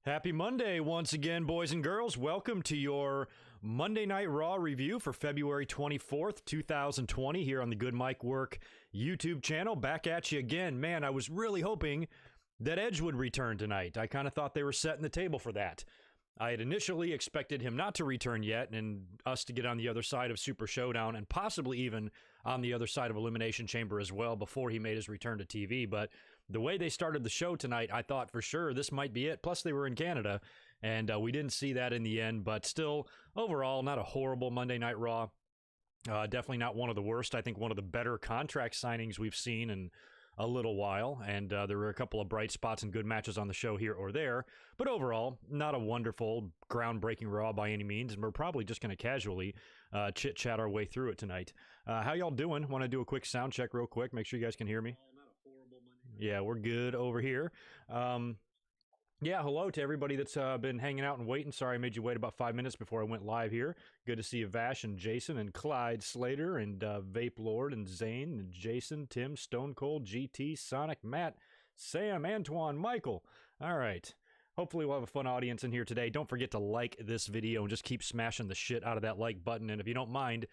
Happy Monday once again, boys and girls. Welcome to your Monday Night Raw review for February 24th, 2020 here on the GoodMicWork YouTube channel. Back at you again. Man, I was really hoping that Edge would return tonight. I kind of thought they were setting the table for that. I had initially expected him not to return yet and us to get on the other side of Super Showdown and possibly even on the other side of Elimination Chamber as well before he made his return to TV. But the way they started the show tonight, I thought for sure this might be it. Plus, they were in Canada, and we didn't see that in the end. But still, overall, not a horrible Monday Night Raw. Definitely not one of the worst. I think one of the better contract signings we've seen in a little while, and there were a couple of bright spots and good matches on the show here or there, but overall, not a wonderful, groundbreaking Raw by any means, and we're probably just going to casually chit-chat our way through it tonight. How y'all doing? Want to do a quick sound check real quick, make sure you guys can hear me? Not a horrible Monday. Yeah, we're good over here. Yeah, hello to everybody that's been hanging out and waiting. Sorry I made you wait about 5 minutes before I went live here. Good to see you, Vash and Jason and Clyde Slater and Vape Lord and Zane and Jason, Tim, Stone Cold, GT, Sonic, Matt, Sam, Antoine, Michael. All right. Hopefully we'll have a fun audience in here today. Don't forget to like this video and just keep smashing the shit out of that like button. And if you don't mind,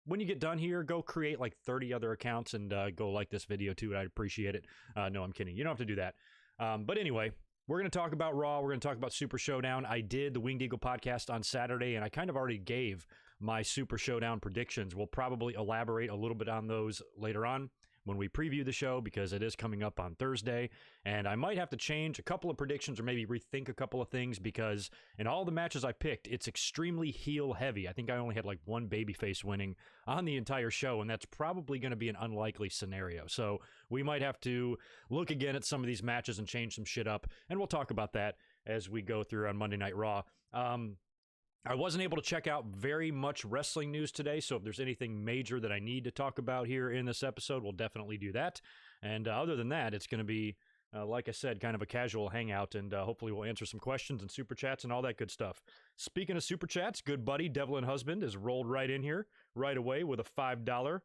when you get done here, go create like 30 other accounts and go like this video too. I'd appreciate it. No, I'm kidding. You don't have to do that. But anyway, we're going to talk about Raw. We're going to talk about Super Showdown. I did the Winged Eagle podcast on Saturday, and I kind of already gave my Super Showdown predictions. We'll probably elaborate a little bit on those later on when we preview the show because it is coming up on Thursday. And I might have to change a couple of predictions or maybe rethink a couple of things because in all the matches I picked, it's extremely heel heavy. I think I only had like one babyface winning on the entire show, and that's probably going to be an unlikely scenario. So we might have to look again at some of these matches and change some shit up, and we'll talk about that as we go through on Monday Night Raw. I wasn't able to check out very much wrestling news today, so if there's anything major that I need to talk about here in this episode, we'll definitely do that. And other than that, it's going to be, like I said, kind of a casual hangout, and hopefully we'll answer some questions and super chats and all that good stuff. Speaking of super chats, good buddy Devlin Husband has rolled right in here right away with a $5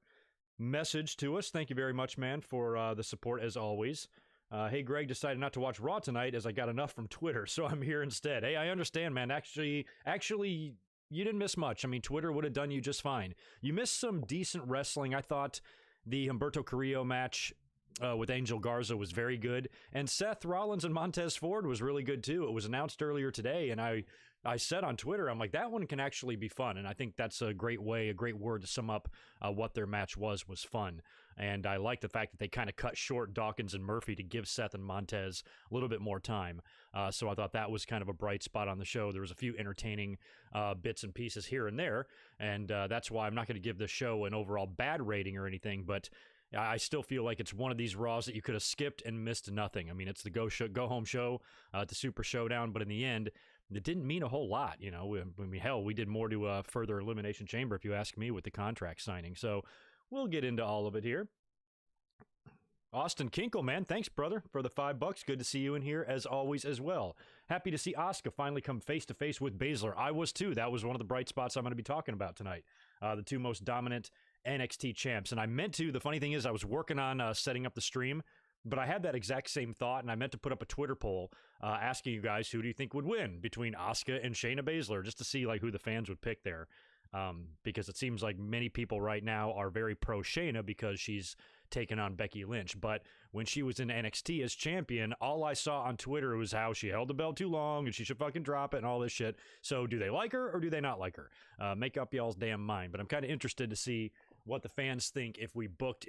message to us. Thank you very much, man, for the support as always. Hey, Greg, decided not to watch Raw tonight as I got enough from Twitter, so I'm here instead. Hey, I understand, man. Actually, you didn't miss much. I mean, Twitter would have done you just fine. You missed some decent wrestling. I thought the Umberto Carrillo match with Angel Garza was very good, and Seth Rollins and Montez Ford was really good too. It was announced earlier today, and I said on Twitter, I'm like, that one can actually be fun, and I think that's a great way, a great word to sum up what their match was fun. And I like the fact that they kind of cut short Dawkins and Murphy to give Seth and Montez a little bit more time. So I thought that was kind of a bright spot on the show. There was a few entertaining bits and pieces here and there, and that's why I'm not going to give the show an overall bad rating or anything, but I still feel like it's one of these Raws that you could have skipped and missed nothing. I mean, it's the go home show to Super Showdown, but in the end, it didn't mean a whole lot. You know, I mean, hell, we did more to further Elimination Chamber, if you ask me, with the contract signing. So we'll get into all of it here. Austin Kinkle, man, thanks, brother, for the $5. Good to see you in here, as always, as well. Happy to see Asuka finally come face-to-face with Baszler. I was, too. That was one of the bright spots I'm going to be talking about tonight. The two most dominant NXT champs. And I meant to, the funny thing is, I was working on setting up the stream, but I had that exact same thought, and I meant to put up a Twitter poll asking you guys, who do you think would win between Asuka and Shayna Baszler, just to see like who the fans would pick there. Because it seems like many people right now are very pro Shayna because she's taken on Becky Lynch. But when she was in NXT as champion, all I saw on Twitter was how she held the belt too long and she should fucking drop it and all this shit. So do they like her or do they not like her? Make up y'all's damn mind. But I'm kind of interested to see what the fans think if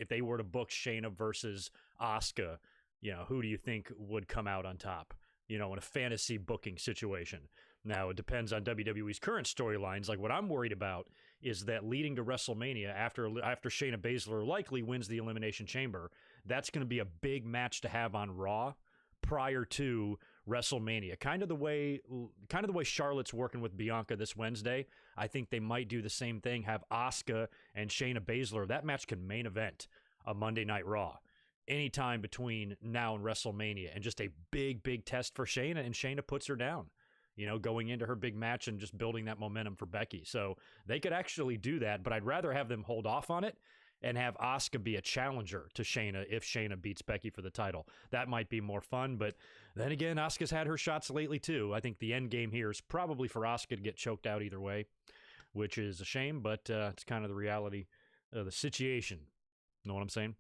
they were to book Shayna versus Asuka. You know, who do you think would come out on top? You know, in a fantasy booking situation. Now, it depends on WWE's current storylines. Like, what I'm worried about is that leading to WrestleMania, after Shayna Baszler likely wins the Elimination Chamber, that's going to be a big match to have on Raw prior to WrestleMania. Kind of the way Charlotte's working with Bianca this Wednesday. I think they might do the same thing, have Asuka and Shayna Baszler. That match can main event a Monday Night Raw anytime between now and WrestleMania, and just a big test for Shayna, and Shayna puts her down, you know, going into her big match and just building that momentum for Becky. So they could actually do that, but I'd rather have them hold off on it and have Asuka be a challenger to Shayna if Shayna beats Becky for the title. That might be more fun, but then again, Asuka's had her shots lately too. I think the end game here is probably for Asuka to get choked out either way, which is a shame, but it's kind of the reality of the situation. Know what I'm saying?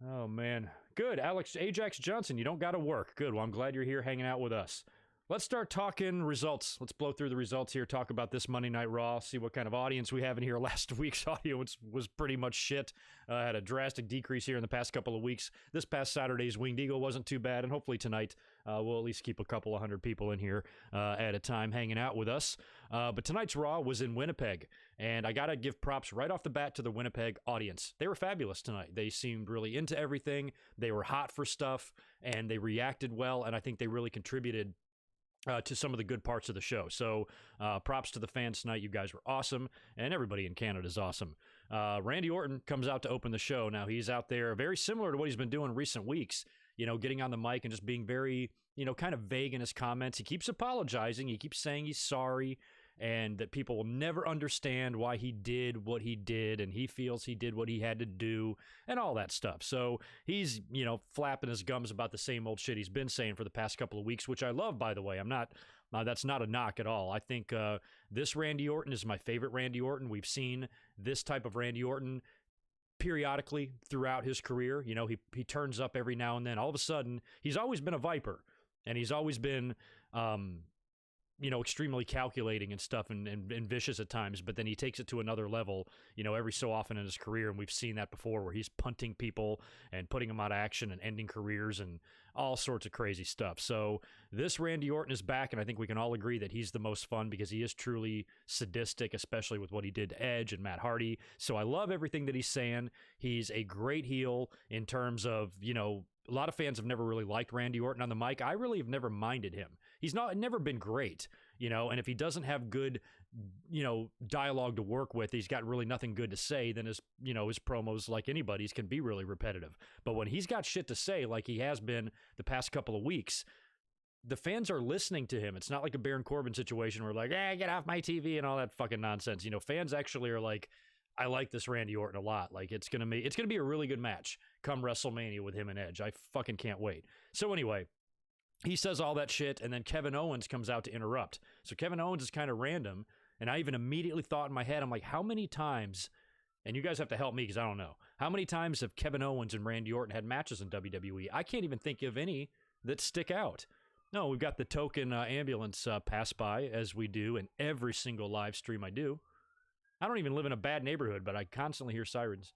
Oh, man. Good. Ajax Johnson, you don't got to work. Good. Well, I'm glad you're here hanging out with us. Let's start talking results. Let's blow through the results here, talk about this Monday Night Raw, see what kind of audience we have in here. Last week's audience was pretty much shit. Had a drastic decrease here in the past couple of weeks. This past Saturday's Winged Eagle wasn't too bad, and hopefully tonight we'll at least keep a couple of hundred people in here at a time hanging out with us. But tonight's Raw was in Winnipeg, and I got to give props right off the bat to the Winnipeg audience. They were fabulous tonight. They seemed really into everything. They were hot for stuff, and they reacted well, and I think they really contributed to some of the good parts of the show. So props to the fans tonight. You guys were awesome, and everybody in Canada is awesome. Randy Orton comes out to open the show. Now, he's out there very similar to what he's been doing in recent weeks, getting on the mic and just being very, kind of vague in his comments. He keeps apologizing. He keeps saying he's sorry and that people will never understand why he did what he did, and he feels he did what he had to do and all that stuff. So he's, flapping his gums about the same old shit he's been saying for the past couple of weeks, which I love, by the way. That's not a knock at all. I think this Randy Orton is my favorite Randy Orton. We've seen this type of Randy Orton periodically throughout his career. He turns up every now and then. All of a sudden, he's always been a Viper, and he's always been extremely calculating and stuff and vicious at times, but then he takes it to another level, every so often in his career. And we've seen that before where he's punting people and putting them out of action and ending careers and all sorts of crazy stuff. So this Randy Orton is back, and I think we can all agree that he's the most fun because he is truly sadistic, especially with what he did to Edge and Matt Hardy. So I love everything that he's saying. He's a great heel in terms of, a lot of fans have never really liked Randy Orton on the mic. I really have never minded him. He's never been great, and if he doesn't have good, dialogue to work with, he's got really nothing good to say, then his promos, like anybody's, can be really repetitive. But when he's got shit to say, like he has been the past couple of weeks, the fans are listening to him. It's not like a Baron Corbin situation where like, get off my TV and all that fucking nonsense. Fans actually are like, I like this Randy Orton a lot. Like it's gonna be a really good match come WrestleMania with him and Edge. I fucking can't wait. So anyway, he says all that shit, and then Kevin Owens comes out to interrupt. So Kevin Owens is kind of random, and I even immediately thought in my head, I'm like, how many times, and you guys have to help me because I don't know, how many times have Kevin Owens and Randy Orton had matches in WWE? I can't even think of any that stick out. No, we've got the token ambulance pass by, as we do in every single live stream I do. I don't even live in a bad neighborhood, but I constantly hear sirens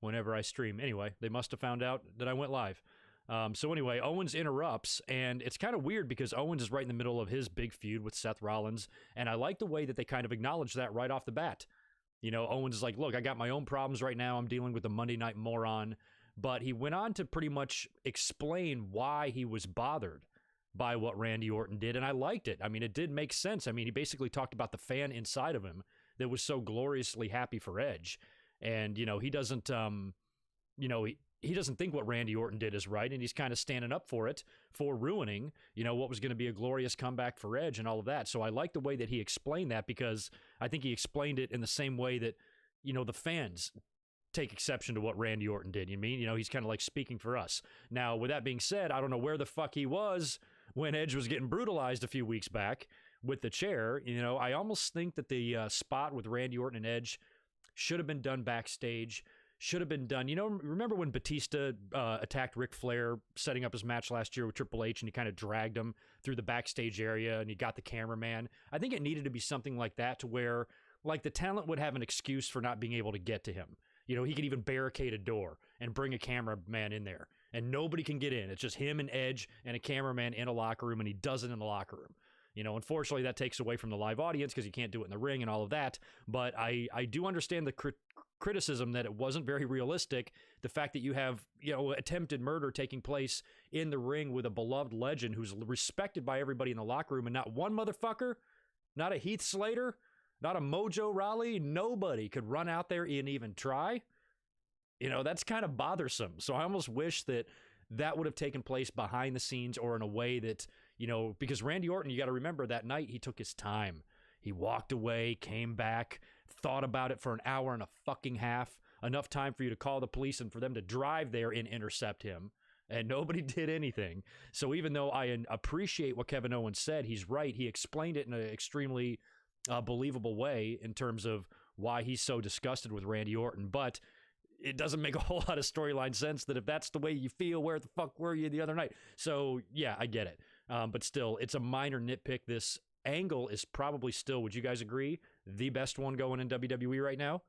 whenever I stream. Anyway, they must have found out that I went live. So anyway, Owens interrupts, and it's kind of weird because Owens is right in the middle of his big feud with Seth Rollins, and I like the way that they kind of acknowledge that right off the bat. Owens is like, look, I got my own problems right now. I'm dealing with the Monday Night moron. But he went on to pretty much explain why he was bothered by what Randy Orton did, and I liked it. I mean, it did make sense. I mean, he basically talked about the fan inside of him that was so gloriously happy for Edge. And, he doesn't, he doesn't think what Randy Orton did is right, and he's kind of standing up for it, for ruining, what was going to be a glorious comeback for Edge and all of that. So I like the way that he explained that because I think he explained it in the same way that, the fans take exception to what Randy Orton did. He's kind of like speaking for us. Now, with that being said, I don't know where the fuck he was when Edge was getting brutalized a few weeks back with the chair. I almost think that the spot with Randy Orton and Edge should have been done backstage, should have been done. Remember when Batista attacked Ric Flair setting up his match last year with Triple H, and he kind of dragged him through the backstage area and he got the cameraman? I think it needed to be something like that to where like the talent would have an excuse for not being able to get to him. He could even barricade a door and bring a cameraman in there and nobody can get in. It's just him and Edge and a cameraman in a locker room, and he does it in the locker room. Unfortunately, that takes away from the live audience because you can't do it in the ring and all of that. But I do understand the criticism that it wasn't very realistic. The fact that you have, attempted murder taking place in the ring with a beloved legend who's respected by everybody in the locker room, and not one motherfucker, not a Heath Slater, not a Mojo Rawley, nobody could run out there and even try. That's kind of bothersome. So I almost wish that would have taken place behind the scenes or in a way that, because Randy Orton, you got to remember that night he took his time. He walked away, came back, thought about it for an hour and a fucking half, enough time for you to call the police and for them to drive there and intercept him, and nobody did anything. So even though I appreciate what Kevin Owens said, he's right. He explained it in an extremely believable way in terms of why he's so disgusted with Randy Orton, but it doesn't make a whole lot of storyline sense that if that's the way you feel, where the fuck were you the other night? So yeah, I get it. But still, it's a minor nitpick. This angle is probably still, would you guys agree, the best one going in WWE right now?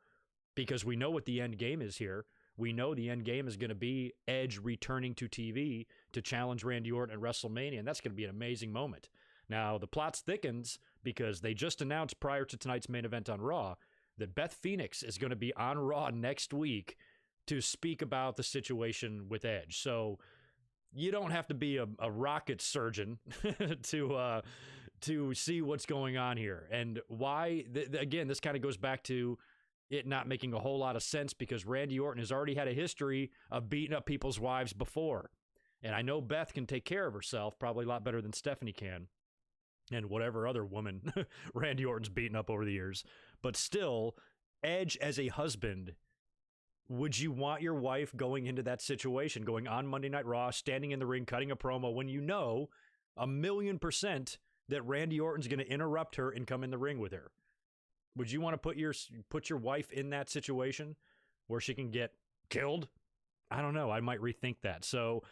Because we know what the end game is here. We know the end game is going to be Edge returning to TV to challenge Randy Orton at WrestleMania, and that's going to be an amazing moment. Now, the plot thickens because they just announced prior to tonight's main event on Raw that Beth Phoenix is going to be on Raw next week to speak about the situation with Edge. So you don't have to be a rocket surgeon to see what's going on here. And why, again, this kind of goes back to it not making a whole lot of sense because Randy Orton has already had a history of beating up people's wives before. And I know Beth can take care of herself probably a lot better than Stephanie can. And whatever other woman Randy Orton's beaten up over the years. But still, Edge as a husband, would you want your wife going into that situation, going on Monday Night Raw, standing in the ring, cutting a promo when you know 1,000,000% that Randy Orton's going to interrupt her and come in the ring with her? Would you want to put your wife in that situation where she can get killed? I don't know. I might rethink that. So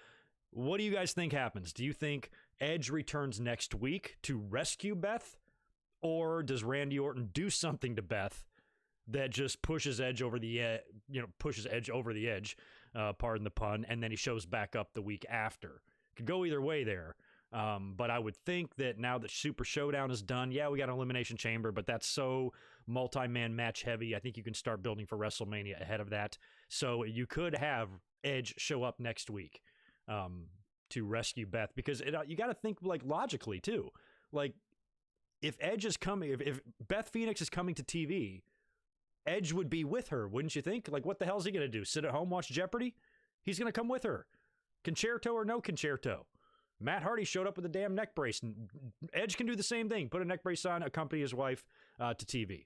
what do you guys think happens? Do you think Edge returns next week to rescue Beth? Or does Randy Orton do something to Beth that just pushes Edge over the edge, pardon the pun, and then he shows back up the week after? Could go either way there. But I would think that now that Super Showdown is done, yeah, we got an Elimination Chamber, but that's so multi-man match heavy. I think you can start building for WrestleMania ahead of that. So you could have Edge show up next week to rescue Beth, because you got to think like logically too. Like if Edge is coming, if Beth Phoenix is coming to TV, Edge would be with her, wouldn't you think? Like what the hell is he going to do? Sit at home, watch Jeopardy? He's going to come with her. Concerto or no concerto. Matt Hardy showed up with a damn neck brace. Edge can do the same thing. Put a neck brace on, accompany his wife to TV.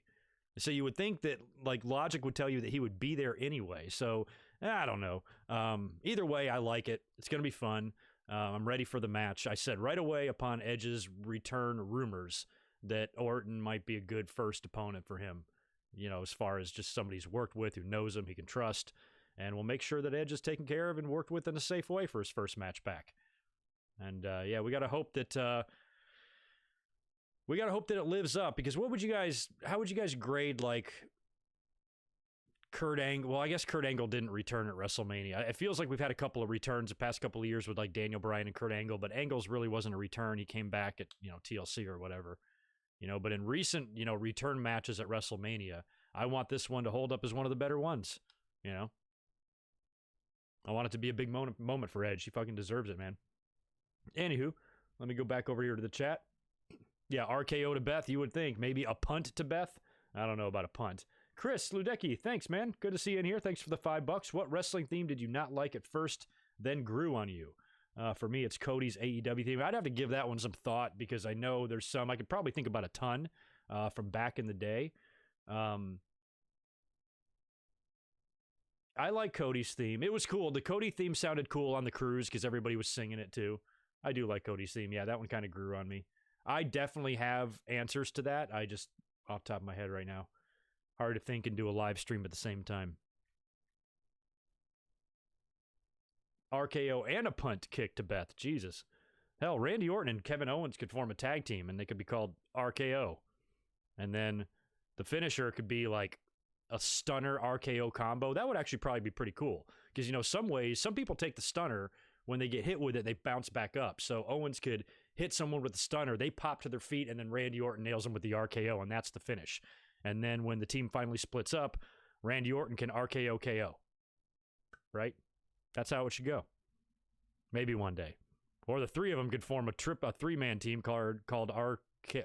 So you would think that like logic would tell you that he would be there anyway. So I don't know. Either way, I like it. It's going to be fun. I'm ready for the match. I said right away upon Edge's return rumors that Orton might be a good first opponent for him. You know, as far as just somebody he's worked with, who knows him, he can trust. And we'll make sure that Edge is taken care of and worked with in a safe way for his first match back. And yeah, we got to hope that it lives up, because how would you guys grade like Kurt Angle? Well, I guess Kurt Angle didn't return at WrestleMania. It feels like we've had a couple of returns the past couple of years with like Daniel Bryan and Kurt Angle, but Angle's really wasn't a return. He came back at, TLC or whatever, but in recent, return matches at WrestleMania, I want this one to hold up as one of the better ones, I want it to be a big moment for Edge. He fucking deserves it, man. Anywho, let me go back over here to the chat. Yeah, RKO to Beth, you would think. Maybe a punt to Beth? I don't know about a punt. Chris Ludecki, thanks, man. Good to see you in here. Thanks for the $5. What wrestling theme did you not like at first, then grew on you? For me, it's Cody's AEW theme. I'd have to give that one some thought, because I know there's some. I could probably think about a ton from back in the day. I like Cody's theme. It was cool. The Cody theme sounded cool on the cruise because everybody was singing it too. I do like Cody's theme. Yeah, that one kind of grew on me. I definitely have answers to that. I just, off the top of my head right now, hard to think and do a live stream at the same time. RKO and a punt kick to Beth. Jesus. Hell, Randy Orton and Kevin Owens could form a tag team, and they could be called RKO. And then the finisher could be like a stunner RKO combo. That would actually probably be pretty cool. Because, some people take the stunner, when they get hit with it, they bounce back up. So Owens could hit someone with the stunner, they pop to their feet, and then Randy Orton nails them with the RKO, and that's the finish. And then when the team finally splits up, Randy Orton can RKO KO. Right? That's how it should go. Maybe one day. Or the three of them could form a three-man team called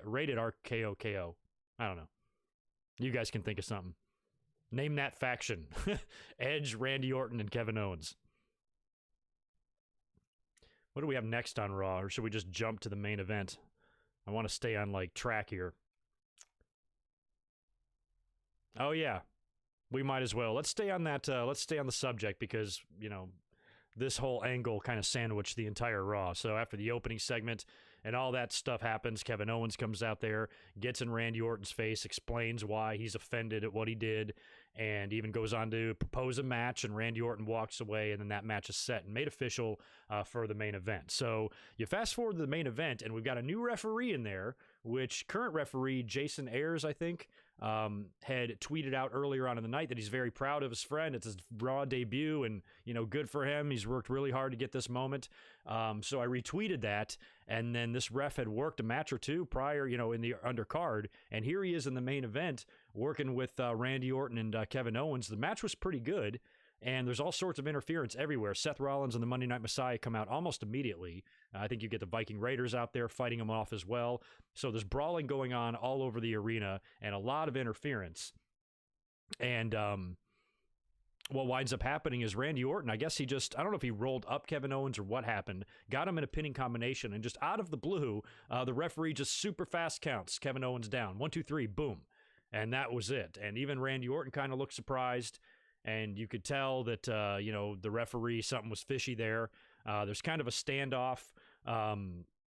Rated RKO KO. I don't know. You guys can think of something. Name that faction. Edge, Randy Orton, and Kevin Owens. What do we have next on Raw? Or should we just jump to the main event? I want to stay on track here. Oh yeah, we might as well. Let's stay on that. Let's stay on the subject because this whole angle kind of sandwiched the entire Raw. So after the opening segment and all that stuff happens, Kevin Owens comes out there, gets in Randy Orton's face, explains why he's offended at what he did, and even goes on to propose a match, and Randy Orton walks away, and then that match is set and made official for the main event. So you fast forward to the main event, and we've got a new referee in there, which current referee Jason Ayers, I think, had tweeted out earlier on in the night that he's very proud of his friend. It's his Raw debut, and good for him. He's worked really hard to get this moment. So I retweeted that, and then this ref had worked a match or two prior, in the undercard, and here he is in the main event working with Randy Orton and Kevin Owens. The match was pretty good, and there's all sorts of interference everywhere. Seth Rollins and the Monday Night Messiah come out almost immediately. I think you get the Viking Raiders out there fighting them off as well. So there's brawling going on all over the arena and a lot of interference. And what winds up happening is Randy Orton, I guess I don't know if he rolled up Kevin Owens or what happened, got him in a pinning combination, and just out of the blue, the referee just super fast counts Kevin Owens down. 1, 2, 3, boom. And that was it. And even Randy Orton kind of looked surprised. And you could tell that, the referee, something was fishy there. There's kind of a standoff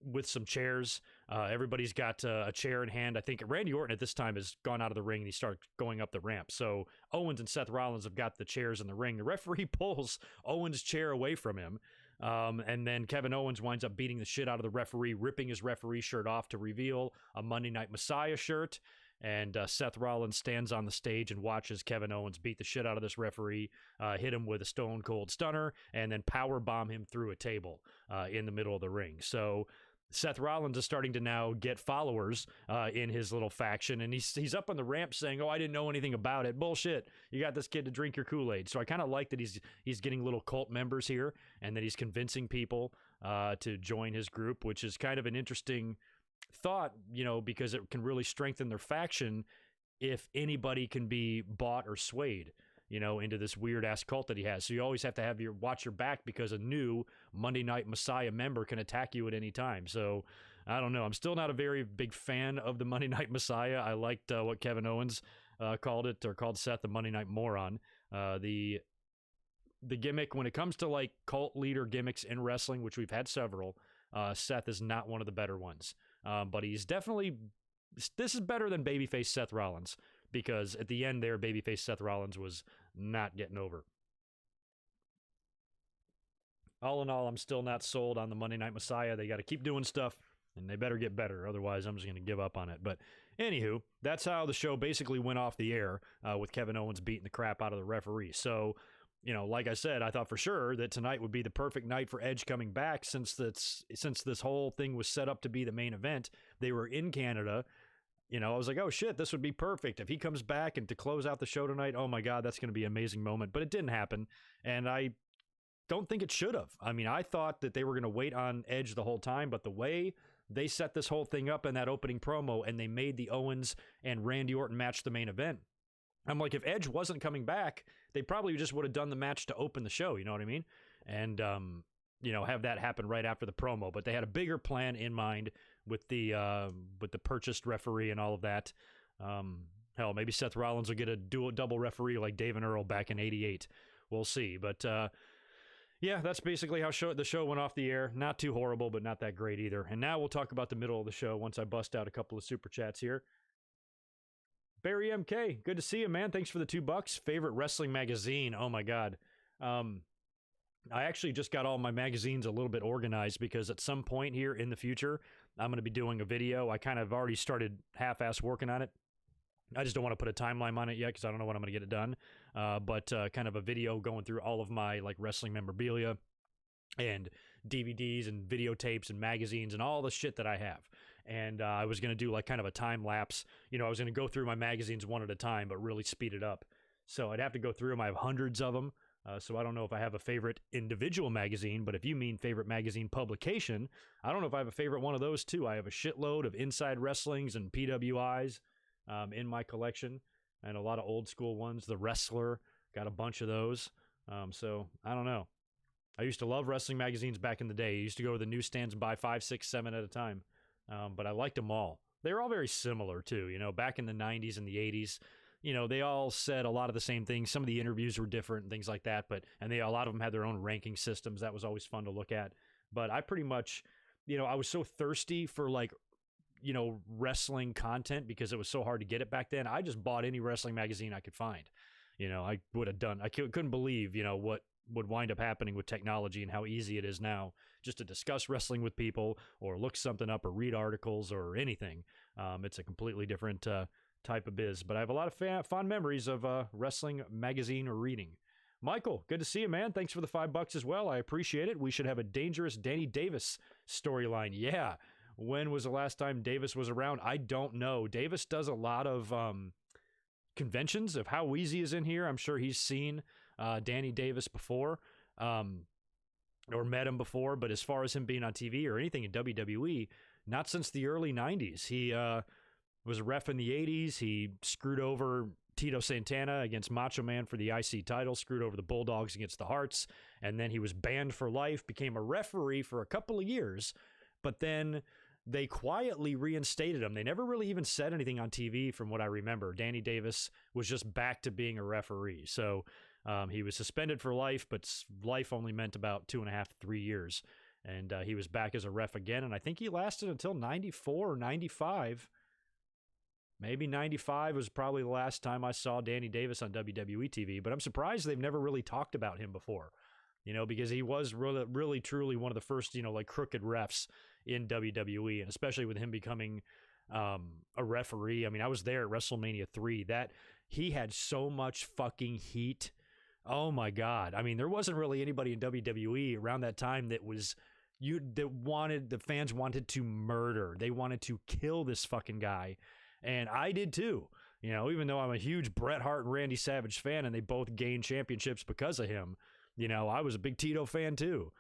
with some chairs. Everybody's got a chair in hand. I think Randy Orton at this time has gone out of the ring and he started going up the ramp. So Owens and Seth Rollins have got the chairs in the ring. The referee pulls Owens' chair away from him. And then Kevin Owens winds up beating the shit out of the referee, ripping his referee shirt off to reveal a Monday Night Messiah shirt. And Seth Rollins stands on the stage and watches Kevin Owens beat the shit out of this referee, hit him with a Stone Cold Stunner, and then power bomb him through a table in the middle of the ring. So Seth Rollins is starting to now get followers in his little faction, and he's up on the ramp saying, "Oh, I didn't know anything about it." Bullshit. You got this kid to drink your Kool-Aid. So I kind of like that he's getting little cult members here, and that he's convincing people to join his group, which is kind of an interesting thought, because it can really strengthen their faction if anybody can be bought or swayed, into this weird ass cult that he has. So you always have to watch your back, because a new Monday Night Messiah member can attack you at any time. So I don't know. I'm still not a very big fan of the Monday Night Messiah. I liked what Kevin Owens called Seth the Monday Night Moron. The gimmick, when it comes to like cult leader gimmicks in wrestling, which we've had several, Seth is not one of the better ones. But he's definitely, this is better than babyface Seth Rollins, because at the end there, babyface Seth Rollins was not getting over. All in all, I'm still not sold on the Monday Night Messiah. They got to keep doing stuff, and they better get better. Otherwise, I'm just going to give up on it. But anywho, that's how the show basically went off the air, with Kevin Owens beating the crap out of the referee. So, like I said, I thought for sure that tonight would be the perfect night for Edge coming back, since this whole thing was set up to be the main event. They were in Canada. I was like, oh shit, this would be perfect. If he comes back and to close out the show tonight, oh my God, that's going to be an amazing moment. But it didn't happen. And I don't think it should have. I mean, I thought that they were going to wait on Edge the whole time, but the way they set this whole thing up in that opening promo, and they made the Owens and Randy Orton match the main event, I'm like, if Edge wasn't coming back, they probably just would have done the match to open the show. You know what I mean? And, have that happen right after the promo. But they had a bigger plan in mind with the purchased referee and all of that. Hell, maybe Seth Rollins will get a double referee like Dave and Earl back in '88. We'll see. But yeah, that's basically how the show went off the air. Not too horrible, but not that great either. And now we'll talk about the middle of the show once I bust out a couple of super chats here. Barry MK, good to see you, man. Thanks for the $2. Favorite wrestling magazine? Oh my God. I actually just got all my magazines a little bit organized, because at some point here in the future, I'm going to be doing a video. I kind of already started half-ass working on it. I just don't want to put a timeline on it yet, because I don't know when I'm going to get it done. But kind of a video going through all of my like wrestling memorabilia and DVDs and videotapes and magazines and all the shit that I have. And I was going to do like kind of a time lapse. I was going to go through my magazines one at a time, but really speed it up. So I'd have to go through them. I have hundreds of them. So I don't know if I have a favorite individual magazine, but if you mean favorite magazine publication, I don't know if I have a favorite one of those too. I have a shitload of Inside Wrestlings and PWIs in my collection, and a lot of old school ones. The Wrestler, got a bunch of those. So I don't know. I used to love wrestling magazines back in the day. I used to go to the newsstands and buy 5, 6, 7 at a time. But I liked them all. They were all very similar too. Back in the 90s and the 80s, they all said a lot of the same things. Some of the interviews were different and things like that, and a lot of them had their own ranking systems. That was always fun to look at. But I pretty much, I was so thirsty for like, wrestling content because it was so hard to get it back then. I just bought any wrestling magazine I could find. I would have done, I couldn't believe, what would wind up happening with technology and how easy it is now just to discuss wrestling with people or look something up or read articles or anything. It's a completely different type of biz, but I have a lot of fond memories of wrestling magazine or reading. Michael, good to see you, man. Thanks for the $5 as well. I appreciate it. We should have a dangerous Danny Davis storyline. Yeah. When was the last time Davis was around? I don't know. Davis does a lot of conventions. If How Weezy is in here, I'm sure he's seen Danny Davis before or met him before. But as far as him being on TV or anything in WWE, not since the early 90s. He was a ref in the 80s. He screwed over Tito Santana against Macho Man for the IC title, screwed over the Bulldogs against the Hearts, and then he was banned for life, became a referee for a couple of years, but then they quietly reinstated him. They never really even said anything on TV from what I remember. Danny Davis was just back to being a referee. So he was suspended for life, but life only meant about 2.5 to 3 years. And he was back as a ref again, and I think he lasted until 94 or 95. Maybe 95 was probably the last time I saw Danny Davis on WWE TV, but I'm surprised they've never really talked about him before, because he was really, really, truly one of the first, like crooked refs in WWE, and especially with him becoming a referee. I mean, I was there at WrestleMania 3. That he had so much fucking heat. Oh my God. I mean, there wasn't really anybody in WWE around that time that was the fans wanted to murder. They wanted to kill this fucking guy. And I did too, even though I'm a huge Bret Hart and Randy Savage fan and they both gained championships because of him, I was a big Tito fan too,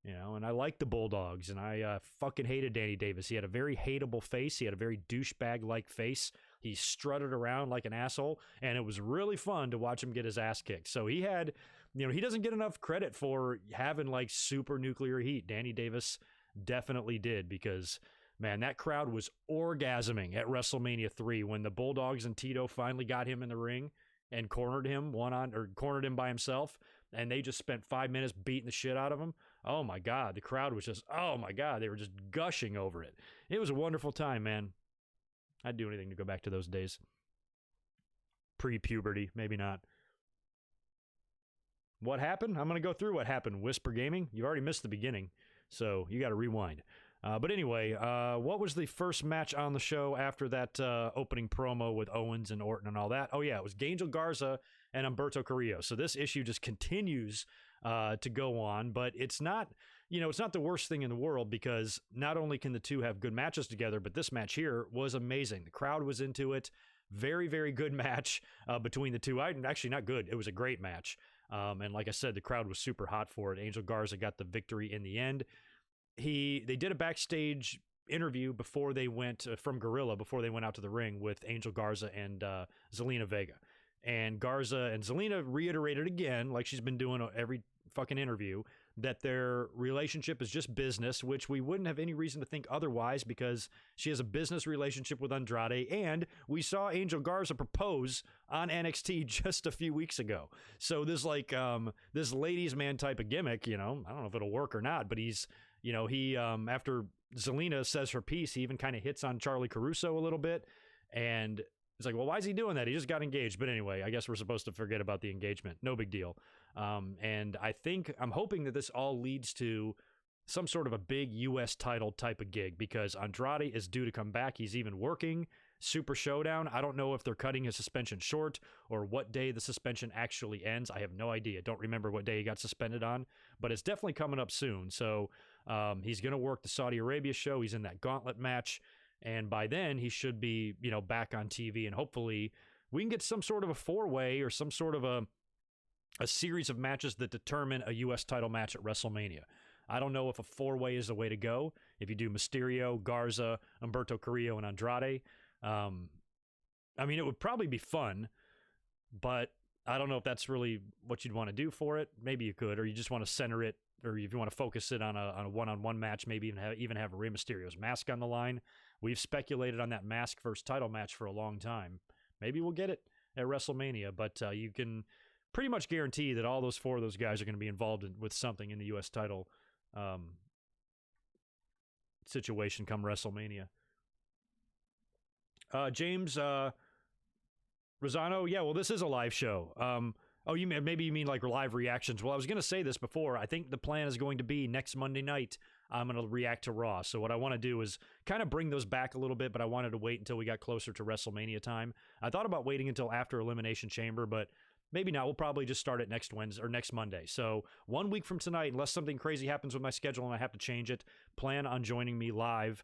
and I liked the Bulldogs, and I fucking hated Danny Davis. He had a very hateable face. He had a very douchebag-like face. He strutted around like an asshole, and it was really fun to watch him get his ass kicked. So he had, he doesn't get enough credit for having like super nuclear heat. Danny Davis definitely did, because man, that crowd was orgasming at WrestleMania 3 when the Bulldogs and Tito finally got him in the ring and cornered him by himself, and they just spent 5 minutes beating the shit out of him. Oh my God, the crowd was just, oh my God, they were just gushing over it. It was a wonderful time, man. I'd do anything to go back to those days. Pre-puberty, maybe not. What happened? I'm going to go through what happened. Whisper Gaming, you already missed the beginning, so you got to rewind. But anyway, what was the first match on the show after that opening promo with Owens and Orton and all that? Oh, yeah, it was Angel Garza and Umberto Carrillo. So this issue just continues to go on, but it's not, it's not the worst thing in the world, because not only can the two have good matches together, but this match here was amazing. The crowd was into it. Very, very good match between the two. Actually, not good. It was a great match. And like I said, the crowd was super hot for it. Angel Garza got the victory in the end. They did a backstage interview before they went from Gorilla, before they went out to the ring with Angel Garza and Zelina Vega. And Garza and Zelina reiterated again, like she's been doing every fucking interview, that their relationship is just business, which we wouldn't have any reason to think otherwise, because she has a business relationship with Andrade, and we saw Angel Garza propose on NXT just a few weeks ago. So this this ladies man type of gimmick, I don't know if it'll work or not, but he's, he after Zelina says her piece, he even kind of hits on Charlie Caruso a little bit, and it's like, well, why is he doing that? He just got engaged. But anyway, I guess we're supposed to forget about the engagement. No big deal. And I'm hoping that this all leads to some sort of a big U.S. title type of gig, because Andrade is due to come back. He's even working Super Showdown. I don't know if they're cutting his suspension short or what day the suspension actually ends. I have no idea. Don't remember what day he got suspended on, but it's definitely coming up soon. So he's going to work the Saudi Arabia show. He's in that gauntlet match. And by then he should be, back on TV, and hopefully we can get some sort of a 4-way or some sort of a series of matches that determine a U.S. title match at WrestleMania. I don't know if a 4-way is the way to go. If you do Mysterio, Garza, Umberto Carrillo, and Andrade, it would probably be fun, but I don't know if that's really what you'd want to do for it. Maybe you could, or you just want to center it, or if you want to focus it on a one-on-one match, maybe even have Rey Mysterio's mask on the line. We've speculated on that mask versus title match for a long time. Maybe we'll get it. at WrestleMania, but you can pretty much guarantee that all those 4 of those guys are going to be involved with something in the U.S. title situation come WrestleMania. James Rosano, yeah, well, this is a live show. Maybe you mean like live reactions. Well, I was going to say this before. I think the plan is going to be next Monday night, I'm going to react to Raw. So what I want to do is kind of bring those back a little bit, but I wanted to wait until we got closer to WrestleMania time. I thought about waiting until after Elimination Chamber, but maybe not. We'll probably just start it next Wednesday or next Monday. So 1 week from tonight, unless something crazy happens with my schedule and I have to change it, plan on joining me live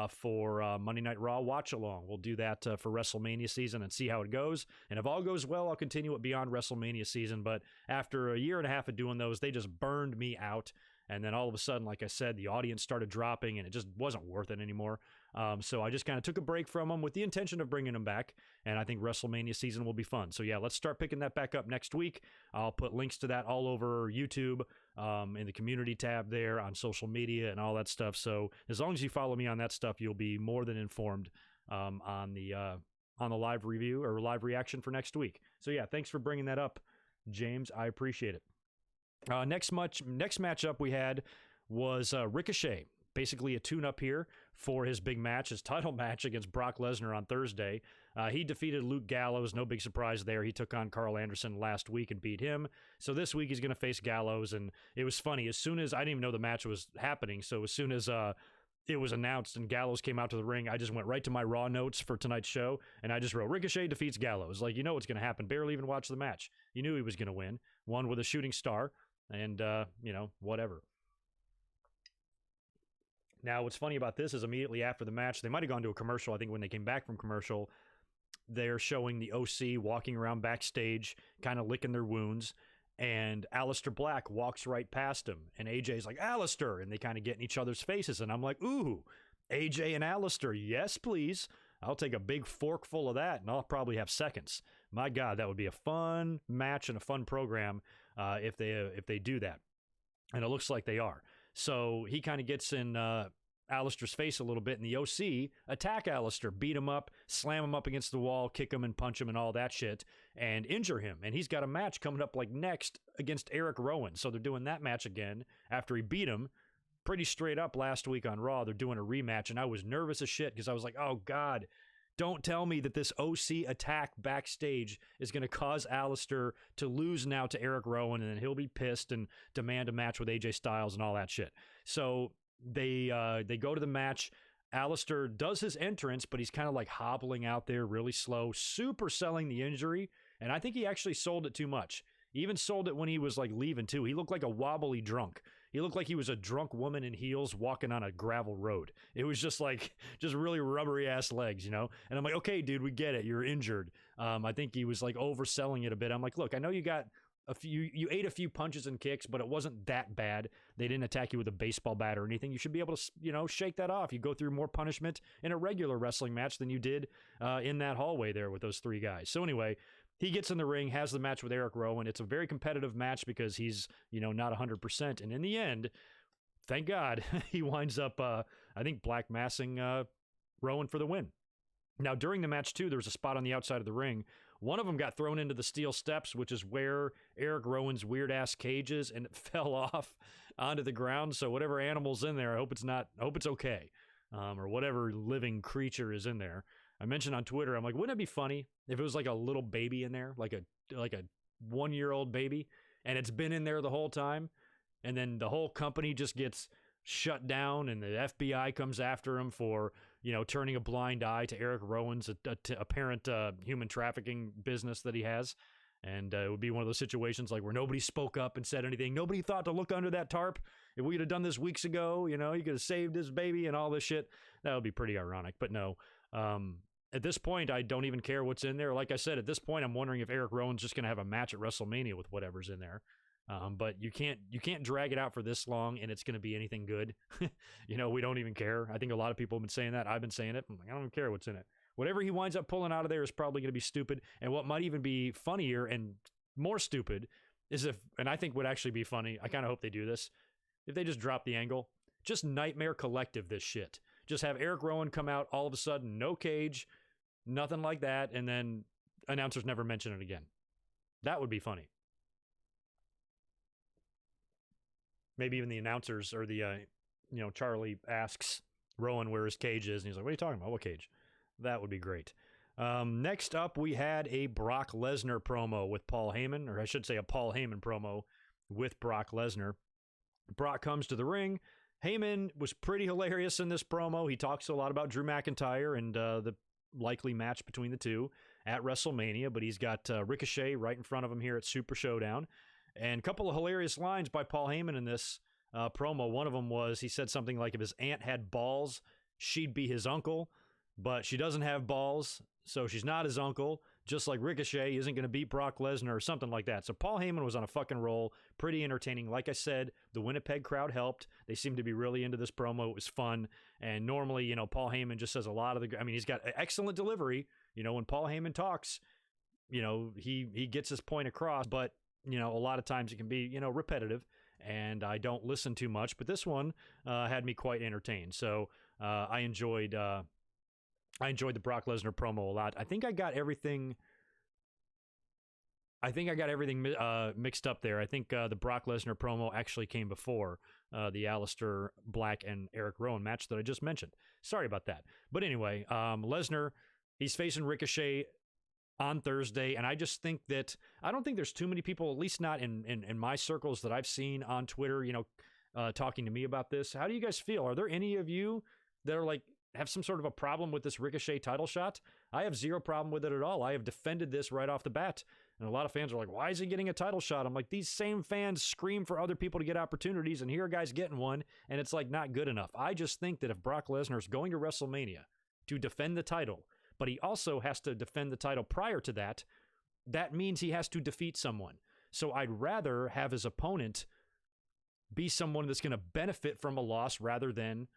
for Monday Night Raw watch along. We'll do that for WrestleMania season and see how it goes. And if all goes well, I'll continue it beyond WrestleMania season. But after a year and a half of doing those, they just burned me out. And then all of a sudden, like I said, the audience started dropping and it just wasn't worth it anymore. So I just kind of took a break from them with the intention of bringing them back. And I think WrestleMania season will be fun. So yeah, let's start picking that back up next week. I'll put links to that all over YouTube, in the community tab there, on social media and all that stuff. So as long as you follow me on that stuff, you'll be more than informed on the live review or live reaction for next week. So yeah, thanks for bringing that up, James. I appreciate it. Next matchup we had was Ricochet, basically a tune-up here for his big match, his title match against Brock Lesnar on Thursday. He defeated Luke Gallows, no big surprise there. He took on Carl Anderson last week and beat him. So this week he's going to face Gallows, and it was funny. As soon as I didn't even know the match was happening, so as soon as it was announced and Gallows came out to the ring, I just went right to my Raw notes for tonight's show, and I just wrote, Ricochet defeats Gallows. Like, you know what's going to happen. Barely even watched the match. You knew he was going to win. Won with a shooting star. And, whatever. Now, what's funny about this is immediately after the match, they might have gone to a commercial. I think when they came back from commercial, they're showing the OC walking around backstage, kind of licking their wounds. And Aleister Black walks right past him. And AJ's like, Aleister! And they kind of get in each other's faces. And I'm like, ooh, AJ and Aleister, yes, please. I'll take a big fork full of that, and I'll probably have seconds. My God, that would be a fun match and a fun program if they do that. And it looks like they are. So he kind of gets in Aleister's face a little bit, and the OC attack Aleister, beat him up, slam him up against the wall, kick him and punch him and all that shit, and injure him. And he's got a match coming up like next against Eric Rowan. So they're doing that match again after he beat him pretty straight up last week on Raw. They're doing a rematch, and I was nervous as shit because I was like, oh, God, don't tell me that this OC attack backstage is going to cause Aleister to lose now to Eric Rowan, and then he'll be pissed and demand a match with AJ Styles and all that shit. So they go to the match. Aleister does his entrance, but he's kind of like hobbling out there really slow, super selling the injury, and I think he actually sold it too much. He even sold it when he was like leaving too. He looked like a wobbly drunk. He looked like he was a drunk woman in heels walking on a gravel road. It was just really rubbery ass legs, you know? And I'm like, okay, dude, we get it. You're injured. I think he was like overselling it a bit. I'm like, look, I know you got you ate a few punches and kicks, but it wasn't that bad. They didn't attack you with a baseball bat or anything. You should be able to, shake that off. You go through more punishment in a regular wrestling match than you did in that hallway there with those 3 guys. So anyway, he gets in the ring, has the match with Eric Rowan. It's a very competitive match because he's, not 100%. And in the end, thank God, he winds up, I think, black massing Rowan for the win. Now, during the match, too, there was a spot on the outside of the ring. One of them got thrown into the steel steps, which is where Eric Rowan's weird-ass cage is, and it fell off onto the ground. So whatever animal's in there, I hope it's okay, or whatever living creature is in there. I mentioned on Twitter, I'm like, wouldn't it be funny if it was like a little baby in there, like a 1-year-old baby, and it's been in there the whole time, and then the whole company just gets shut down, and the FBI comes after him for, turning a blind eye to Eric Rowan's apparent human trafficking business that he has. And it would be one of those situations like where nobody spoke up and said anything. Nobody thought to look under that tarp. If we could have done this weeks ago, you could have saved his baby and all this shit. That would be pretty ironic. But no, at this point, I don't even care what's in there. Like I said, at this point, I'm wondering if Eric Rowan's just going to have a match at WrestleMania with whatever's in there. But you can't drag it out for this long and it's going to be anything good. We don't even care. I think a lot of people have been saying that. I've been saying it. I'm like, I don't even care what's in it. Whatever he winds up pulling out of there is probably going to be stupid. And what might even be funnier and more stupid is and I think would actually be funny, I kind of hope they do this, if they just drop the angle. Just Nightmare Collective this shit. Just have Eric Rowan come out all of a sudden, no cage, nothing like that, and then announcers never mention it again. That would be funny. Maybe even the announcers or the, Charlie asks Rowan where his cage is, and he's like, what are you talking about? What cage? That would be great. Next up, we had a Brock Lesnar promo with Paul Heyman, or I should say a Paul Heyman promo with Brock Lesnar. Brock comes to the ring. Heyman was pretty hilarious in this promo. He talks a lot about Drew McIntyre and the likely match between the two at WrestleMania, but he's got Ricochet right in front of him here at Super Showdown. And a couple of hilarious lines by Paul Heyman in this promo. One of them was, he said something like, if his aunt had balls, she'd be his uncle, but she doesn't have balls, so she's not his uncle, just like Ricochet isn't going to beat Brock Lesnar or something like that. So Paul Heyman was on a fucking roll, pretty entertaining. Like I said, the Winnipeg crowd helped. They seemed to be really into this promo. It was fun. And normally, Paul Heyman just says a lot of he's got excellent delivery. When Paul Heyman talks, he gets his point across, but a lot of times it can be, repetitive, and I don't listen too much, but this one had me quite entertained. So I enjoyed the Brock Lesnar promo a lot. I think I got everything mixed up there. I think the Brock Lesnar promo actually came before the Aleister Black and Eric Rowan match that I just mentioned. Sorry about that. But anyway, Lesnar, he's facing Ricochet on Thursday, and I just think that I don't think there's too many people, at least not in my circles that I've seen on Twitter, talking to me about this. How do you guys feel? Are there any of you that are like have some sort of a problem with this Ricochet title shot? I have zero problem with it at all. I have defended this right off the bat, and a lot of fans are like, why is he getting a title shot? I'm like, these same fans scream for other people to get opportunities, and here a guy's getting one, and it's like not good enough. I just think that if Brock Lesnar is going to WrestleMania to defend the title, but he also has to defend the title prior to that, that means he has to defeat someone. So I'd rather have his opponent be someone that's going to benefit from a loss rather than,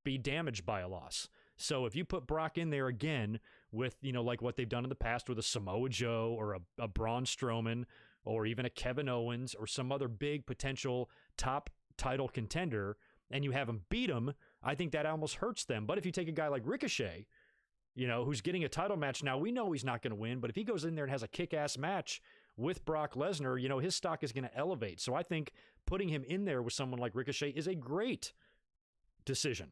be damaged by a loss. So if you put Brock in there again with, like what they've done in the past with a Samoa Joe or a Braun Strowman or even a Kevin Owens or some other big potential top title contender, and you have him beat him, I think that almost hurts them. But if you take a guy like Ricochet, who's getting a title match now, we know he's not going to win, but if he goes in there and has a kick-ass match with Brock Lesnar, his stock is going to elevate. So I think putting him in there with someone like Ricochet is a great decision.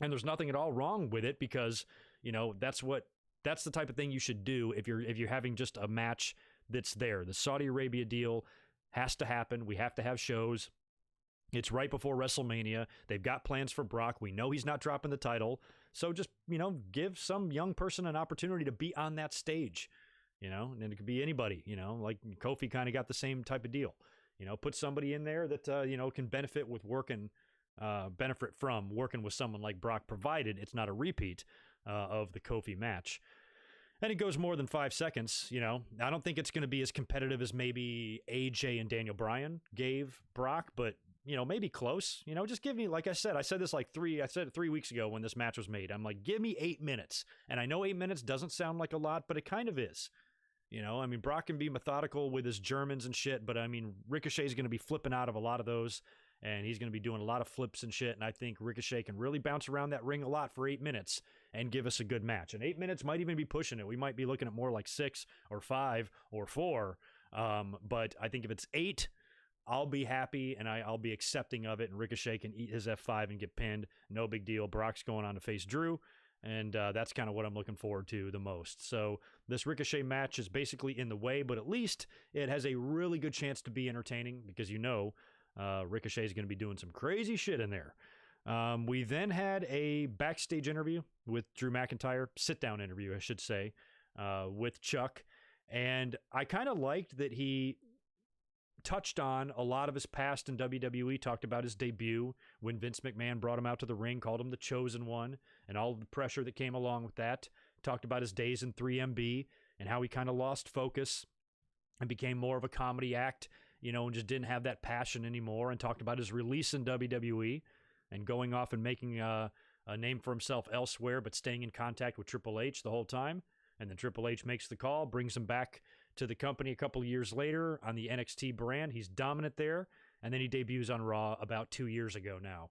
And there's nothing at all wrong with it because, that's the type of thing you should do if you're having just a match that's there. The Saudi Arabia deal has to happen. We have to have shows. It's right before WrestleMania. They've got plans for Brock. We know he's not dropping the title. So just, give some young person an opportunity to be on that stage, and it could be anybody, like Kofi kind of got the same type of deal, put somebody in there that, can benefit from working with someone like Brock, provided it's not a repeat of the Kofi match. And it goes more than 5 seconds, I don't think it's going to be as competitive as maybe AJ and Daniel Bryan gave Brock, but maybe close, just give me, like I said this I said it 3 weeks ago when this match was made. I'm like, give me 8 minutes. And I know 8 minutes doesn't sound like a lot, but it kind of is. Brock can be methodical with his Germans and shit, but Ricochet's going to be flipping out of a lot of those, and he's going to be doing a lot of flips and shit, and I think Ricochet can really bounce around that ring a lot for 8 minutes and give us a good match. And 8 minutes might even be pushing it. We might be looking at more like 6 or 5 or 4, but I think if it's 8, I'll be happy and I'll be accepting of it, and Ricochet can eat his F5 and get pinned. No big deal. Brock's going on to face Drew, and that's kind of what I'm looking forward to the most. So this Ricochet match is basically in the way, but at least it has a really good chance to be entertaining because Ricochet is going to be doing some crazy shit in there. We then had a backstage interview with Drew McIntyre, sit-down interview, I should say, with Chuck, and I kind of liked that he touched on a lot of his past in WWE, talked about his debut when Vince McMahon brought him out to the ring, called him the Chosen One, and all the pressure that came along with that. Talked about his days in 3MB and how he kind of lost focus and became more of a comedy act, and just didn't have that passion anymore, and talked about his release in WWE and going off and making a name for himself elsewhere, but staying in contact with Triple H the whole time. And then Triple H makes the call, brings him back to the company a couple of years later on the NXT brand. He's dominant there. And then he debuts on Raw about 2 years ago now.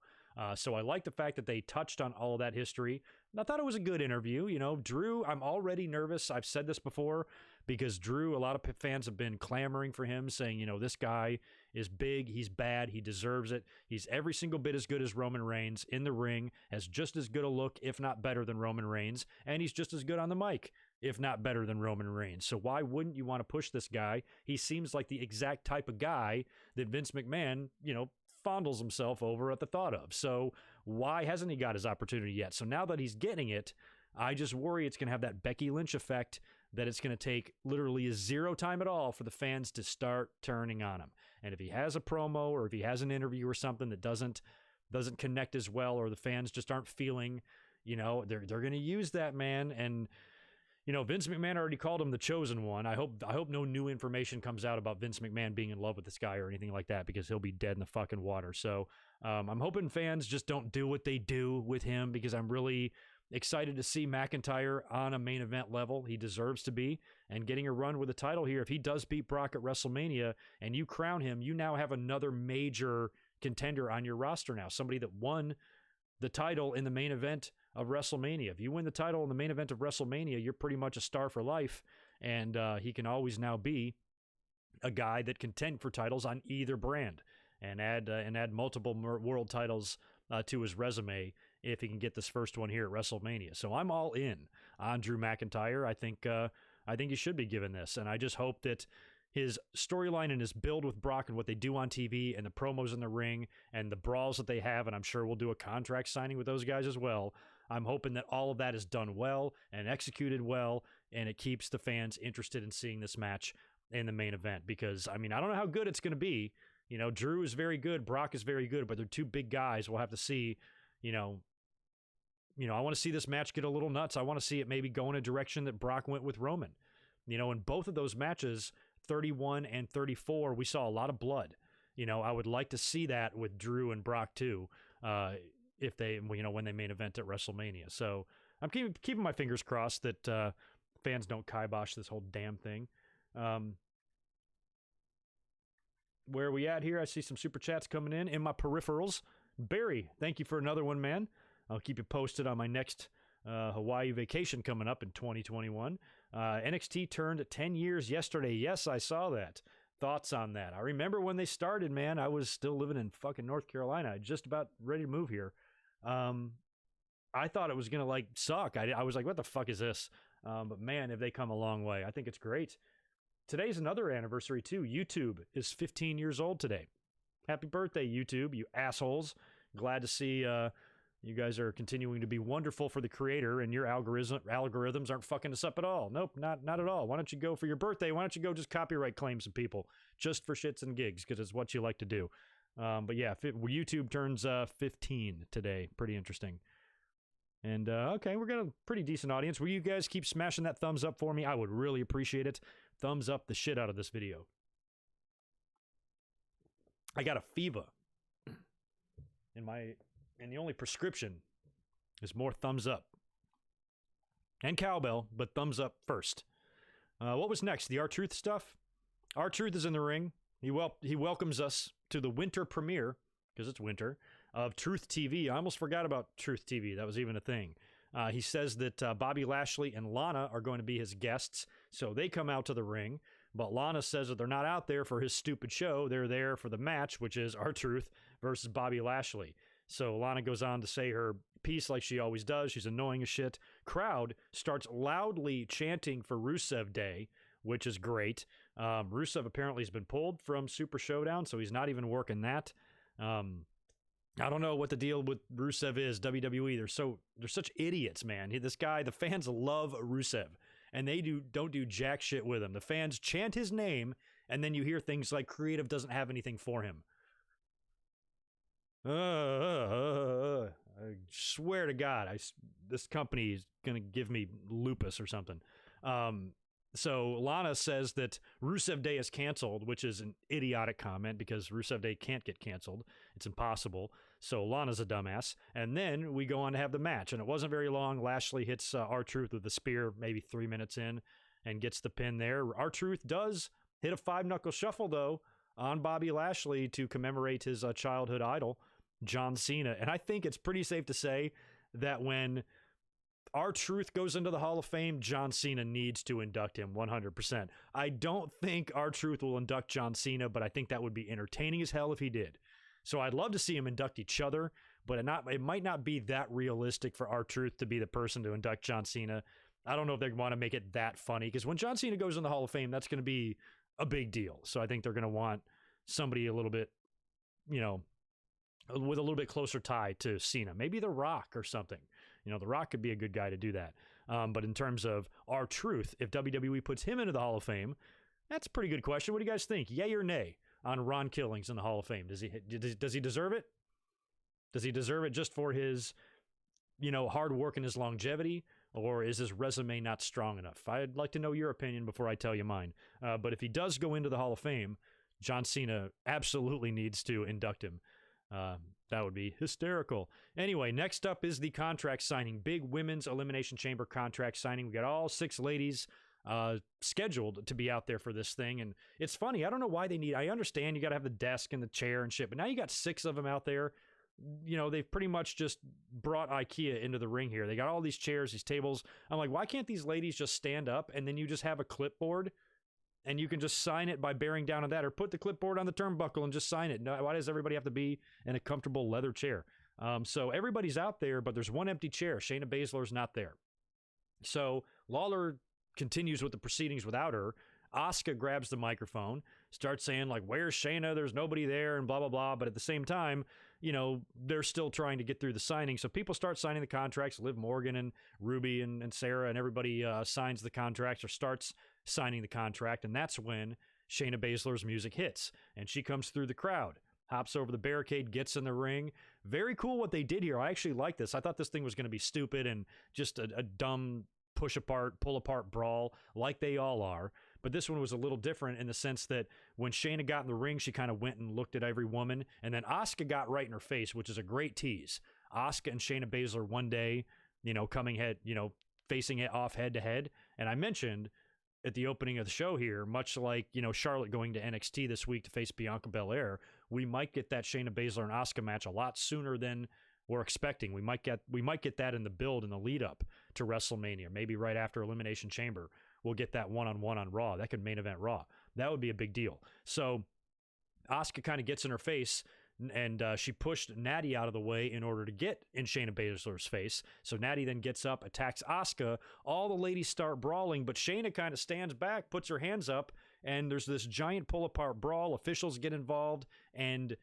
So I like the fact that they touched on all of that history. And I thought it was a good interview. You know, Drew, I'm already nervous. I've said this before because Drew, a lot of fans have been clamoring for him, saying, you know, this guy is big, he's bad, he deserves it. He's every single bit as good as Roman Reigns in the ring, has just as good a look, if not better than Roman Reigns, and he's just as good on the mic, if not better than Roman Reigns. So why wouldn't you want to push this guy? He seems like the exact type of guy that Vince McMahon, you know, fondles himself over at the thought of. So why hasn't he got his opportunity yet? So now that he's getting it, I just worry it's going to have that Becky Lynch effect, that it's going to take literally zero time at all for the fans to start turning on him. And if he has a promo or if he has an interview or something that doesn't connect as well, or the fans just aren't feeling, you know, they're going to use that, man. And you know, Vince McMahon already called him the chosen one. I hope no new information comes out about Vince McMahon being in love with this guy or anything like that, because he'll be dead in the fucking water. So I'm hoping fans just don't do what they do with him, because I'm really excited to see McIntyre on a main event level. He deserves to be, and getting a run with the title here. If he does beat Brock at WrestleMania and you crown him, you now have another major contender on your roster now, somebody that won the title in the main event of WrestleMania. If you win the title in the main event of WrestleMania, you're pretty much a star for life, and he can always now be a guy that contend for titles on either brand, and add multiple world titles to his resume if he can get this first one here at WrestleMania. So I'm all in on Drew McIntyre. I think he should be given this, and I just hope that his storyline and his build with Brock and what they do on TV and the promos in the ring and the brawls that they have, and I'm sure we'll do a contract signing with those guys as well. I'm hoping that all of that is done well and executed well, and it keeps the fans interested in seeing this match in the main event, because, I mean, I don't know how good it's going to be. You know, Drew is very good, Brock is very good, but they're two big guys. We'll have to see, you know, I want to see this match get a little nuts. I want to see it maybe go in a direction that Brock went with Roman. You know, in both of those matches, 31 and 34, we saw a lot of blood. You know, I would like to see that with Drew and Brock too, if they, you know, when they main event at WrestleMania. So I'm keeping my fingers crossed that fans don't kibosh this whole damn thing. Where are we at here? I see some super chats coming in my peripherals. Barry, thank you for another one, man. I'll keep you posted on my next Hawaii vacation coming up in 2021. NXT turned 10 years yesterday. Yes, I saw that. Thoughts on that? I remember when they started, man. I was still living in fucking North Carolina, just about ready to move here. I thought it was going to like suck. I was like, what the fuck is this? But man, have they come a long way. I think it's great. Today's another anniversary too. YouTube is 15 years old today. Happy birthday, YouTube, you assholes. Glad to see you guys are continuing to be wonderful for the creator, and your algorithms aren't fucking us up at all. Nope, not at all. Why don't you go for your birthday? Why don't you go just copyright claim some people just for shits and gigs, because it's what you like to do. But yeah, YouTube turns 15 today. Pretty interesting. And okay, we're got a pretty decent audience. Will you guys keep smashing that thumbs up for me? I would really appreciate it. Thumbs up the shit out of this video. I got a fever. And the only prescription is more thumbs up. And cowbell, but thumbs up first. What was next? The R-Truth stuff? R-Truth is in the ring. He welcomes us to the winter premiere, because it's winter, of Truth TV. I almost forgot about Truth TV. That was even a thing. He says that Bobby Lashley and Lana are going to be his guests, so they come out to the ring. But Lana says that they're not out there for his stupid show. They're there for the match, which is R-Truth versus Bobby Lashley. So Lana goes on to say her piece like she always does. She's annoying as shit. Crowd starts loudly chanting for Rusev Day, which is great. Rusev apparently has been pulled from Super Showdown, so he's not even working that. I don't know what the deal with Rusev is. WWE, they're such idiots, man. This guy, the fans love Rusev, and they don't do jack shit with him. The fans chant his name, and then you hear things like creative doesn't have anything for him. I swear to God, this company is going to give me lupus or something. So Lana says that Rusev Day is canceled, which is an idiotic comment because Rusev Day can't get canceled. It's impossible. So Lana's a dumbass. And then we go on to have the match, and it wasn't very long. Lashley hits R-Truth with the spear maybe 3 minutes in and gets the pin there. R-Truth does hit a 5-knuckle shuffle, though, on Bobby Lashley to commemorate his childhood idol. John Cena. And I think it's pretty safe to say that when R-Truth goes into the Hall of Fame, John Cena needs to induct him 100%. I don't think R-Truth will induct John Cena, but I think that would be entertaining as hell if he did. So I'd love to see him induct each other, but it might not be that realistic for R-Truth to be the person to induct John Cena. I don't know if they want to make it that funny, because when John Cena goes in the Hall of Fame, that's going to be a big deal. So I think they're going to want somebody a little bit, with a little bit closer tie to Cena. Maybe The Rock or something. The Rock could be a good guy to do that. But in terms of R-Truth, if WWE puts him into the Hall of Fame, that's a pretty good question. What do you guys think? Yay or nay on Ron Killings in the Hall of Fame? Does he deserve it? Does he deserve it just for his, hard work and his longevity? Or is his resume not strong enough? I'd like to know your opinion before I tell you mine. But if he does go into the Hall of Fame, John Cena absolutely needs to induct him. That would be hysterical. Anyway, next up is the contract signing. Big women's Elimination Chamber contract signing. We got all 6 ladies scheduled to be out there for this thing. And it's funny. I don't know why I understand you got to have the desk and the chair and shit, but now you got 6 of them out there. They've pretty much just brought IKEA into the ring here. They got all these chairs, these tables. I'm like, why can't these ladies just stand up and then you just have a clipboard and you can just sign it by bearing down on that, or put the clipboard on the turnbuckle and just sign it? No, why does everybody have to be in a comfortable leather chair? So everybody's out there, but there's one empty chair. Shayna Baszler's not there. So Lawler continues with the proceedings without her. Asuka grabs the microphone, starts saying, like, where's Shayna? There's nobody there, and blah, blah, blah. But at the same time, they're still trying to get through the signing. So people start signing the contracts. Liv Morgan and Ruby and Sarah and everybody signs the contracts or starts signing the contract. And that's when Shayna Baszler's music hits. And she comes through the crowd, hops over the barricade, gets in the ring. Very cool what they did here. I actually like this. I thought this thing was going to be stupid and just a dumb pull apart brawl like they all are. But this one was a little different in the sense that when Shayna got in the ring, she kind of went and looked at every woman. And then Asuka got right in her face, which is a great tease. Asuka and Shayna Baszler one day, facing it off head to head. And I mentioned at the opening of the show here, much like, Charlotte going to NXT this week to face Bianca Belair, we might get that Shayna Baszler and Asuka match a lot sooner than we're expecting. We might get that in the build, in the lead up to WrestleMania, maybe right after Elimination Chamber. We'll get that one-on-one on Raw. That could main event Raw. That would be a big deal. So Asuka kind of gets in her face, and she pushed Natty out of the way in order to get in Shayna Baszler's face. So Natty then gets up, attacks Asuka. All the ladies start brawling, but Shayna kind of stands back, puts her hands up, and there's this giant pull-apart brawl. Officials get involved, and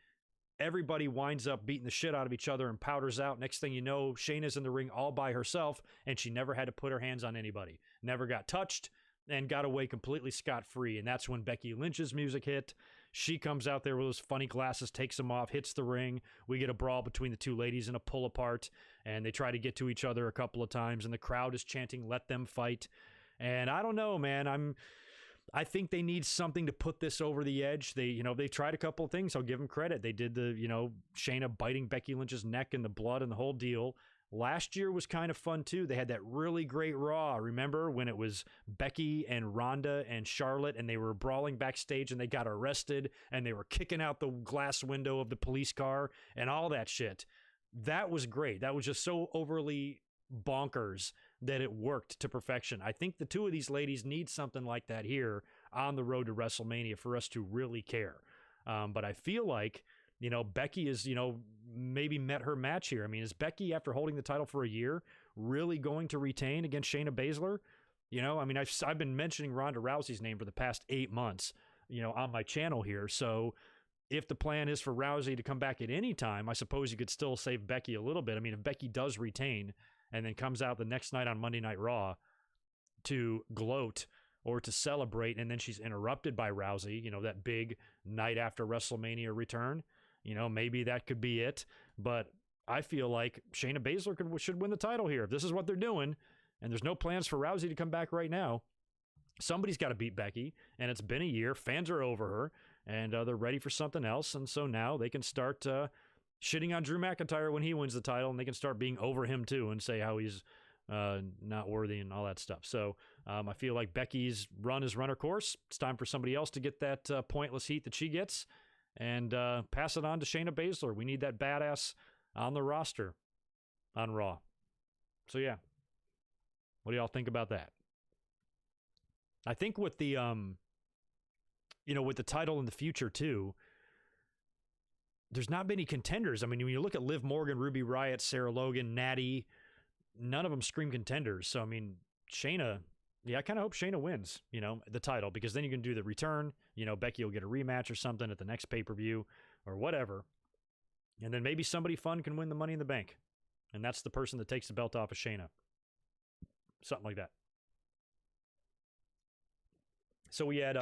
everybody winds up beating the shit out of each other and powders out. Next thing you know, Shayna's in the ring all by herself, and she never had to put her hands on anybody. Never got touched and got away completely scot-free. And that's when Becky Lynch's music hit. She comes out there with those funny glasses, takes them off, hits the ring. We get a brawl between the 2 ladies and a pull-apart, and they try to get to each other a couple of times, and the crowd is chanting, "Let them fight." And I don't know, man. I think they need something to put this over the edge. They tried a couple of things. I'll give them credit. They did the, Shayna biting Becky Lynch's neck and the blood and the whole deal. Last year was kind of fun too. They had that really great Raw. Remember when it was Becky and Ronda and Charlotte and they were brawling backstage and they got arrested and they were kicking out the glass window of the police car and all that shit. That was great. That was just so overly bonkers that it worked to perfection. I think the 2 of these ladies need something like that here on the road to WrestleMania for us to really care. But I feel like, Becky is, maybe met her match here. I mean, is Becky, after holding the title for a year, really going to retain against Shayna Baszler? I've been mentioning Ronda Rousey's name for the past 8 months, on my channel here. So if the plan is for Rousey to come back at any time, I suppose you could still save Becky a little bit. I mean, if Becky does retain and then comes out the next night on Monday Night Raw to gloat or to celebrate, and then she's interrupted by Rousey, that big night after WrestleMania return, maybe that could be it. But I feel like Shayna Baszler should win the title here. If this is what they're doing, and there's no plans for Rousey to come back right now, somebody's got to beat Becky, and it's been a year. Fans are over her, and they're ready for something else. And so now they can start shitting on Drew McIntyre when he wins the title, and they can start being over him too and say how he's not worthy and all that stuff. So I feel like Becky's run has run her course. It's time for somebody else to get that pointless heat that she gets. and pass it on to Shayna Baszler. We need that badass on the roster on Raw. So yeah, what do y'all think about that? I think with the with the title in the future too, there's not many contenders. I mean, when you look at Liv Morgan, Ruby Riott, Sarah Logan, Natty, none of them scream contenders. So I mean, Shayna, I kind of hope Shayna wins, the title, because then you can do the return. Becky will get a rematch or something at the next pay-per-view or whatever. And then maybe somebody fun can win the Money in the Bank. And that's the person that takes the belt off of Shayna. Something like that. So we had,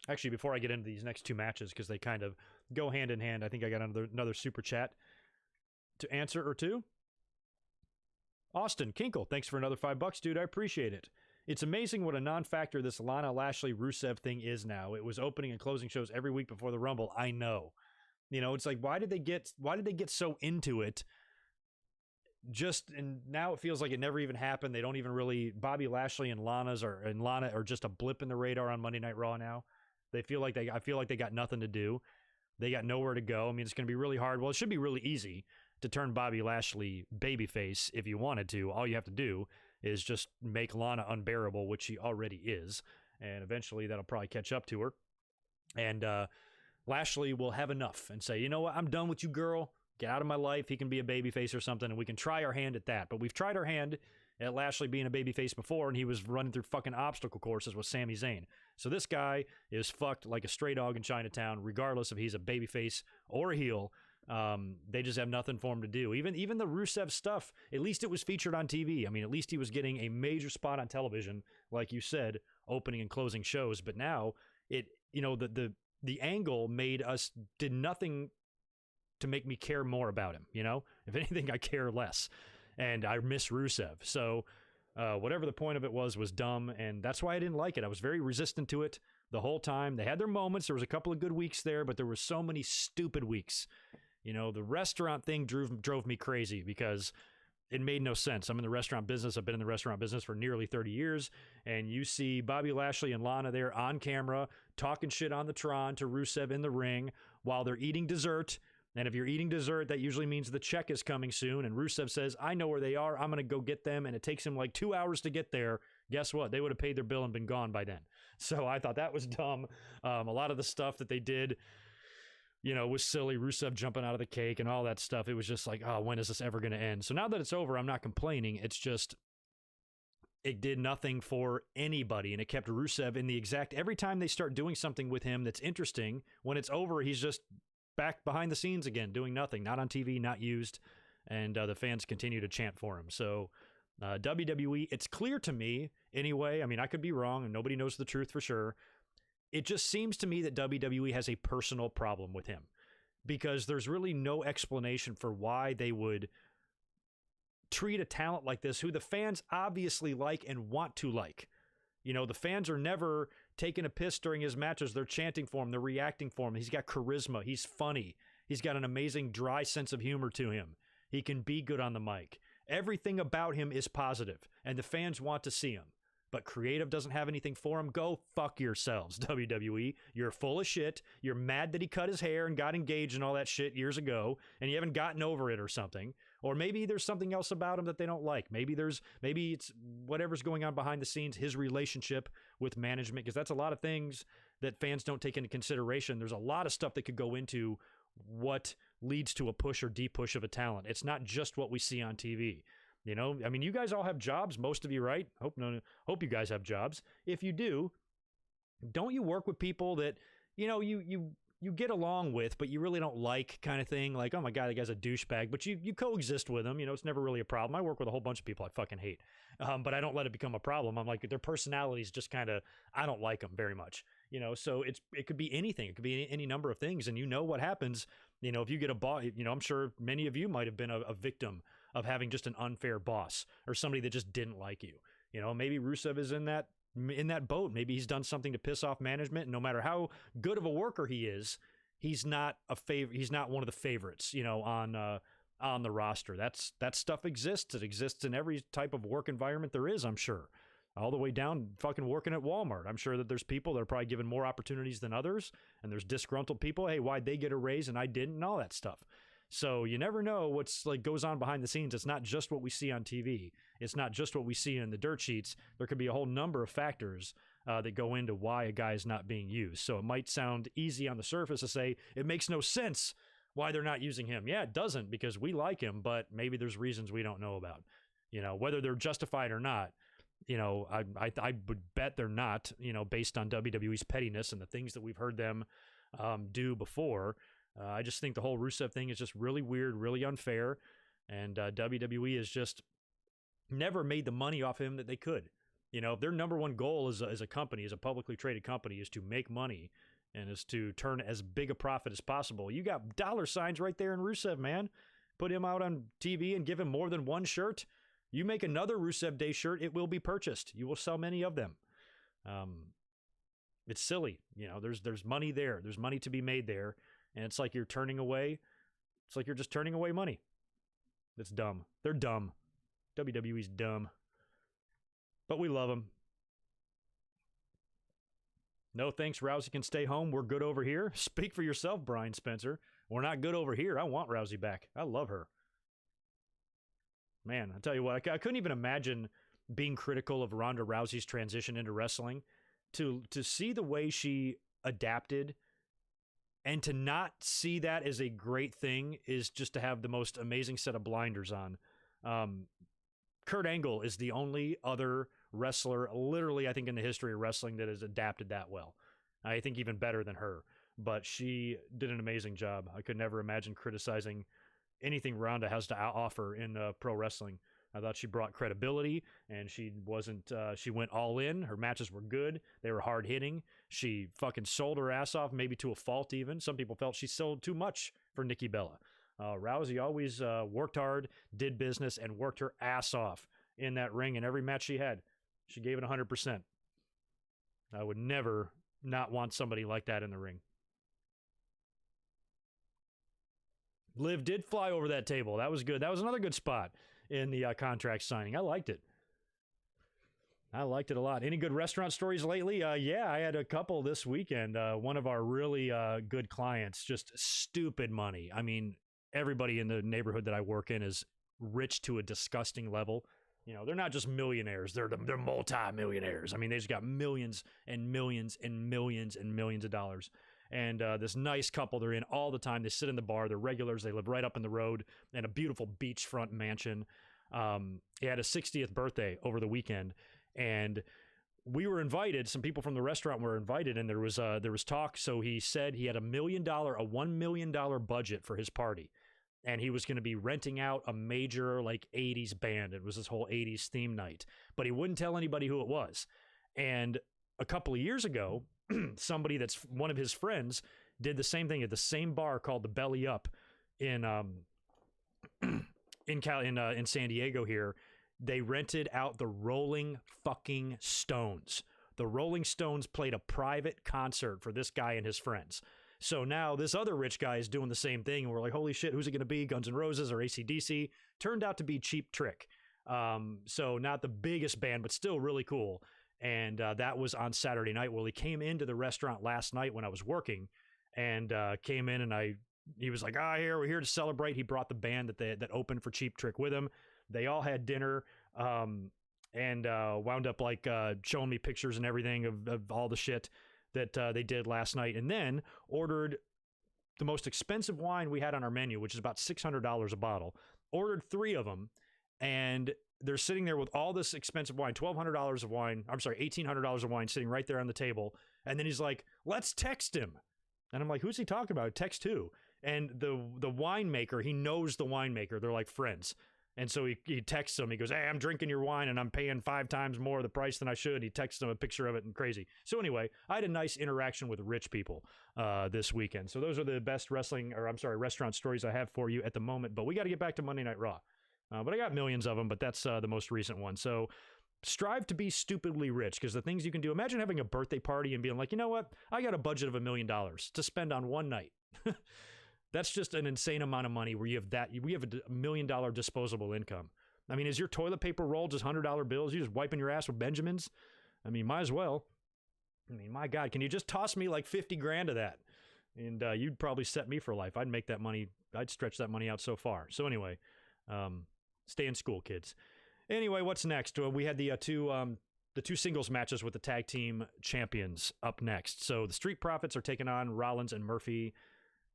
actually, before I get into these next two matches, because they kind of go hand in hand, I think I got another super chat to answer or two. Austin Kinkle, thanks for another $5, dude. I appreciate it. It's amazing what a non-factor this Lana Lashley Rusev thing is now. It was opening and closing shows every week before the Rumble. I know. It's like, why did they get so into it? And now it feels like it never even happened. They don't even really, Bobby Lashley and Lana are just a blip in the radar on Monday Night Raw now. I feel like they got nothing to do. They got nowhere to go. I mean, it's going to be really hard. Well, it should be really easy to turn Bobby Lashley babyface if you wanted to. All you have to do is just make Lana unbearable, which she already is. And eventually that'll probably catch up to her. And Lashley will have enough and say, you know what, I'm done with you, girl. Get out of my life. He can be a babyface or something, and we can try our hand at that. But we've tried our hand at Lashley being a babyface before, and he was running through fucking obstacle courses with Sami Zayn. So this guy is fucked like a stray dog in Chinatown, regardless if he's a babyface or a heel. They just have nothing for him to do. Even the Rusev stuff, at least it was featured on TV. I mean, at least he was getting a major spot on television, like you said, opening and closing shows. But now the angle did nothing to make me care more about him. If anything, I care less, and I miss Rusev. So whatever the point of it was dumb, and that's why I didn't like it. I was very resistant to it the whole time. They had their moments. There was a couple of good weeks there, but there were so many stupid weeks. The restaurant thing drove me crazy because it made no sense. I'm in the restaurant business. I've been in the restaurant business for nearly 30 years. And you see Bobby Lashley and Lana there on camera talking shit on the Tron to Rusev in the ring while they're eating dessert. And if you're eating dessert, that usually means the check is coming soon. And Rusev says, I know where they are. I'm going to go get them. And it takes him like 2 hours to get there. Guess what? They would have paid their bill and been gone by then. So I thought that was dumb. A lot of the stuff that they did, was silly. Rusev jumping out of the cake and all that stuff. It was just like, oh, when is this ever going to end? So now that it's over, I'm not complaining. It's just, it did nothing for anybody. And it kept Rusev in the exact, every time they start doing something with him that's interesting, when it's over, he's just back behind the scenes again, doing nothing, not on TV, not used. And the fans continue to chant for him. So WWE, it's clear to me anyway. I mean, I could be wrong and nobody knows the truth for sure. It just seems to me that WWE has a personal problem with him because there's really no explanation for why they would treat a talent like this, who the fans obviously like and want to like. The fans are never taking a piss during his matches. They're chanting for him. They're reacting for him. He's got charisma. He's funny. He's got an amazing dry sense of humor to him. He can be good on the mic. Everything about him is positive, and the fans want to see him. But creative doesn't have anything for him. Go fuck yourselves, WWE. You're full of shit. You're mad that he cut his hair and got engaged and all that shit years ago, and you haven't gotten over it or something. Or maybe there's something else about him that they don't like. Maybe it's whatever's going on behind the scenes, his relationship with management, because that's a lot of things that fans don't take into consideration. There's a lot of stuff that could go into what leads to a push or de-push of a talent. It's not just what we see on TV. I mean, you guys all have jobs, most of you, right? Hope you guys have jobs. If you do, don't you work with people that, you get along with, but you really don't like, kind of thing? Like, oh my God, that guy's a douchebag, but you coexist with him. It's never really a problem. I work with a whole bunch of people I fucking hate, but I don't let it become a problem. I'm like, their personalities just kind of, I don't like them very much. So it could be anything. It could be any number of things. And what happens, if you get a boss, I'm sure many of you might have been a victim of having just an unfair boss or somebody that just didn't like you. Maybe Rusev is in that boat. Maybe he's done something to piss off management. And no matter how good of a worker he is, he's not he's not one of the favorites, on the roster. That stuff exists. It exists in every type of work environment there is, I'm sure. all the way down fucking working at Walmart. I'm sure that there's people that are probably given more opportunities than others, and there's disgruntled people. Hey, why'd they get a raise and I didn't, and all that stuff. So you never know what's like goes on behind the scenes. It's not just what we see on TV. It's not just what we see in the dirt sheets. There could be a whole number of factors that go into why a guy is not being used. So it might sound easy on the surface to say it makes no sense why they're not using him. Yeah, it doesn't, because we like him, but maybe there's reasons we don't know about. You know, whether they're justified or not. You know, I would bet they're not. You know, based on WWE's pettiness and the things that we've heard them do before. I just think the whole Rusev thing is just really weird, really unfair, and WWE has just never made the money off him that they could. You know, their number one goal as a company, as a publicly traded company, is to make money and is to turn as big a profit as possible. You got dollar signs right there in Rusev, man. Put him out on TV and give him more than one shirt. You make another Rusev Day shirt, it will be purchased. You will sell many of them. It's silly. You know, there's money there. There's money to be made there. And it's like you're turning away. It's like you're just turning away money. It's dumb. They're dumb. WWE's dumb. But we love them. No thanks, Rousey can stay home. We're good over here. Speak for yourself, Brian Spencer. We're not good over here. I want Rousey back. I love her. Man, I tell you what, I couldn't even imagine being critical of Ronda Rousey's transition into wrestling. To see the way she adapted and to not see that as a great thing is just to have the most amazing set of blinders on. Kurt Angle is the only other wrestler, literally, I think, in the history of wrestling that has adapted that well. I think even better than her. But she did an amazing job. I could never imagine criticizing anything Ronda has to offer in pro wrestling. I thought she brought credibility, and she went all in. Her matches were good. They were hard hitting. She fucking sold her ass off, maybe to a fault even. Some people felt she sold too much for Nikki Bella. Rousey always worked hard, did business, and worked her ass off in that ring in every match she had. She gave it 100%. I would never not want somebody like that in the ring. Liv did fly over that table. That was good. That was another good spot in the contract signing. I liked it. I liked it a lot. Any good restaurant stories lately? Yeah, I had a couple this weekend. One of our really good clients, just stupid money. I mean, everybody in the neighborhood that I work in is rich to a disgusting level. You know, they're not just millionaires. They're multi-millionaires. I mean, they just got millions and millions and millions and millions of dollars. And this nice couple, they're in all the time. They sit in the bar. They're regulars. They live right up in the road in a beautiful beachfront mansion. He had a 60th birthday over the weekend, and we were invited. Some people from the restaurant were invited, and there was talk. So he said he had a $1 million budget for his party, and he was going to be renting out a major like 80s band. It was this whole 80s theme night, but he wouldn't tell anybody who it was. And a couple of years ago, somebody that's one of his friends did the same thing at the same bar called the Belly Up in San Diego here. They rented out the Rolling fucking Stones. The Rolling Stones played a private concert for this guy and his friends. So now this other rich guy is doing the same thing, and we're like, holy shit, who's it going to be? Guns N' Roses or AC/DC? Turned out to be Cheap Trick. So not the biggest band, but still really cool. And that was on Saturday night. Well, he came into the restaurant last night when I was working, and came in, and he was like, we're here to celebrate. He brought the band that opened for Cheap Trick with him. They all had dinner, and wound up like showing me pictures and everything of all the shit that they did last night, and then ordered the most expensive wine we had on our menu, which is about $600 a bottle. Ordered 3 of them, and they're sitting there with all this expensive wine, $1,200 of wine. I'm sorry, $1,800 of wine sitting right there on the table. And then he's like, let's text him. And I'm like, who's he talking about? Text who? And the winemaker, he knows the winemaker. They're like friends. And so he texts him. He goes, hey, I'm drinking your wine and I'm paying 5 times more of the price than I should. He texts him a picture of it and crazy. So anyway, I had a nice interaction with rich people this weekend. So those are the best restaurant stories I have for you at the moment. But we got to get back to Monday Night Raw. But I got millions of them, but that's the most recent one. So strive to be stupidly rich, because the things you can do, imagine having a birthday party and being like, you know what? I got a budget of $1 million to spend on one night. That's just an insane amount of money where we have $1 million disposable income. I mean, is your toilet paper roll just $100 bills? You just wiping your ass with Benjamins? I mean, might as well. I mean, my God, can you just toss me like 50 grand of that? And you'd probably set me for life. I'd make that money. I'd stretch that money out so far. So anyway, stay in school, kids. Anyway, what's next? We had the two singles matches with the tag team champions up next. So the Street Profits are taking on Rollins and Murphy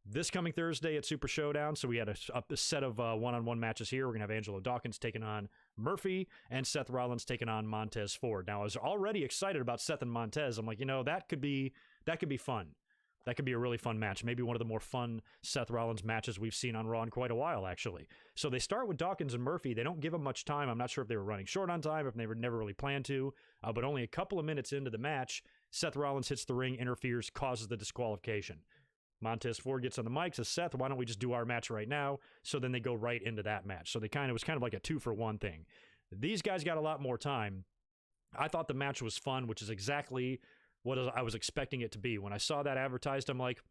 this coming Thursday at Super Showdown. So we had a set of one-on-one matches here. We're going to have Angelo Dawkins taking on Murphy and Seth Rollins taking on Montez Ford. Now, I was already excited about Seth and Montez. I'm like, that could be fun. That could be a really fun match. Maybe one of the more fun Seth Rollins matches we've seen on Raw in quite a while, actually. So they start with Dawkins and Murphy. They don't give them much time. I'm not sure if they were running short on time, if they were never really planned to. But only a couple of minutes into the match, Seth Rollins hits the ring, interferes, causes the disqualification. Montez Ford gets on the mic, says, Seth, why don't we just do our match right now? So then they go right into that match. So it was kind of like a 2-for-1 thing. These guys got a lot more time. I thought the match was fun, which is exactly what I was expecting it to be. When I saw that advertised, I'm like,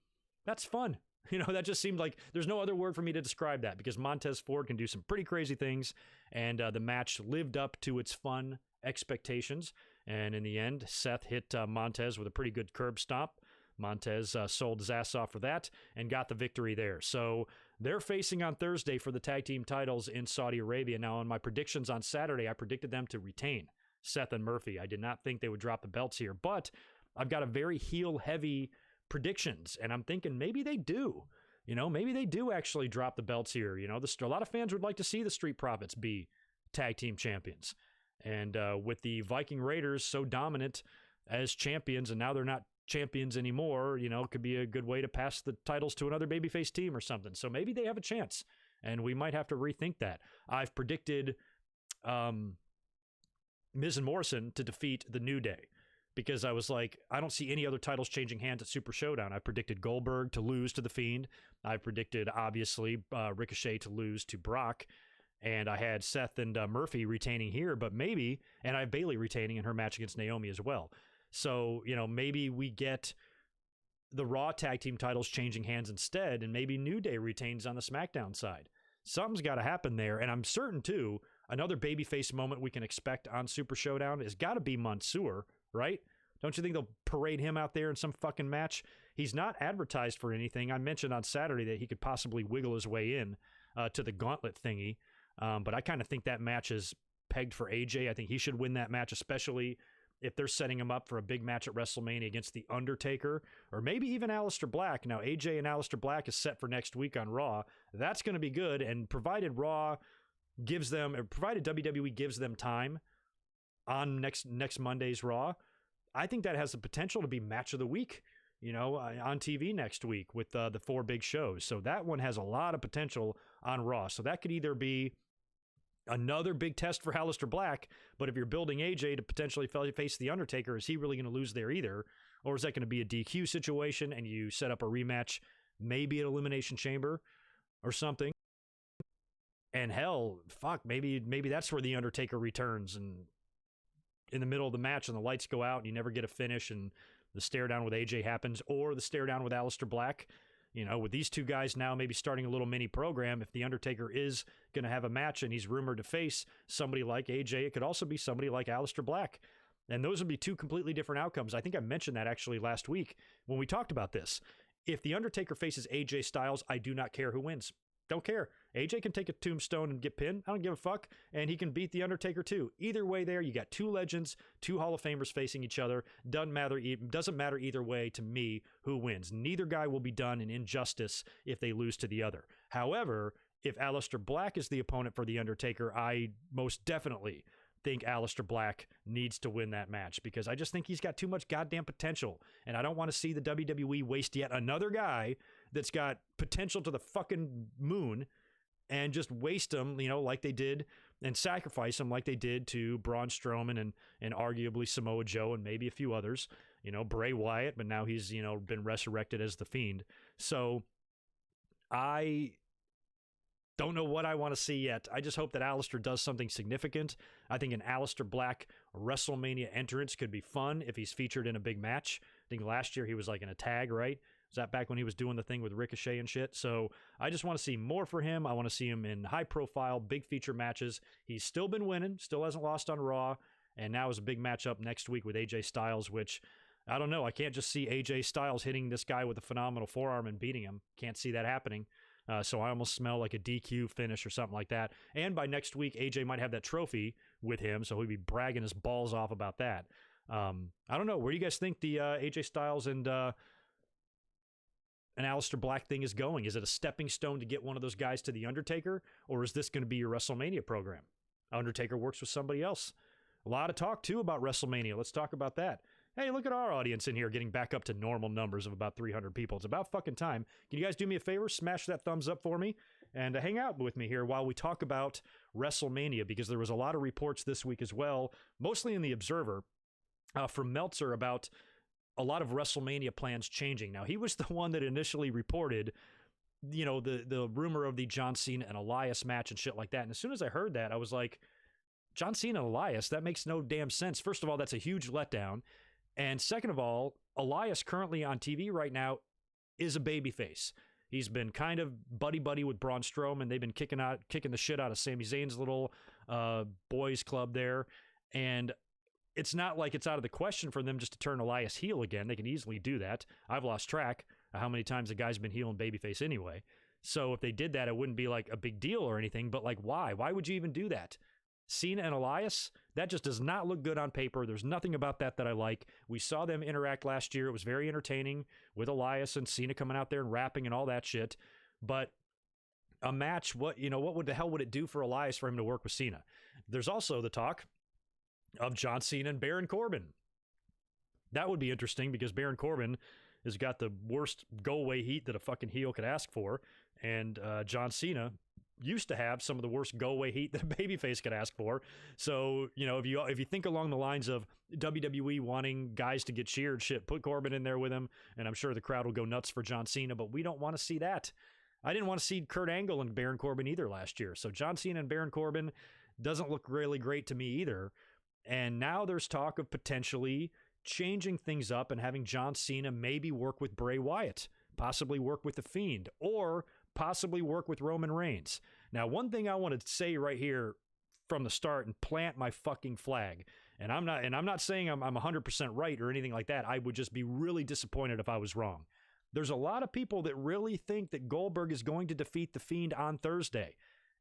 that's fun. That just seemed like there's no other word for me to describe that, because Montez Ford can do some pretty crazy things, and the match lived up to its fun expectations. And in the end, Seth hit Montez with a pretty good curb stomp. Montez sold his ass off for that and got the victory there. So they're facing on Thursday for the tag team titles in Saudi Arabia. Now, on my predictions on Saturday, I predicted them to retain Seth and Murphy. I did not think they would drop the belts here, but I've got a very heel-heavy predictions, and I'm thinking maybe they do. Maybe they do actually drop the belts here. A lot of fans would like to see the Street Profits be tag team champions. And with the Viking Raiders so dominant as champions, and now they're not champions anymore, could be a good way to pass the titles to another babyface team or something. So maybe they have a chance, and we might have to rethink that. I've predicted Miz and Morrison to defeat the New Day, because I was like, I don't see any other titles changing hands at Super Showdown. I predicted Goldberg to lose to The Fiend. I predicted, obviously, Ricochet to lose to Brock. And I had Seth and Murphy retaining here, but maybe, and I have Bayley retaining in her match against Naomi as well. So, maybe we get the Raw tag team titles changing hands instead, and maybe New Day retains on the SmackDown side. Something's got to happen there, and I'm certain, too, another babyface moment we can expect on Super Showdown has got to be Mansoor, right? Don't you think they'll parade him out there in some fucking match? He's not advertised for anything. I mentioned on Saturday that he could possibly wiggle his way in to the gauntlet thingy, but I kind of think that match is pegged for AJ. I think he should win that match, especially if they're setting him up for a big match at WrestleMania against The Undertaker, or maybe even Aleister Black. Now, AJ and Aleister Black is set for next week on Raw. That's going to be good, and provided WWE gives them time on next Monday's Raw, I think that has the potential to be match of the week, on TV next week with the 4 big shows. So that one has a lot of potential on Raw. So that could either be another big test for Aleister Black, but if you're building AJ to potentially face The Undertaker, is he really going to lose there either? Or is that going to be a DQ situation and you set up a rematch, maybe at Elimination Chamber or something? And hell, maybe that's where The Undertaker returns, and in the middle of the match and the lights go out and you never get a finish and the stare down with AJ happens, or the stare down with Aleister Black. With these two guys now maybe starting a little mini program, if The Undertaker is going to have a match and he's rumored to face somebody like AJ, it could also be somebody like Aleister Black. And those would be two completely different outcomes. I think I mentioned that actually last week when we talked about this. If The Undertaker faces AJ Styles, I do not care who wins. Don't care. AJ can take a tombstone and get pinned. I don't give a fuck. And he can beat The Undertaker too. Either way there, you got two legends, two Hall of Famers facing each other. Doesn't matter either way to me who wins. Neither guy will be done an injustice if they lose to the other. However, if Aleister Black is the opponent for The Undertaker, I most definitely think Aleister Black needs to win that match, because I just think he's got too much goddamn potential, and I don't want to see the WWE waste yet another guy that's got potential to the fucking moon and just waste him, like they did, and sacrifice him like they did to Braun Strowman and arguably Samoa Joe and maybe a few others, Bray Wyatt, but now he's, been resurrected as the Fiend. So I don't know what I want to see yet. I just hope that Aleister does something significant. I think an Aleister Black WrestleMania entrance could be fun if he's featured in a big match. I think last year he was like in a tag, right? Is that back when he was doing the thing with Ricochet and shit? So I just want to see more for him. I want to see him in high-profile, big feature matches. He's still been winning, still hasn't lost on Raw, and now is a big matchup next week with AJ Styles, which, I don't know. I can't just see AJ Styles hitting this guy with a phenomenal forearm and beating him. Can't see that happening. So I almost smell like a DQ finish or something like that. And by next week, AJ might have that trophy with him, so he'll be bragging his balls off about that. I don't know. Where do you guys think the AJ Styles and Aleister Black thing is going? Is it a stepping stone to get one of those guys to The Undertaker, or is this going to be your WrestleMania program? Undertaker works with somebody else. A lot of talk, too, about WrestleMania. Let's talk about that. Hey, look at our audience in here getting back up to normal numbers of about 300 people. It's about fucking time. Can you guys do me a favor? Smash that thumbs up for me and hang out with me here while we talk about WrestleMania, because there was a lot of reports this week as well, mostly in The Observer, from Meltzer about a lot of WrestleMania plans changing. Now, he was the one that initially reported, you know, the rumor of the John Cena and Elias match and shit like that. And as soon as I heard that, I was like, John Cena and Elias, that makes no damn sense. First of all, that's a huge letdown. And second of all, Elias currently on TV right now is a babyface. He's been kind of buddy-buddy with Braun Strowman. They've been kicking the shit out of Sami Zayn's little boys club there. And it's not like it's out of the question for them just to turn Elias heel again. They can easily do that. I've lost track of how many times the guy's been heel and babyface anyway. So if they did that, it wouldn't be like a big deal or anything. But like, why? Why would you even do that? Cena and Elias, that just does not look good on paper. There's nothing about that I like. We saw them interact last year. It was very entertaining with Elias and Cena coming out there and rapping and all that shit. But a match, what would the hell would it do for Elias for him to work with Cena? There's also the talk of John Cena and Baron Corbin. That would be interesting because Baron Corbin has got the worst go-away heat that a fucking heel could ask for. And John Cena used to have some of the worst go-away heat that a babyface could ask for. So, if you think along the lines of WWE wanting guys to get cheered, shit, put Corbin in there with him, and I'm sure the crowd will go nuts for John Cena, but we don't want to see that. I didn't want to see Kurt Angle and Baron Corbin either last year. So John Cena and Baron Corbin doesn't look really great to me either. And now there's talk of potentially changing things up and having John Cena maybe work with Bray Wyatt, possibly work with The Fiend, or possibly work with Roman Reigns. Now, one thing I want to say right here from the start and plant my fucking flag, and I'm not saying I'm 100% right or anything like that. I would just be really disappointed if I was wrong. There's a lot of people that really think that Goldberg is going to defeat The Fiend on Thursday.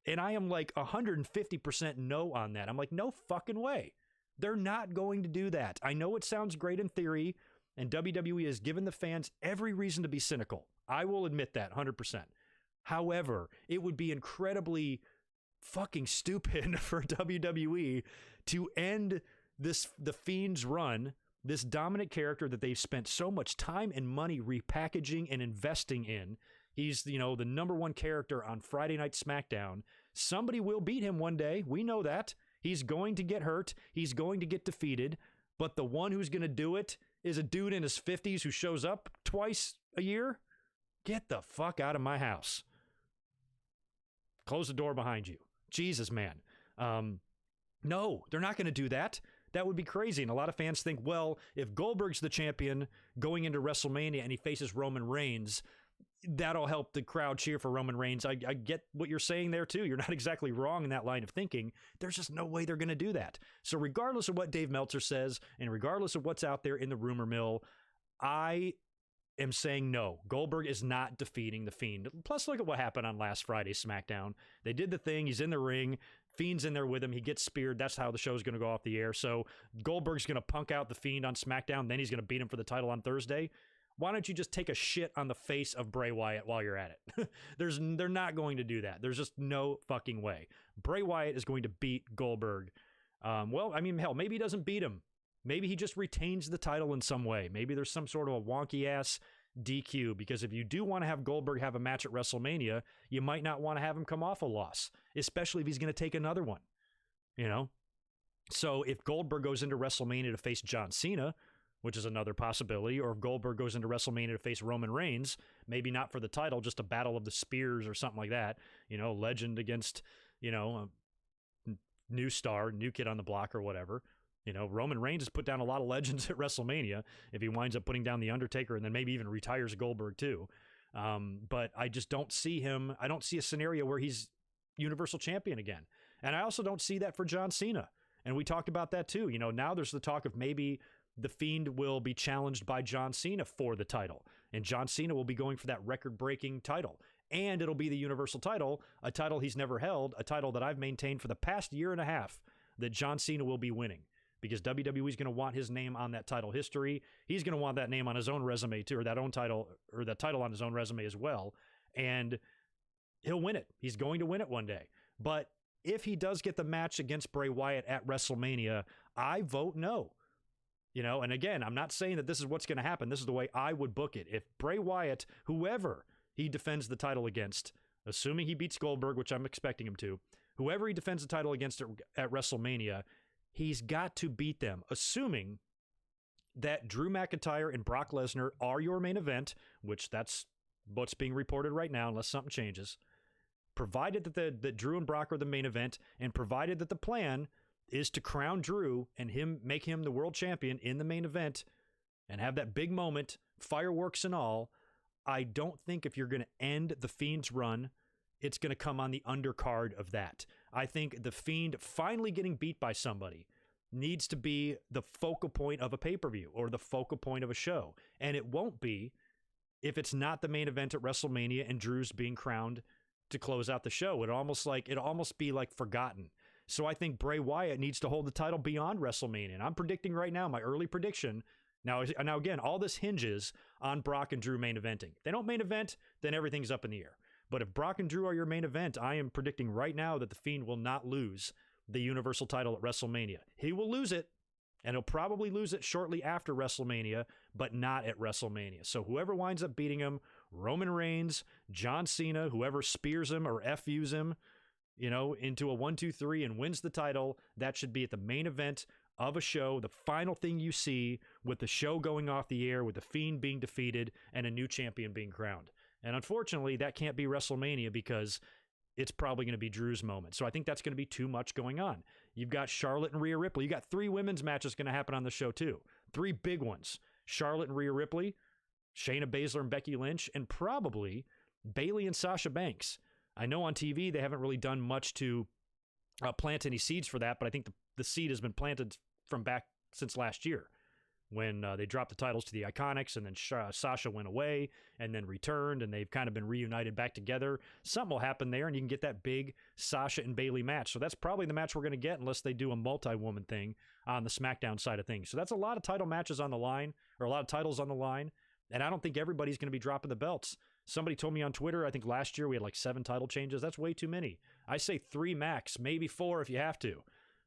And I am like 150% no on that. I'm like, no fucking way. They're not going to do that. I know it sounds great in theory, and WWE has given the fans every reason to be cynical. I will admit that 100%. However, it would be incredibly fucking stupid for WWE to end the Fiend's run, this dominant character that they've spent so much time and money repackaging and investing in. He's, the number one character on Friday Night SmackDown. Somebody will beat him one day. We know that. He's going to get hurt. He's going to get defeated. But the one who's going to do it is a dude in his 50s who shows up twice a year. Get the fuck out of my house. Close the door behind you. Jesus, man. No, they're not going to do that. That would be crazy. And a lot of fans think, well, if Goldberg's the champion going into WrestleMania and he faces Roman Reigns, that'll help the crowd cheer for Roman Reigns. I get what you're saying there, too. You're not exactly wrong in that line of thinking. There's just no way they're going to do that. So regardless of what Dave Meltzer says, and regardless of what's out there in the rumor mill, I am saying no. Goldberg is not defeating The Fiend. Plus, look at what happened on last Friday's SmackDown. They did the thing. He's in the ring. Fiend's in there with him. He gets speared. That's how the show's going to go off the air. So Goldberg's going to punk out The Fiend on SmackDown. Then he's going to beat him for the title on Thursday. Why don't you just take a shit on the face of Bray Wyatt while you're at it? They're not going to do that. There's just no fucking way. Bray Wyatt is going to beat Goldberg. Hell, maybe he doesn't beat him. Maybe he just retains the title in some way. Maybe there's some sort of a wonky-ass DQ, because if you do want to have Goldberg have a match at WrestleMania, you might not want to have him come off a loss, especially if he's going to take another one, So if Goldberg goes into WrestleMania to face John Cena, which is another possibility, or if Goldberg goes into WrestleMania to face Roman Reigns, maybe not for the title, just a battle of the spears or something like that, legend against, a new star, new kid on the block or whatever. Roman Reigns has put down a lot of legends at WrestleMania if he winds up putting down The Undertaker and then maybe even retires Goldberg too. But I just don't see him. I don't see a scenario where he's Universal Champion again. And I also don't see that for John Cena. And we talked about that too. Now there's the talk of maybe The Fiend will be challenged by John Cena for the title. And John Cena will be going for that record-breaking title. And it'll be the Universal title, a title he's never held, a title that I've maintained for the past year and a half that John Cena will be winning. Because WWE is going to want his name on that title history. He's going to want that name on his own resume too, or that title on his own resume as well. And he'll win it. He's going to win it one day. But if he does get the match against Bray Wyatt at WrestleMania, I vote no. And again, I'm not saying that this is what's going to happen. This is the way I would book it. If Bray Wyatt, whoever he defends the title against, assuming he beats Goldberg, which I'm expecting him to, whoever he defends the title against at WrestleMania, he's got to beat them, assuming that Drew McIntyre and Brock Lesnar are your main event, which that's what's being reported right now, unless something changes. Provided that Drew and Brock are the main event, and provided that the plan is to crown Drew and make him the world champion in the main event and have that big moment, fireworks and all, I don't think if you're going to end The Fiend's run, it's going to come on the undercard of that. I think The Fiend finally getting beat by somebody needs to be the focal point of a pay-per-view or the focal point of a show. And it won't be if it's not the main event at WrestleMania and Drew's being crowned to close out the show. It'll almost be like forgotten. So I think Bray Wyatt needs to hold the title beyond WrestleMania. And I'm predicting right now, my early prediction. Now again, all this hinges on Brock and Drew main eventing. If they don't main event, then everything's up in the air. But if Brock and Drew are your main event, I am predicting right now that The Fiend will not lose the Universal title at WrestleMania. He will lose it, and he'll probably lose it shortly after WrestleMania, but not at WrestleMania. So whoever winds up beating him, Roman Reigns, John Cena, whoever spears him or FUs him, into a 1-2-3 and wins the title, that should be at the main event of a show, the final thing you see with the show going off the air, with The Fiend being defeated and a new champion being crowned. And unfortunately, that can't be WrestleMania because it's probably going to be Drew's moment. So I think that's going to be too much going on. You've got Charlotte and Rhea Ripley. You got 3 women's matches going to happen on the show too. 3 big ones. Charlotte and Rhea Ripley, Shayna Baszler and Becky Lynch, and probably Bayley and Sasha Banks. I know on TV they haven't really done much to plant any seeds for that, but I think the seed has been planted from back since last year when they dropped the titles to the Iconics, and then Sasha went away and then returned, and they've kind of been reunited back together. Something will happen there, and you can get that big Sasha and Bayley match. So that's probably the match we're going to get unless they do a multi-woman thing on the SmackDown side of things. So that's a lot of title matches on the line, or a lot of titles on the line, and I don't think everybody's going to be dropping the belts. Somebody told me on Twitter, I think last year we had like 7 title changes. That's way too many. I say 3 max, maybe 4 if you have to.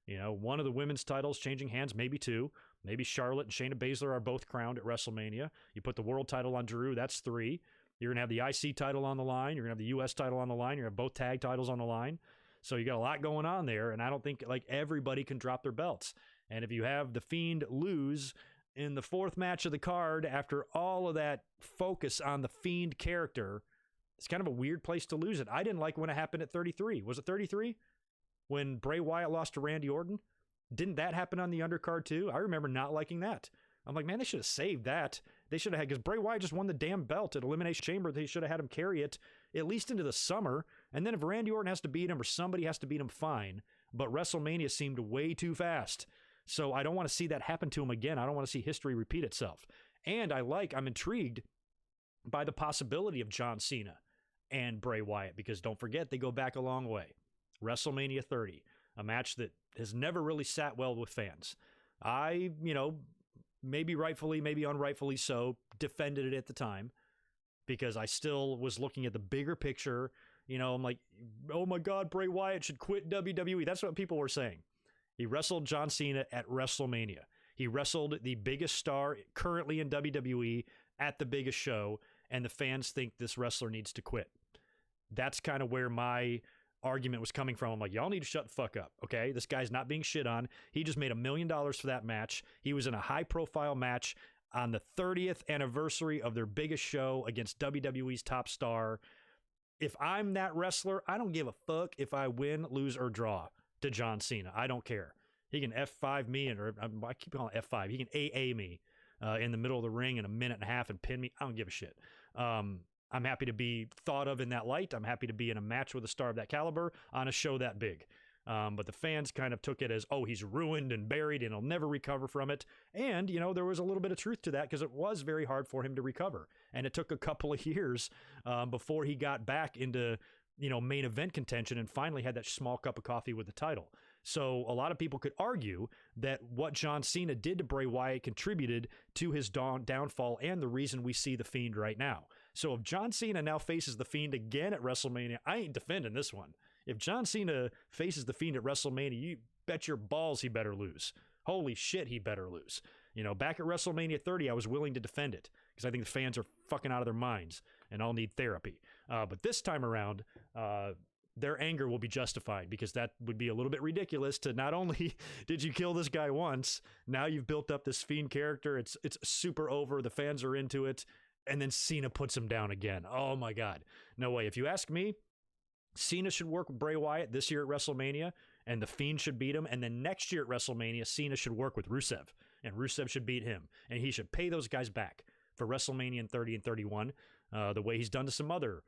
One of the women's titles changing hands, maybe 2. Maybe Charlotte and Shayna Baszler are both crowned at WrestleMania. You put the world title on Drew, that's 3. You're going to have the IC title on the line. You're going to have the US title on the line. You're going to have both tag titles on the line. So you got a lot going on there, and I don't think like everybody can drop their belts. And if you have The Fiend lose in the 4th match of the card after all of that focus on the Fiend character, it's kind of a weird place to lose it. I didn't like when it happened at 33. Was it 33? When Bray Wyatt lost to Randy Orton? Didn't that happen on the undercard too? I remember not liking that. I'm like, man, they should have saved that. They should have had, because Bray Wyatt just won the damn belt at Elimination Chamber. They should have had him carry it at least into the summer. And then if Randy Orton has to beat him or somebody has to beat him, fine. But WrestleMania seemed way too fast. So I don't want to see that happen to him again. I don't want to see history repeat itself. And I'm intrigued by the possibility of John Cena and Bray Wyatt, because don't forget, they go back a long way. WrestleMania 30, a match that has never really sat well with fans. I, maybe rightfully, maybe unrightfully so, defended it at the time because I still was looking at the bigger picture. I'm like, oh my God, Bray Wyatt should quit WWE. That's what people were saying. He wrestled John Cena at WrestleMania. He wrestled the biggest star currently in WWE at the biggest show, and the fans think this wrestler needs to quit. That's kind of where my argument was coming from. I'm like, y'all need to shut the fuck up, okay? This guy's not being shit on. He just made $1 million for that match. He was in a high-profile match on the 30th anniversary of their biggest show against WWE's top star. If I'm that wrestler, I don't give a fuck if I win, lose, or draw to John Cena. I don't care. He can F5 me, or I keep calling it F5. He can AA me in the middle of the ring in a minute and a half and pin me. I don't give a shit. I'm happy to be thought of in that light. I'm happy to be in a match with a star of that caliber on a show that big. But the fans kind of took it as, oh, he's ruined and buried and he'll never recover from it. And, there was a little bit of truth to that because it was very hard for him to recover. And it took a couple of years before he got back into, main event contention and finally had that small cup of coffee with the title. So a lot of people could argue that what John Cena did to Bray Wyatt contributed to his downfall and the reason we see The Fiend right now. So if John Cena now faces The Fiend again at WrestleMania, I ain't defending this one. If John Cena faces The Fiend at WrestleMania, you bet your balls he better lose. Holy shit, he better lose. Back at WrestleMania 30, I was willing to defend it because I think the fans are fucking out of their minds and all need therapy. But this time around, their anger will be justified because that would be a little bit ridiculous to not only did you kill this guy once, now you've built up this Fiend character. It's super over. The fans are into it. And then Cena puts him down again. Oh my God. No way. If you ask me, Cena should work with Bray Wyatt this year at WrestleMania, and The Fiend should beat him. And then next year at WrestleMania, Cena should work with Rusev, and Rusev should beat him. And he should pay those guys back for WrestleMania in 30 and 31, the way he's done to some other,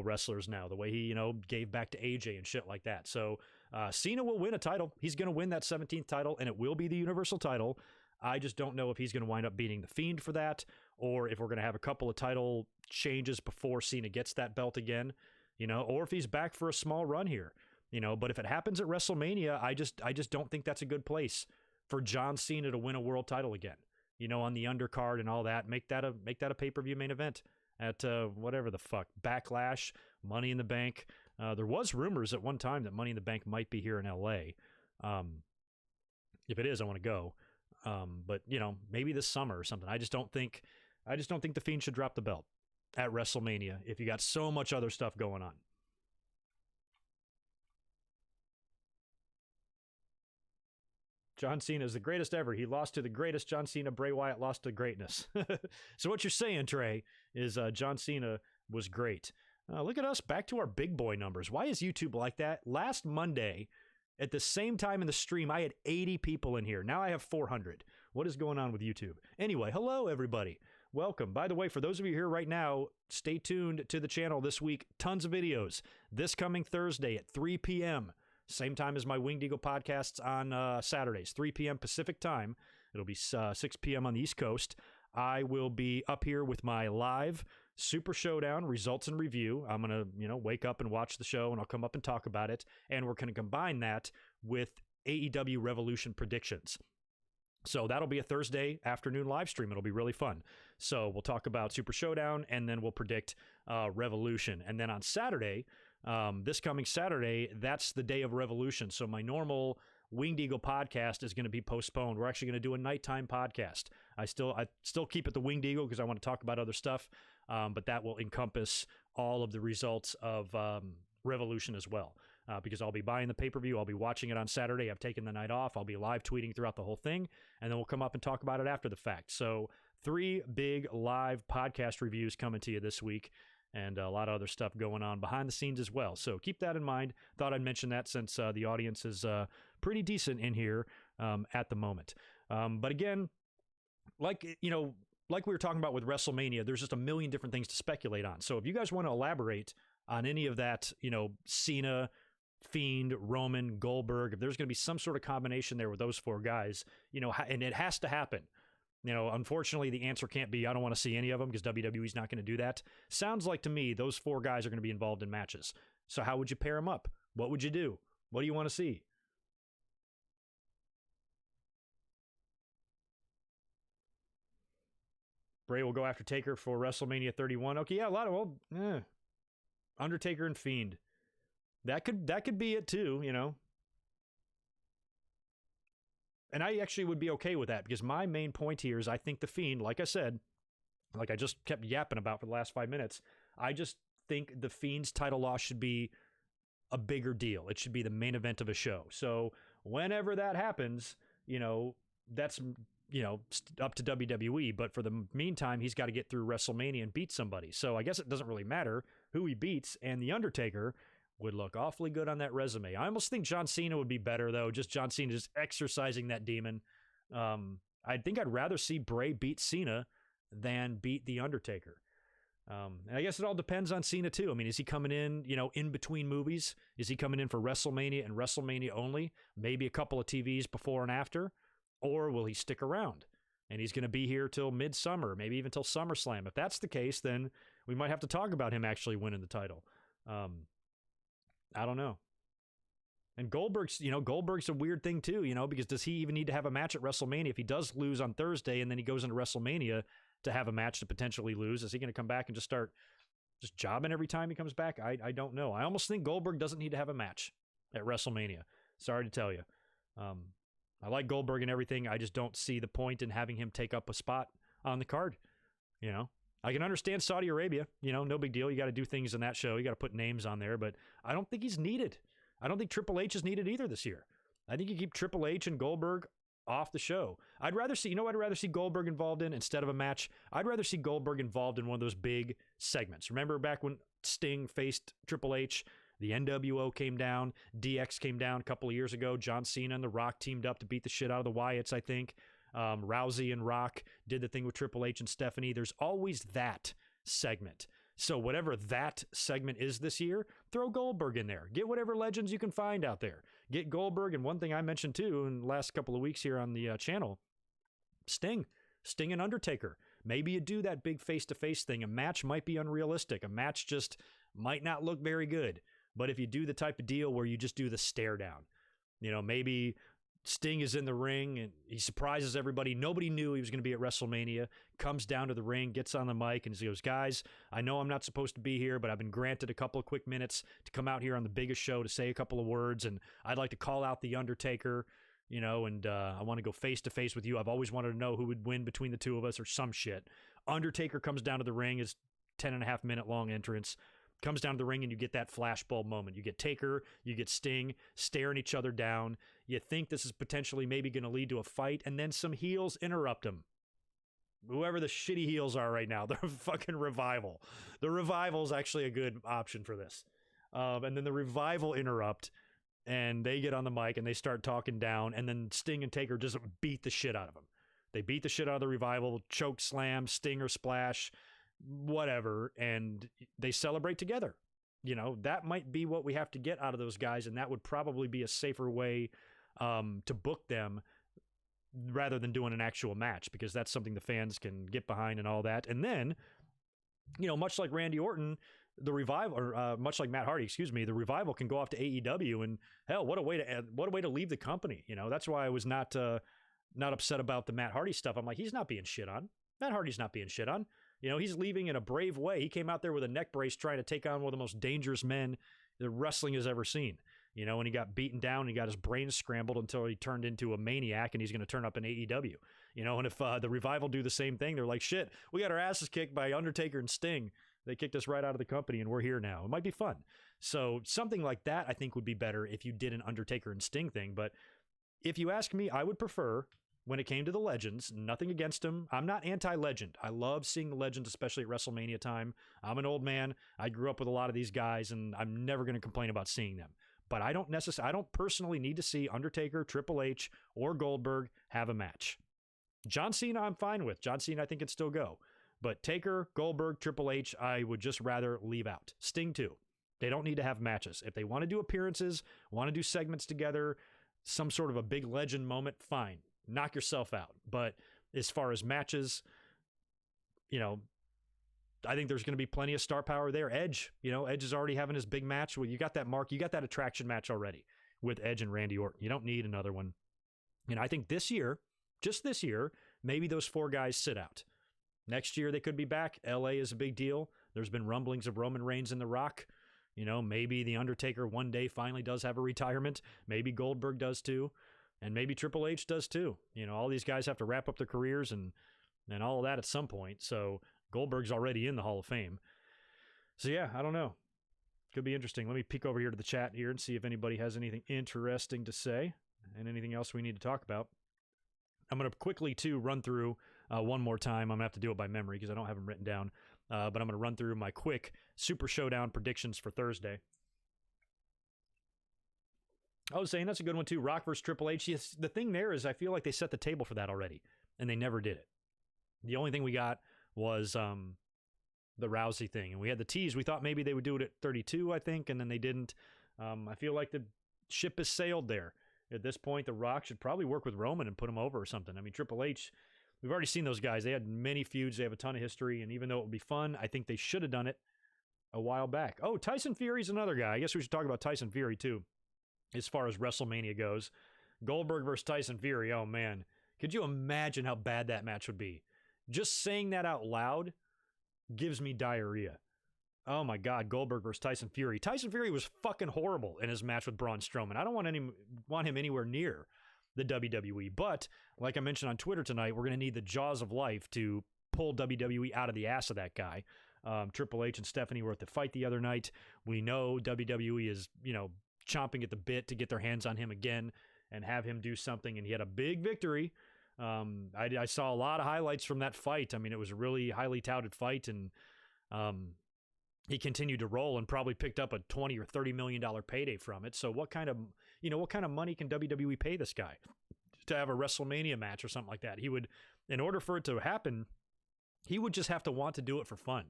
wrestlers now, the way he, gave back to AJ and shit like that. So Cena will win a title. He's going to win that 17th title, and it will be the Universal title. I just don't know if he's going to wind up beating The Fiend for that, or if we're going to have a couple of title changes before Cena gets that belt again, or if he's back for a small run here, but if it happens at WrestleMania, I just don't think that's a good place for John Cena to win a world title again, on the undercard and all that. Make that a pay-per-view main event at whatever the fuck, Backlash, Money in the Bank. There was rumors at one time that Money in the Bank might be here in LA. If it is, I want to go. But maybe this summer or something. I just don't think The Fiend should drop the belt at WrestleMania if you got so much other stuff going on. John Cena is the greatest ever. He lost to the greatest. John Cena. Bray Wyatt lost to greatness. So what you're saying, Trey, is John Cena was great. Look at us, back to our big boy numbers. Why is YouTube like that? Last Monday, at the same time in the stream, I had 80 people in here. Now I have 400. What is going on with YouTube? Anyway, hello, everybody. Welcome. By the way, for those of you here right now, stay tuned to the channel this week. Tons of videos. This coming Thursday at 3 p.m., same time as my Winged Eagle podcasts on Saturdays, 3 p.m. Pacific time. It'll be 6 p.m. on the East Coast. I will be up here with my live Super Showdown results and review. I'm going to, wake up and watch the show, and I'll come up and talk about it. And we're going to combine that with AEW Revolution predictions. So that'll be a Thursday afternoon live stream. It'll be really fun. So we'll talk about Super Showdown, and then we'll predict Revolution. And then on Saturday, this coming Saturday, that's the day of Revolution. So my normal Winged Eagle podcast is going to be postponed. We're actually going to do a nighttime podcast. I still keep it the Winged Eagle because I want to talk about other stuff, but that will encompass all of the results of Revolution as well. Because I'll be buying the pay-per-view. I'll be watching it on Saturday. I've taken the night off. I'll be live tweeting throughout the whole thing, and then we'll come up and talk about it after the fact. So 3 big live podcast reviews coming to you this week, and a lot of other stuff going on behind the scenes as well. So keep that in mind. Thought I'd mention that since the audience is pretty decent in here at the moment. But again, like we were talking about with WrestleMania, there's just a million different things to speculate on. So if you guys want to elaborate on any of that, Cena, Fiend, Roman, Goldberg, if there's going to be some sort of combination there with those 4 guys, and it has to happen. Unfortunately, the answer can't be, I don't want to see any of them because WWE's not going to do that. Sounds like to me, those 4 guys are going to be involved in matches. So how would you pair them up? What would you do? What do you want to see? Bray will go after Taker for WrestleMania 31. Okay, yeah, a lot of, Undertaker and Fiend. That could be it too, And I actually would be okay with that because my main point here is I think The Fiend, like I said, like I just kept yapping about for the last 5 minutes, I just think The Fiend's title loss should be a bigger deal. It should be the main event of a show. So whenever that happens, that's, up to WWE. But for the meantime, he's got to get through WrestleMania and beat somebody. So I guess it doesn't really matter who he beats. And The Undertaker, would look awfully good on that resume. I almost think John Cena would be better, though. Just John Cena just exercising that demon. I think I'd rather see Bray beat Cena than beat The Undertaker. And I guess it all depends on Cena, too. I mean, is he coming in, in between movies? Is he coming in for WrestleMania and WrestleMania only? Maybe a couple of TVs before and after? Or will he stick around? And he's going to be here till midsummer, maybe even till SummerSlam. If that's the case, then we might have to talk about him actually winning the title. I don't know. And Goldberg's a weird thing too, because does he even need to have a match at WrestleMania? If he does lose on Thursday and then he goes into WrestleMania to have a match to potentially lose, is he going to come back and just start jobbing every time he comes back? I don't know. I almost think Goldberg doesn't need to have a match at WrestleMania. Sorry to tell you. I like Goldberg and everything. I just don't see the point in having him take up a spot on the card. I can understand Saudi Arabia, no big deal. You got to do things in that show. You got to put names on there, but I don't think he's needed. I don't think Triple H is needed either this year. I think you keep Triple H and Goldberg off the show. I'd rather see Goldberg involved in instead of a match. I'd rather see Goldberg involved in one of those big segments. Remember back when Sting faced Triple H, the NWO came down, DX came down a couple of years ago. John Cena and The Rock teamed up to beat the shit out of the Wyatts, I think. Rousey and Rock did the thing with Triple H and Stephanie. There's always that segment. So whatever that segment is this year, throw Goldberg in there. Get whatever legends you can find out there. Get Goldberg, and one thing I mentioned too in the last couple of weeks here on the channel, Sting and Undertaker. Maybe you do that big face-to-face thing. A match might be unrealistic. A match just might not look very good. But if you do the type of deal where you just do the stare down, maybe Sting is in the ring and he surprises everybody. Nobody knew he was going to be at WrestleMania. Comes down to the ring, gets on the mic, and he goes, "Guys, I know I'm not supposed to be here, but I've been granted a couple of quick minutes to come out here on the biggest show to say a couple of words, and I'd like to call out The Undertaker, and I want to go face-to-face with you. I've always wanted to know who would win between the two of us," or some shit. Undertaker comes down to the ring, his 10.5-minute long entrance. Comes down to the ring and you get that flashbulb moment. You get Taker, you get Sting staring each other down. You think this is potentially maybe going to lead to a fight, and then some heels interrupt them. Whoever the shitty heels are right now, they're fucking Revival. The Revival is actually a good option for this. And then the Revival interrupt, and they get on the mic and they start talking down, and then Sting and Taker just beat the shit out of them. They beat the shit out of the Revival, choke slam, Stinger splash, whatever, and they celebrate together. That might be what we have to get out of those guys, and that would probably be a safer way to book them rather than doing an actual match, because that's something the fans can get behind and all that. And then, much like Randy Orton, the Revival, or much like Matt Hardy, the Revival can go off to AEW, and hell, what a way to leave the company. That's why I was not upset about the Matt Hardy stuff. I'm like, he's not being shit on. Matt Hardy's not being shit on. He's leaving in a brave way. He came out there with a neck brace trying to take on one of the most dangerous men that wrestling has ever seen. And he got beaten down and he got his brains scrambled until he turned into a maniac, and he's going to turn up in AEW. And if the Revival do the same thing, they're like, shit, we got our asses kicked by Undertaker and Sting. They kicked us right out of the company and we're here now. It might be fun. So something like that I think would be better if you did an Undertaker and Sting thing. But if you ask me, I would prefer, when it came to the legends, nothing against them. I'm not anti-legend. I love seeing the legends, especially at WrestleMania time. I'm an old man. I grew up with a lot of these guys, and I'm never going to complain about seeing them. But I don't personally need to see Undertaker, Triple H, or Goldberg have a match. John Cena, I'm fine with. John Cena, I think can still go. But Taker, Goldberg, Triple H, I would just rather leave out. Sting, too. They don't need to have matches. If they want to do appearances, want to do segments together, some sort of a big legend moment, fine. Knock yourself out. But as far as matches, I think there's going to be plenty of star power there. Edge, Edge is already having his big match. Well, you got that mark. You got that attraction match already with Edge and Randy Orton. You don't need another one. And I think this year, just this year, maybe those 4 guys sit out. Next year, they could be back. LA is a big deal. There's been rumblings of Roman Reigns and The Rock. Maybe The Undertaker one day finally does have a retirement. Maybe Goldberg does too. And maybe Triple H does too. All these guys have to wrap up their careers and all of that at some point. So Goldberg's already in the Hall of Fame. So yeah, I don't know. Could be interesting. Let me peek over here to the chat here and see if anybody has anything interesting to say and anything else we need to talk about. I'm going to quickly, too, run through one more time. I'm going to have to do it by memory because I don't have them written down. But I'm going to run through my quick Super Showdown predictions for Thursday. I was saying that's a good one too. Rock versus Triple H. Yes, the thing there is I feel like they set the table for that already, and they never did it. The only thing we got was the Rousey thing, and we had the tease. We thought maybe they would do it at 32, I think, and then they didn't. I feel like the ship has sailed there. At this point, The Rock should probably work with Roman and put him over or something. I mean, Triple H, we've already seen those guys. They had many feuds. They have a ton of history, and even though it would be fun, I think they should have done it a while back. Oh, Tyson Fury's another guy. I guess we should talk about Tyson Fury, too, as far as WrestleMania goes. Goldberg versus Tyson Fury, oh, man. Could you imagine how bad that match would be? Just saying that out loud gives me diarrhea. Oh my God, Goldberg versus Tyson Fury. Tyson Fury was fucking horrible in his match with Braun Strowman. I don't want him anywhere near the WWE. But like I mentioned on Twitter tonight, we're going to need the jaws of life to pull WWE out of the ass of that guy. Triple H and Stephanie were at the fight the other night. We know WWE is, chomping at the bit to get their hands on him again and have him do something. And he had a big victory. I saw a lot of highlights from that fight. I mean, it was a really highly touted fight, and he continued to roll and probably picked up a $20 or $30 million payday from it. So what kind of money can WWE pay this guy to have a WrestleMania match or something like that? He would, in order for it to happen, he would just have to want to do it for fun,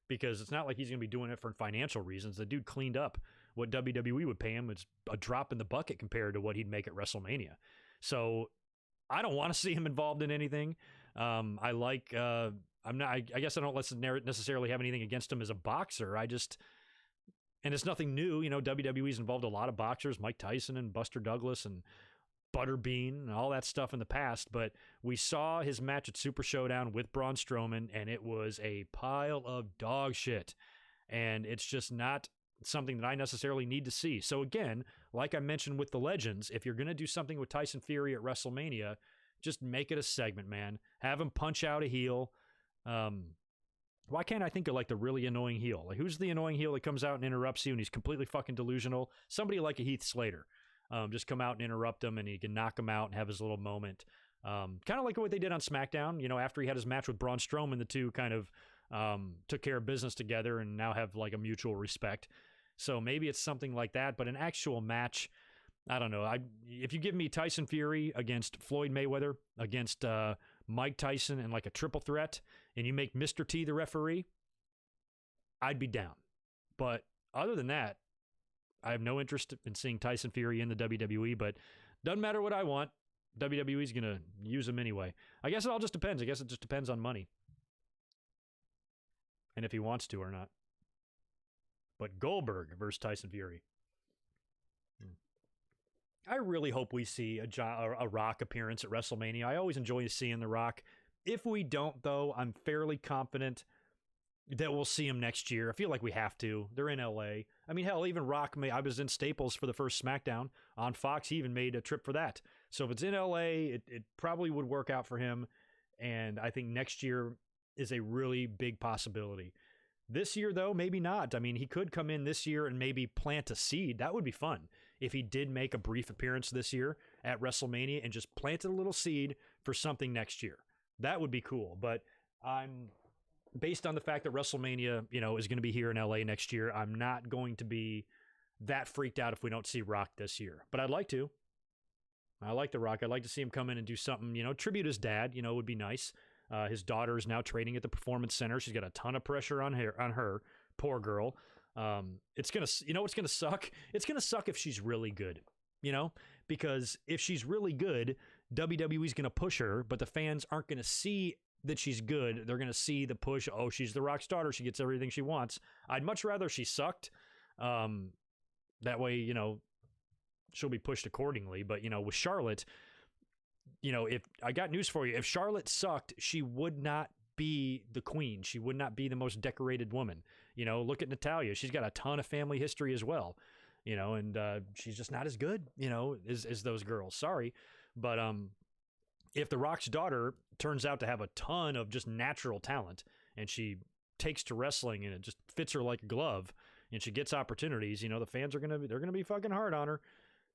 because it's not like he's going to be doing it for financial reasons. The dude cleaned up what WWE would pay him. It's a drop in the bucket compared to what he'd make at WrestleMania. So I don't want to see him involved in anything. I guess I don't necessarily have anything against him as a boxer. And it's nothing new. WWE's involved a lot of boxers, Mike Tyson and Buster Douglas and Butterbean and all that stuff in the past. But we saw his match at Super Showdown with Braun Strowman, and it was a pile of dog shit. And it's just not something that I necessarily need to see. So again, like I mentioned with the Legends, if you're going to do something with Tyson Fury at WrestleMania, just make it a segment, man. Have him punch out a heel. Why can't I think of like the really annoying heel? Like, who's the annoying heel that comes out and interrupts you and he's completely fucking delusional? Somebody like a Heath Slater. Just come out and interrupt him and he can knock him out and have his little moment. Kind of like what they did on SmackDown. After he had his match with Braun Strowman, the two kind of took care of business together and now have like a mutual respect. So maybe it's something like that, but an actual match, I don't know. If you give me Tyson Fury against Floyd Mayweather, against Mike Tyson and like a triple threat, and you make Mr. T the referee, I'd be down. But other than that, I have no interest in seeing Tyson Fury in the WWE, but doesn't matter what I want. WWE's going to use him anyway. I guess it all just depends. I guess it just depends on money. And if he wants to or not. But Goldberg versus Tyson Fury. I really hope we see a Rock appearance at WrestleMania. I always enjoy seeing The Rock. If we don't, though, I'm fairly confident that we'll see him next year. I feel like we have to. They're in LA. I mean, hell, even Rock, I was in Staples for the first SmackDown on Fox. He even made a trip for that. So if it's in LA, it probably would work out for him. And I think next year is a really big possibility. This year, though, maybe not. I mean, he could come in this year and maybe plant a seed. That would be fun if he did make a brief appearance this year at WrestleMania and just planted a little seed for something next year. That would be cool. But I'm based on the fact that WrestleMania, is going to be here in LA next year, I'm not going to be that freaked out if we don't see Rock this year. But I'd like to. I like The Rock. I'd like to see him come in and do something, tribute his dad, would be nice. His daughter is now training at the Performance Center. She's got a ton of pressure on her. Poor girl. It's gonna, what's gonna suck? It's gonna suck if she's really good, because if she's really good, WWE's gonna push her, but the fans aren't gonna see that she's good. They're gonna see the push. Oh, she's the Rock's daughter. She gets everything she wants. I'd much rather she sucked. That way, she'll be pushed accordingly. But with Charlotte, if I got news for you, if Charlotte sucked, she would not be the queen. She would not be the most decorated woman. Look at Natalya. She's got a ton of family history as well, and she's just not as good, as those girls. Sorry. But if The Rock's daughter turns out to have a ton of just natural talent and she takes to wrestling and it just fits her like a glove and she gets opportunities, the fans they're going to be fucking hard on her,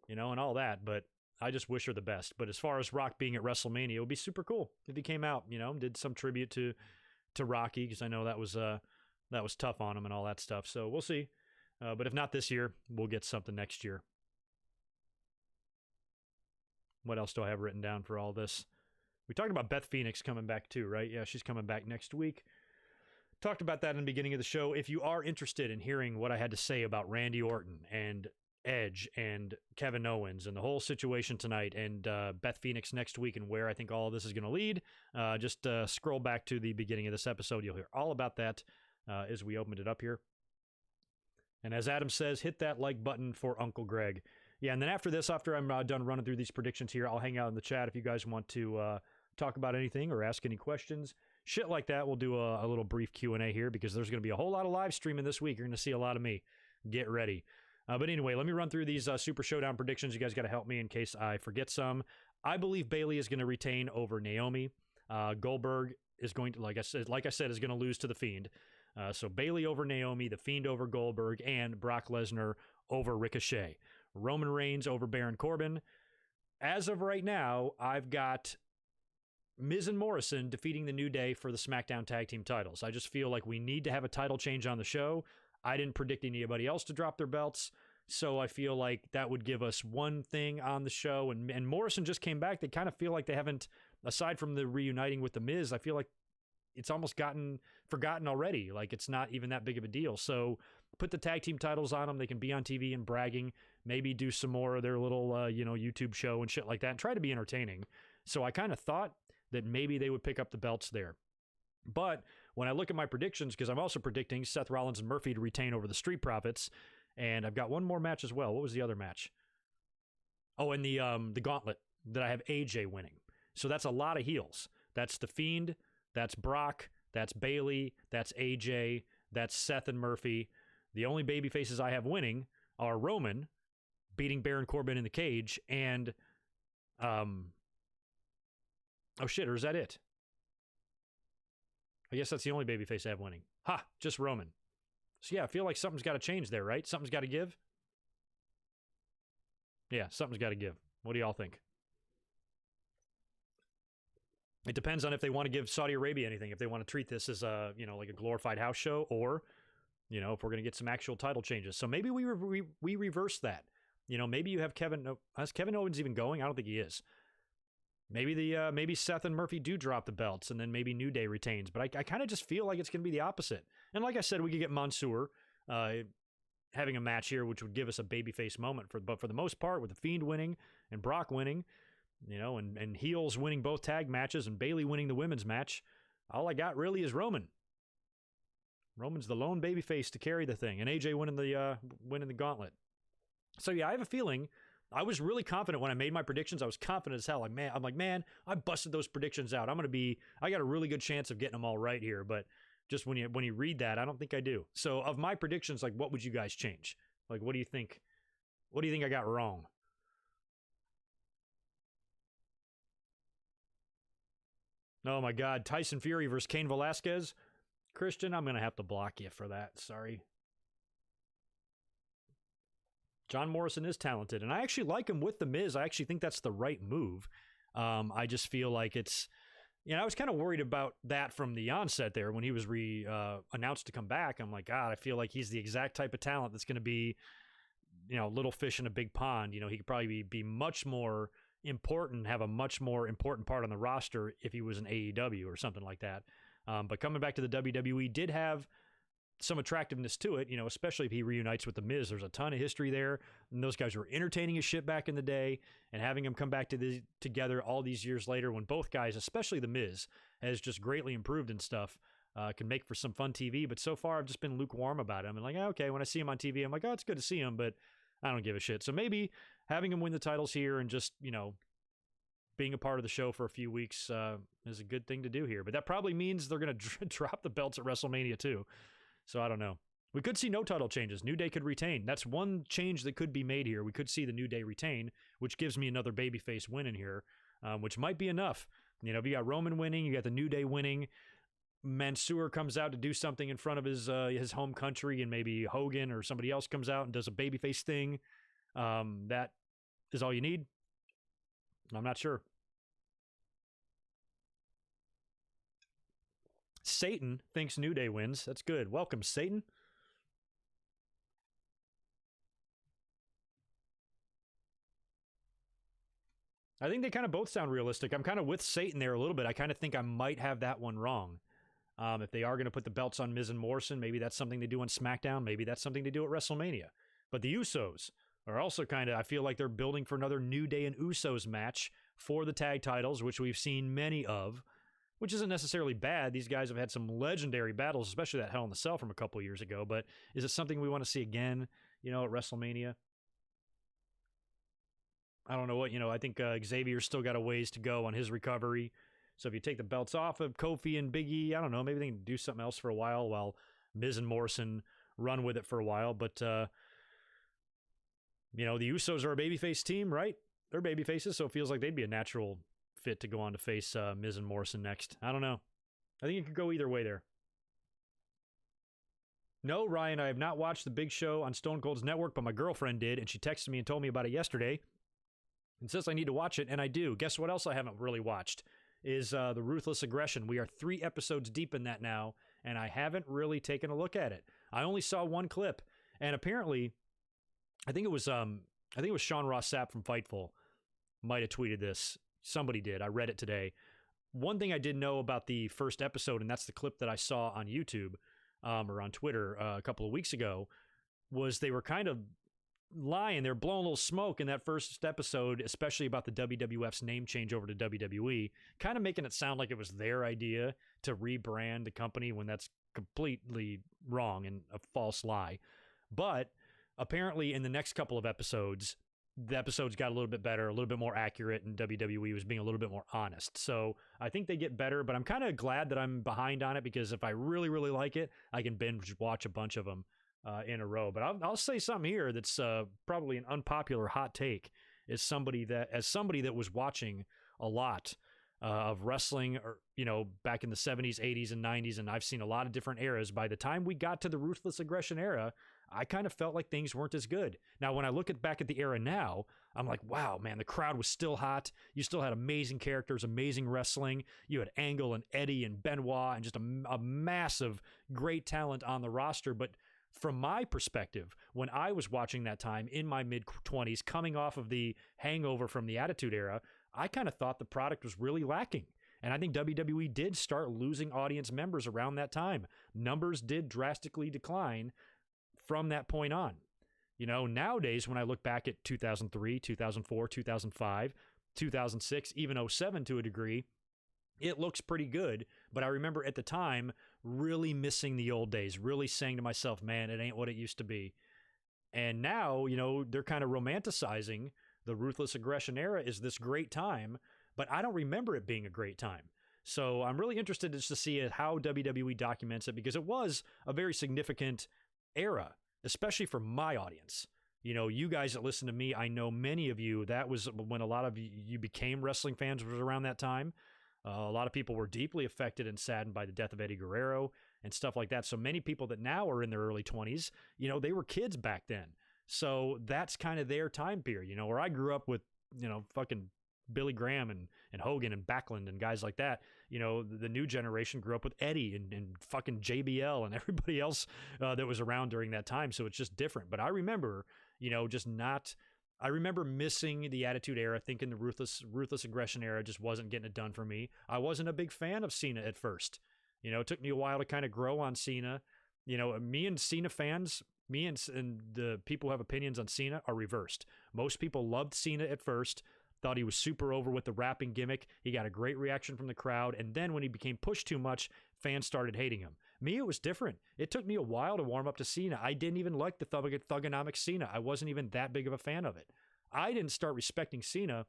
and all that. But I just wish her the best. But as far as Rock being at WrestleMania, it would be super cool if he came out, did some tribute to Rocky, because I know that was tough on him and all that stuff. So we'll see. But if not this year, we'll get something next year. What else do I have written down for all this? We talked about Beth Phoenix coming back too, right? Yeah, she's coming back next week. Talked about that in the beginning of the show. If you are interested in hearing what I had to say about Randy Orton and Edge and Kevin Owens and the whole situation tonight and Beth Phoenix next week and where I think all of this is going to lead, just scroll back to the beginning of this episode. You'll hear all about that as we opened it up here. And as Adam says, hit that like button for Uncle Greg. Yeah, and then after this, after I'm done running through these predictions here, I'll hang out in the chat if you guys want to talk about anything or ask any questions. Shit like that, we'll do a little brief Q&A here because there's going to be a whole lot of live streaming this week. You're going to see a lot of me. Get ready. But anyway, let me run through these Super Showdown predictions. You guys got to help me in case I forget some. I believe Bayley is going to retain over Naomi. Goldberg is going to, like I said, is going to lose to The Fiend. So Bayley over Naomi, The Fiend over Goldberg, and Brock Lesnar over Ricochet. Roman Reigns over Baron Corbin. As of right now, I've got Miz and Morrison defeating the New Day for the SmackDown Tag Team titles. I just feel like we need to have a title change on the show. I didn't predict anybody else to drop their belts, so I feel like that would give us one thing on the show. And Morrison just came back. They kind of feel like they haven't, aside from the reuniting with The Miz, I feel like it's almost gotten forgotten already. Like, it's not even that big of a deal. So put the tag team titles on them. They can be on TV and bragging, maybe do some more of their little, YouTube show and shit like that and try to be entertaining. So I kind of thought that maybe they would pick up the belts there. But when I look at my predictions, because I'm also predicting Seth Rollins and Murphy to retain over the Street Profits, and I've got one more match as well. What was the other match? Oh, and the Gauntlet that I have AJ winning. So that's a lot of heels. That's The Fiend, that's Brock, that's Bayley, that's AJ, that's Seth and Murphy. The only baby faces I have winning are Roman beating Baron Corbin in the cage and oh shit, or is that it? I guess that's the only babyface I have winning. Ha, just Roman. So yeah, I feel like something's got to change there, right? Something's got to give. Yeah, something's got to give. What do y'all think? It depends on if they want to give Saudi Arabia anything, if they want to treat this as a, like a glorified house show, or, if we're going to get some actual title changes. So maybe we reverse that. Maybe you have is Kevin Owens even going? I don't think he is. Maybe Seth and Murphy do drop the belts, and then maybe New Day retains. But I kind of just feel like it's going to be the opposite. And like I said, we could get Mansoor having a match here, which would give us a babyface moment. But for the most part, with the Fiend winning and Brock winning, and heels winning both tag matches and Bayley winning the women's match, all I got really is Roman. Roman's the lone babyface to carry the thing, and AJ winning the gauntlet. So yeah, I have a feeling. I was really confident when I made my predictions. I was confident as hell. I'm like, man, I busted those predictions out. I got a really good chance of getting them all right here. But just when you read that, I don't think I do. So of my predictions, like, what would you guys change? Like, what do you think? What do you think I got wrong? Oh my God, Tyson Fury versus Cain Velasquez. Christian, I'm going to have to block you for that. Sorry. John Morrison is talented, and I actually like him with The Miz. I actually think that's the right move. I just feel like it's, I was kind of worried about that from the onset there when he was announced to come back. I'm like, God, I feel like he's the exact type of talent that's going to be, little fish in a big pond. He could probably be much more important, have a much more important part on the roster if he was an AEW or something like that. But coming back to the WWE did have some attractiveness to it, especially if he reunites with The Miz. There's a ton of history there, and those guys were entertaining as shit back in the day, and having them come back together all these years later when both guys, especially The Miz, has just greatly improved and stuff, can make for some fun TV. But so far, I've just been lukewarm about him. And like, okay, when I see him on TV, I'm like, oh, it's good to see him, but I don't give a shit. So maybe having him win the titles here and just, being a part of the show for a few weeks is a good thing to do here. But that probably means they're going to drop the belts at WrestleMania too. So I don't know. We could see no title changes. New Day could retain. That's one change that could be made here. We could see the New Day retain, which gives me another babyface win in here, which might be enough. If you got Roman winning, you got the New Day winning, Mansoor comes out to do something in front of his home country, and maybe Hogan or somebody else comes out and does a babyface thing. That is all you need. I'm not sure. Satan thinks New Day wins. That's good. Welcome, Satan. I think they kind of both sound realistic. I'm kind of with Satan there a little bit. I kind of think I might have that one wrong. If they are going to put the belts on Miz and Morrison, maybe that's something they do on SmackDown. Maybe that's something they do at WrestleMania. But the Usos are also kind of, I feel like they're building for another New Day and Usos match for the tag titles, which we've seen many of, which isn't necessarily bad. These guys have had some legendary battles, especially that Hell in the Cell from a couple years ago. But is it something we want to see again, at WrestleMania? I don't know what, I think Xavier's still got a ways to go on his recovery. So if you take the belts off of Kofi and Big E, I don't know, maybe they can do something else for a while Miz and Morrison run with it for a while. But, the Usos are a babyface team, right? They're babyfaces, so it feels like they'd be a natural fit to go on to face Miz and Morrison next. I don't know. I think it could go either way there. No, Ryan, I have not watched The Big Show on Stone Cold's network, but my girlfriend did, and she texted me and told me about it yesterday and says I need to watch it, and I do. Guess what else I haven't really watched is The Ruthless Aggression. We are 3 episodes deep in that now, and I haven't really taken a look at it. I only saw one clip, and apparently, I think it was Sean Ross Sapp from Fightful might have tweeted this. Somebody did. I read it today. One thing I did know about the first episode, and that's the clip that I saw on YouTube or on Twitter a couple of weeks ago, was they were kind of lying. They're blowing a little smoke in that first episode, especially about the WWF's name change over to WWE, kind of making it sound like it was their idea to rebrand the company when that's completely wrong and a false lie. But apparently in the next couple of episodes, the episodes got a little bit better, a little bit more accurate, and WWE was being a little bit more honest. So I think they get better, but I'm kind of glad that I'm behind on it, because if I really, really like it, I can binge watch a bunch of them in a row. But I'll say something here that's probably an unpopular hot take, as somebody that was watching a lot of wrestling, or back in the 70s, 80s, and 90s, and I've seen a lot of different eras. By the time we got to the Ruthless Aggression era, I kind of felt like things weren't as good. Now, when I look back at the era now, I'm like, wow, man, the crowd was still hot. You still had amazing characters, amazing wrestling. You had Angle and Eddie and Benoit, and just a massive, great talent on the roster. But from my perspective, when I was watching that time in my mid-20s, coming off of the hangover from the Attitude Era, I kind of thought the product was really lacking. And I think WWE did start losing audience members around that time. Numbers did drastically decline from that point on. Nowadays, when I look back at 2003, 2004, 2005, 2006, even 07 to a degree, it looks pretty good. But I remember at the time really missing the old days, really saying to myself, man, it ain't what it used to be. And now, they're kind of romanticizing the Ruthless Aggression era is this great time, but I don't remember it being a great time. So I'm really interested just to see how WWE documents it, because it was a very significant era, especially for my audience. You guys that listen to me, I know many of you, that was when a lot of you became wrestling fans, was around that time. A lot of people were deeply affected and saddened by the death of Eddie Guerrero and stuff like that. So many people that now are in their early 20s, they were kids back then. So that's kind of their time period, where I grew up with, fucking Billy Graham and Hogan and Backlund and guys like that. The new generation grew up with Eddie and fucking JBL and everybody else that was around during that time. So it's just different. But I remember, I remember missing the Attitude Era, thinking the Ruthless Aggression era just wasn't getting it done for me. I wasn't a big fan of Cena at first. It took me a while to kind of grow on Cena. Me and Cena fans, and the people who have opinions on Cena are reversed. Most people loved Cena at first, thought he was super over with the rapping gimmick. He got a great reaction from the crowd. And then when he became pushed too much, fans started hating him. Me, it was different. It took me a while to warm up to Cena. I didn't even like the Thugonomics Cena. I wasn't even that big of a fan of it. I didn't start respecting Cena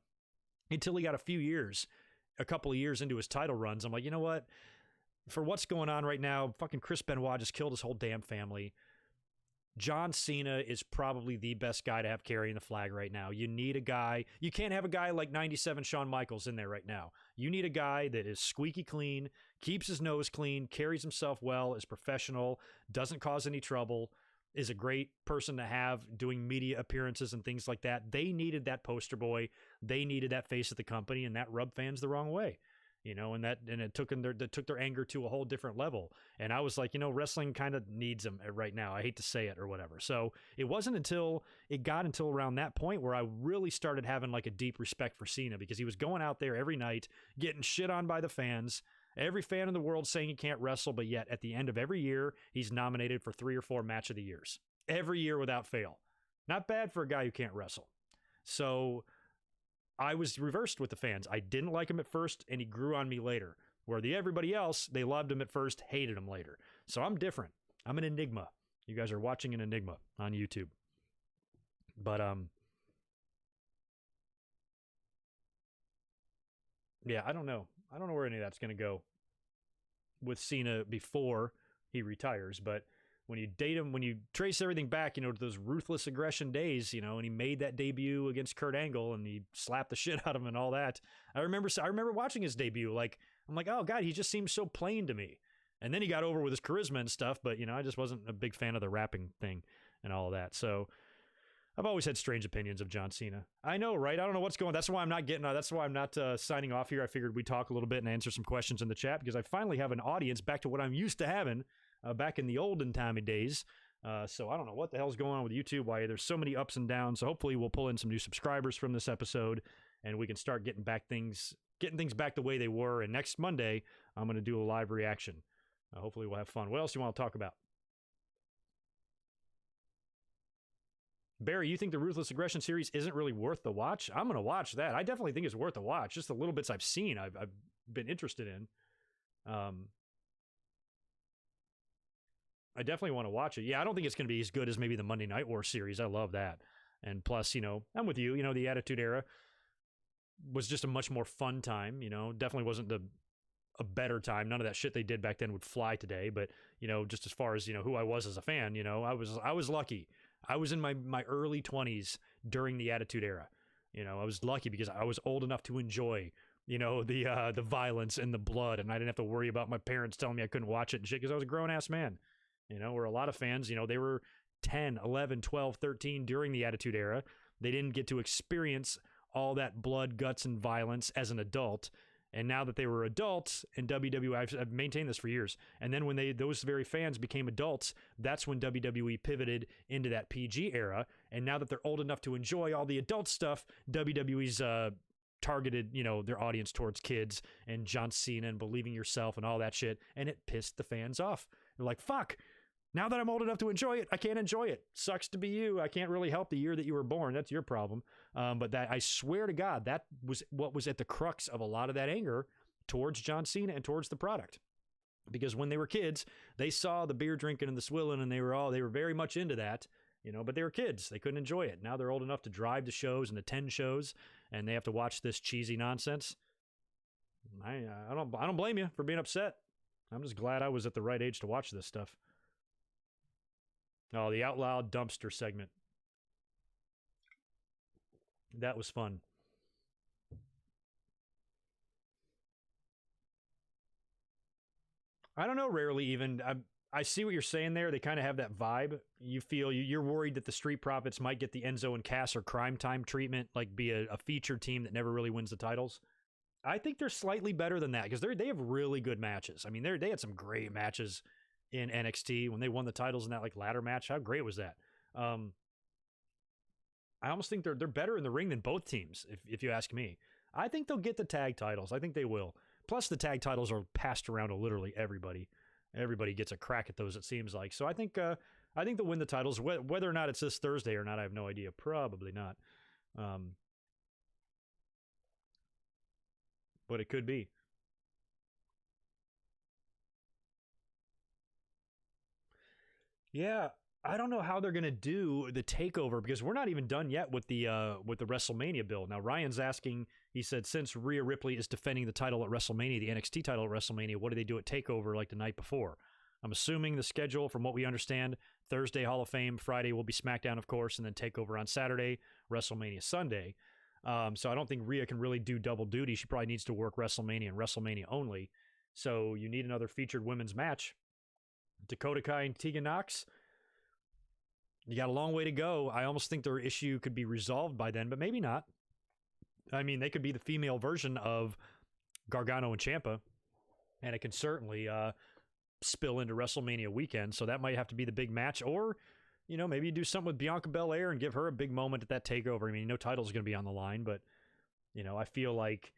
until he got a couple of years into his title runs. I'm like, you know what? For what's going on right now, fucking Chris Benoit just killed his whole damn family. John Cena is probably the best guy to have carrying the flag right now. You need a guy. You can't have a guy like 97 Shawn Michaels in there right now. You need a guy that is squeaky clean, keeps his nose clean, carries himself well, is professional, doesn't cause any trouble, is a great person to have doing media appearances and things like that. They needed that poster boy. They needed that face of the company, and that rubbed fans the wrong way. and it took their anger to a whole different level. And I was like, wrestling kind of needs them right now. I hate to say it or whatever. So it wasn't until around that point where I really started having like a deep respect for Cena, because he was going out there every night, getting shit on by the fans. Every fan in the world saying he can't wrestle, but yet at the end of every year, he's nominated for 3 or 4 match of the years. Every year without fail. Not bad for a guy who can't wrestle. So I was reversed with the fans. I didn't like him at first, and he grew on me later. Where everybody else, they loved him at first, hated him later. So I'm different. I'm an enigma. You guys are watching an enigma on YouTube. But yeah, I don't know. I don't know where any of that's going to go with Cena before he retires. But when you date him, when you trace everything back, to those ruthless aggression days, and he made that debut against Kurt Angle and he slapped the shit out of him and all that. I remember watching his debut. Like, I'm like, oh God, he just seems so plain to me. And then he got over with his charisma and stuff, but I just wasn't a big fan of the rapping thing and all of that. So I've always had strange opinions of John Cena. I know, right? I don't know what's going on. That's why I'm not signing off here. I figured we'd talk a little bit and answer some questions in the chat, because I finally have an audience back to what I'm used to having back in the olden timey days. So I don't know what the hell's going on with YouTube, why there's so many ups and downs. So hopefully we'll pull in some new subscribers from this episode and we can start getting things back the way they were. And next Monday, I'm going to do a live reaction. Hopefully we'll have fun. What else do you want to talk about? Barry, you think the Ruthless Aggression series isn't really worth the watch? I'm going to watch that. I definitely think it's worth a watch. Just the little bits I've seen, I've been interested in. I definitely want to watch it. Yeah, I don't think it's going to be as good as maybe the Monday Night War series. I love that. And plus, I'm with you. The Attitude Era was just a much more fun time. Definitely wasn't a better time. None of that shit they did back then would fly today. But, just as far as, who I was as a fan, I was lucky. I was in my early 20s during the Attitude Era. I was lucky because I was old enough to enjoy, the violence and the blood, and I didn't have to worry about my parents telling me I couldn't watch it and shit, because I was a grown-ass man. Where a lot of fans, they were 10, 11, 12, 13 during the Attitude Era. They didn't get to experience all that blood, guts, and violence as an adult. And now that they were adults in WWE, I've maintained this for years. And then when those very fans became adults, that's when WWE pivoted into that PG era. And now that they're old enough to enjoy all the adult stuff, WWE's targeted, their audience towards kids and John Cena and Believing Yourself and all that shit. And it pissed the fans off. They're like, fuck. Now that I'm old enough to enjoy it, I can't enjoy it. Sucks to be you. I can't really help the year that you were born. That's your problem. But that, I swear to God, that was what was at the crux of a lot of that anger towards John Cena and towards the product. Because when they were kids, they saw the beer drinking and the swilling, and they were very much into that, but they were kids. They couldn't enjoy it. Now they're old enough to drive to shows and attend shows, and they have to watch this cheesy nonsense. I don't blame you for being upset. I'm just glad I was at the right age to watch this stuff. Oh, the Out Loud dumpster segment. That was fun. I don't know, rarely even. I see what you're saying there. They kind of have that vibe. You feel you're worried that the Street Profits might get the Enzo and Cass or Crime Time treatment, like be a featured team that never really wins the titles. I think they're slightly better than that because they have really good matches. I mean, they had some great matches in NXT when they won the titles in that like ladder match. How great was that? I almost think they're better in the ring than both teams, if you ask me. I think they'll get the tag titles. I think they will. Plus, the tag titles are passed around to literally everybody. Everybody gets a crack at those, it seems like. So I think they'll win the titles. Whether or not it's this Thursday or not, I have no idea. Probably not. But it could be. Yeah, I don't know how they're going to do the takeover because we're not even done yet with the WrestleMania build. Now, Ryan's asking, he said, since Rhea Ripley is defending the title at WrestleMania, the NXT title at WrestleMania, what do they do at takeover like the night before? I'm assuming the schedule, from what we understand, Thursday, Hall of Fame, Friday will be SmackDown, of course, and then takeover on Saturday, WrestleMania Sunday. So I don't think Rhea can really do double duty. She probably needs to work WrestleMania and WrestleMania only. So you need another featured women's match. Dakota Kai and Tegan Nox, you got a long way to go. I almost think their issue could be resolved by then, but maybe not. I mean, they could be the female version of Gargano and Ciampa, and it can certainly spill into WrestleMania weekend. So that might have to be the big match, or maybe you do something with Bianca Belair and give her a big moment at that takeover. I mean, no title's going to be on the line, but I feel like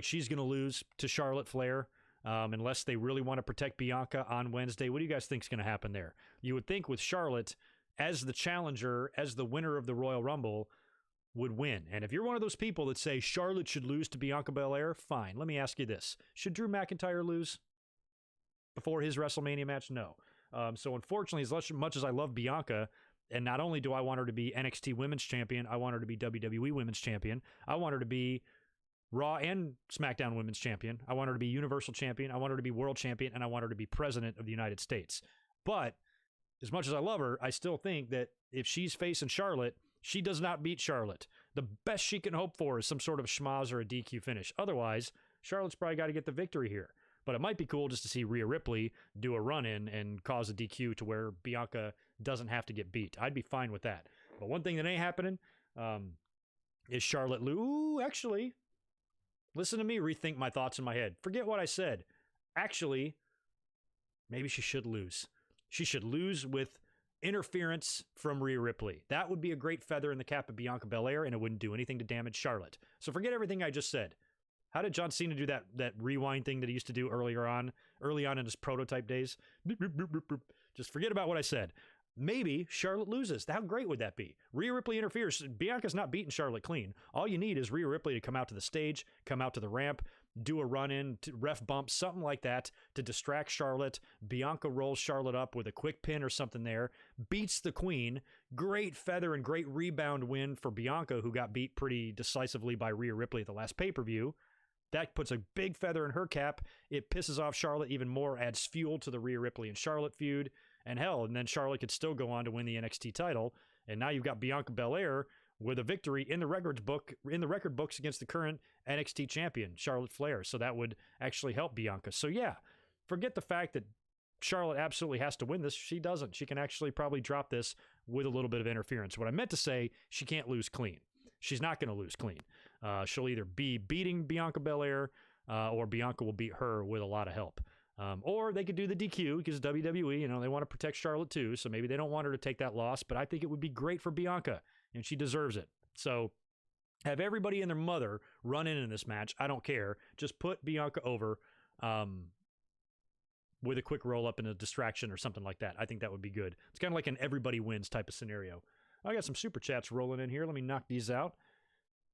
she's going to lose to Charlotte Flair. Unless they really want to protect Bianca on Wednesday. What do you guys think is going to happen there? You would think with Charlotte as the challenger, as the winner of the Royal Rumble, would win. And if you're one of those people that say Charlotte should lose to Bianca Belair, fine. Let me ask you this. Should Drew McIntyre lose before his WrestleMania match? No. So unfortunately, as much as I love Bianca, and not only do I want her to be NXT Women's Champion, I want her to be WWE Women's Champion. I want her to be Raw and SmackDown Women's Champion. I want her to be Universal Champion. I want her to be World Champion. And I want her to be President of the United States. But as much as I love her, I still think that if she's facing Charlotte, she does not beat Charlotte. The best she can hope for is some sort of schmoz or a DQ finish. Otherwise, Charlotte's probably got to get the victory here. But it might be cool just to see Rhea Ripley do a run-in and cause a DQ to where Bianca doesn't have to get beat. I'd be fine with that. But one thing that ain't happening is Charlotte lose. Ooh, actually, listen to me rethink my thoughts in my head. Forget what I said. Actually, maybe she should lose. She should lose with interference from Rhea Ripley. That would be a great feather in the cap of Bianca Belair, and it wouldn't do anything to damage Charlotte. So forget everything I just said. How did John Cena do that rewind thing that he used to do early on in his prototype days? Just forget about what I said. Maybe Charlotte loses. How great would that be? Rhea Ripley interferes. Bianca's not beating Charlotte clean. All you need is Rhea Ripley to come out to the stage, come out to the ramp, do a run-in, ref bump, something like that to distract Charlotte. Bianca rolls Charlotte up with a quick pin or something there, beats the Queen. Great feather and great rebound win for Bianca, who got beat pretty decisively by Rhea Ripley at the last pay-per-view. That puts a big feather in her cap. It pisses off Charlotte even more, adds fuel to the Rhea Ripley and Charlotte feud. And then Charlotte could still go on to win the NXT title. And now you've got Bianca Belair with a victory in the record books against the current NXT champion, Charlotte Flair. So that would actually help Bianca. So yeah, forget the fact that Charlotte absolutely has to win this. She doesn't. She can actually probably drop this with a little bit of interference. What I meant to say, she can't lose clean. She's not going to lose clean. She'll either be beating Bianca Belair or Bianca will beat her with a lot of help. Or they could do the DQ because WWE, they want to protect Charlotte too. So maybe they don't want her to take that loss, but I think it would be great for Bianca and she deserves it. So have everybody and their mother run in this match. I don't care. Just put Bianca over with a quick roll up and a distraction or something like that. I think that would be good. It's kind of like an everybody wins type of scenario. I got some super chats rolling in here. Let me knock these out.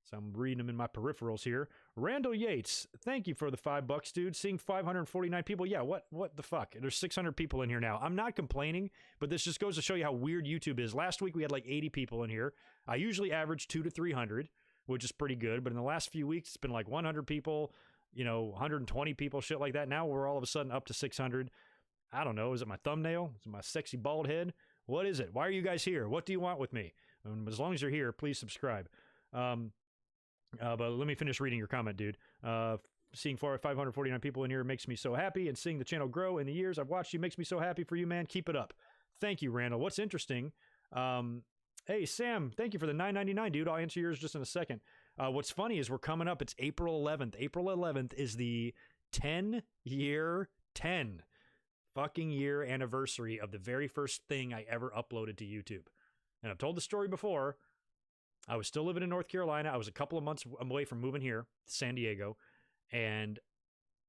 So I'm reading them in my peripherals here. Randall Yates, thank you for the $5, dude. Seeing 549 people. Yeah, what the fuck? There's 600 people in here now. I'm not complaining, but this just goes to show you how weird YouTube is. Last week we had like 80 people in here. I usually average 200 to 300, which is pretty good. But in the last few weeks, it's been like 100 people, 120 people, shit like that. Now we're all of a sudden up to 600. I don't know. Is it my thumbnail? Is it my sexy bald head? What is it? Why are you guys here? What do you want with me? As long as you're here, please subscribe. But let me finish reading your comment, dude. Seeing 549 people in here makes me so happy, and seeing the channel grow in the years I've watched you makes me so happy for you, man. Keep it up. Thank you, Randall. What's interesting, hey, Sam, thank you for the $9.99, dude. I'll answer yours just in a second. What's funny is we're coming up. It's April 11th. April 11th is the 10 fucking year anniversary of the very first thing I ever uploaded to YouTube. And I've told the story before. I was still living in North Carolina. I was a couple of months away from moving here to San Diego, and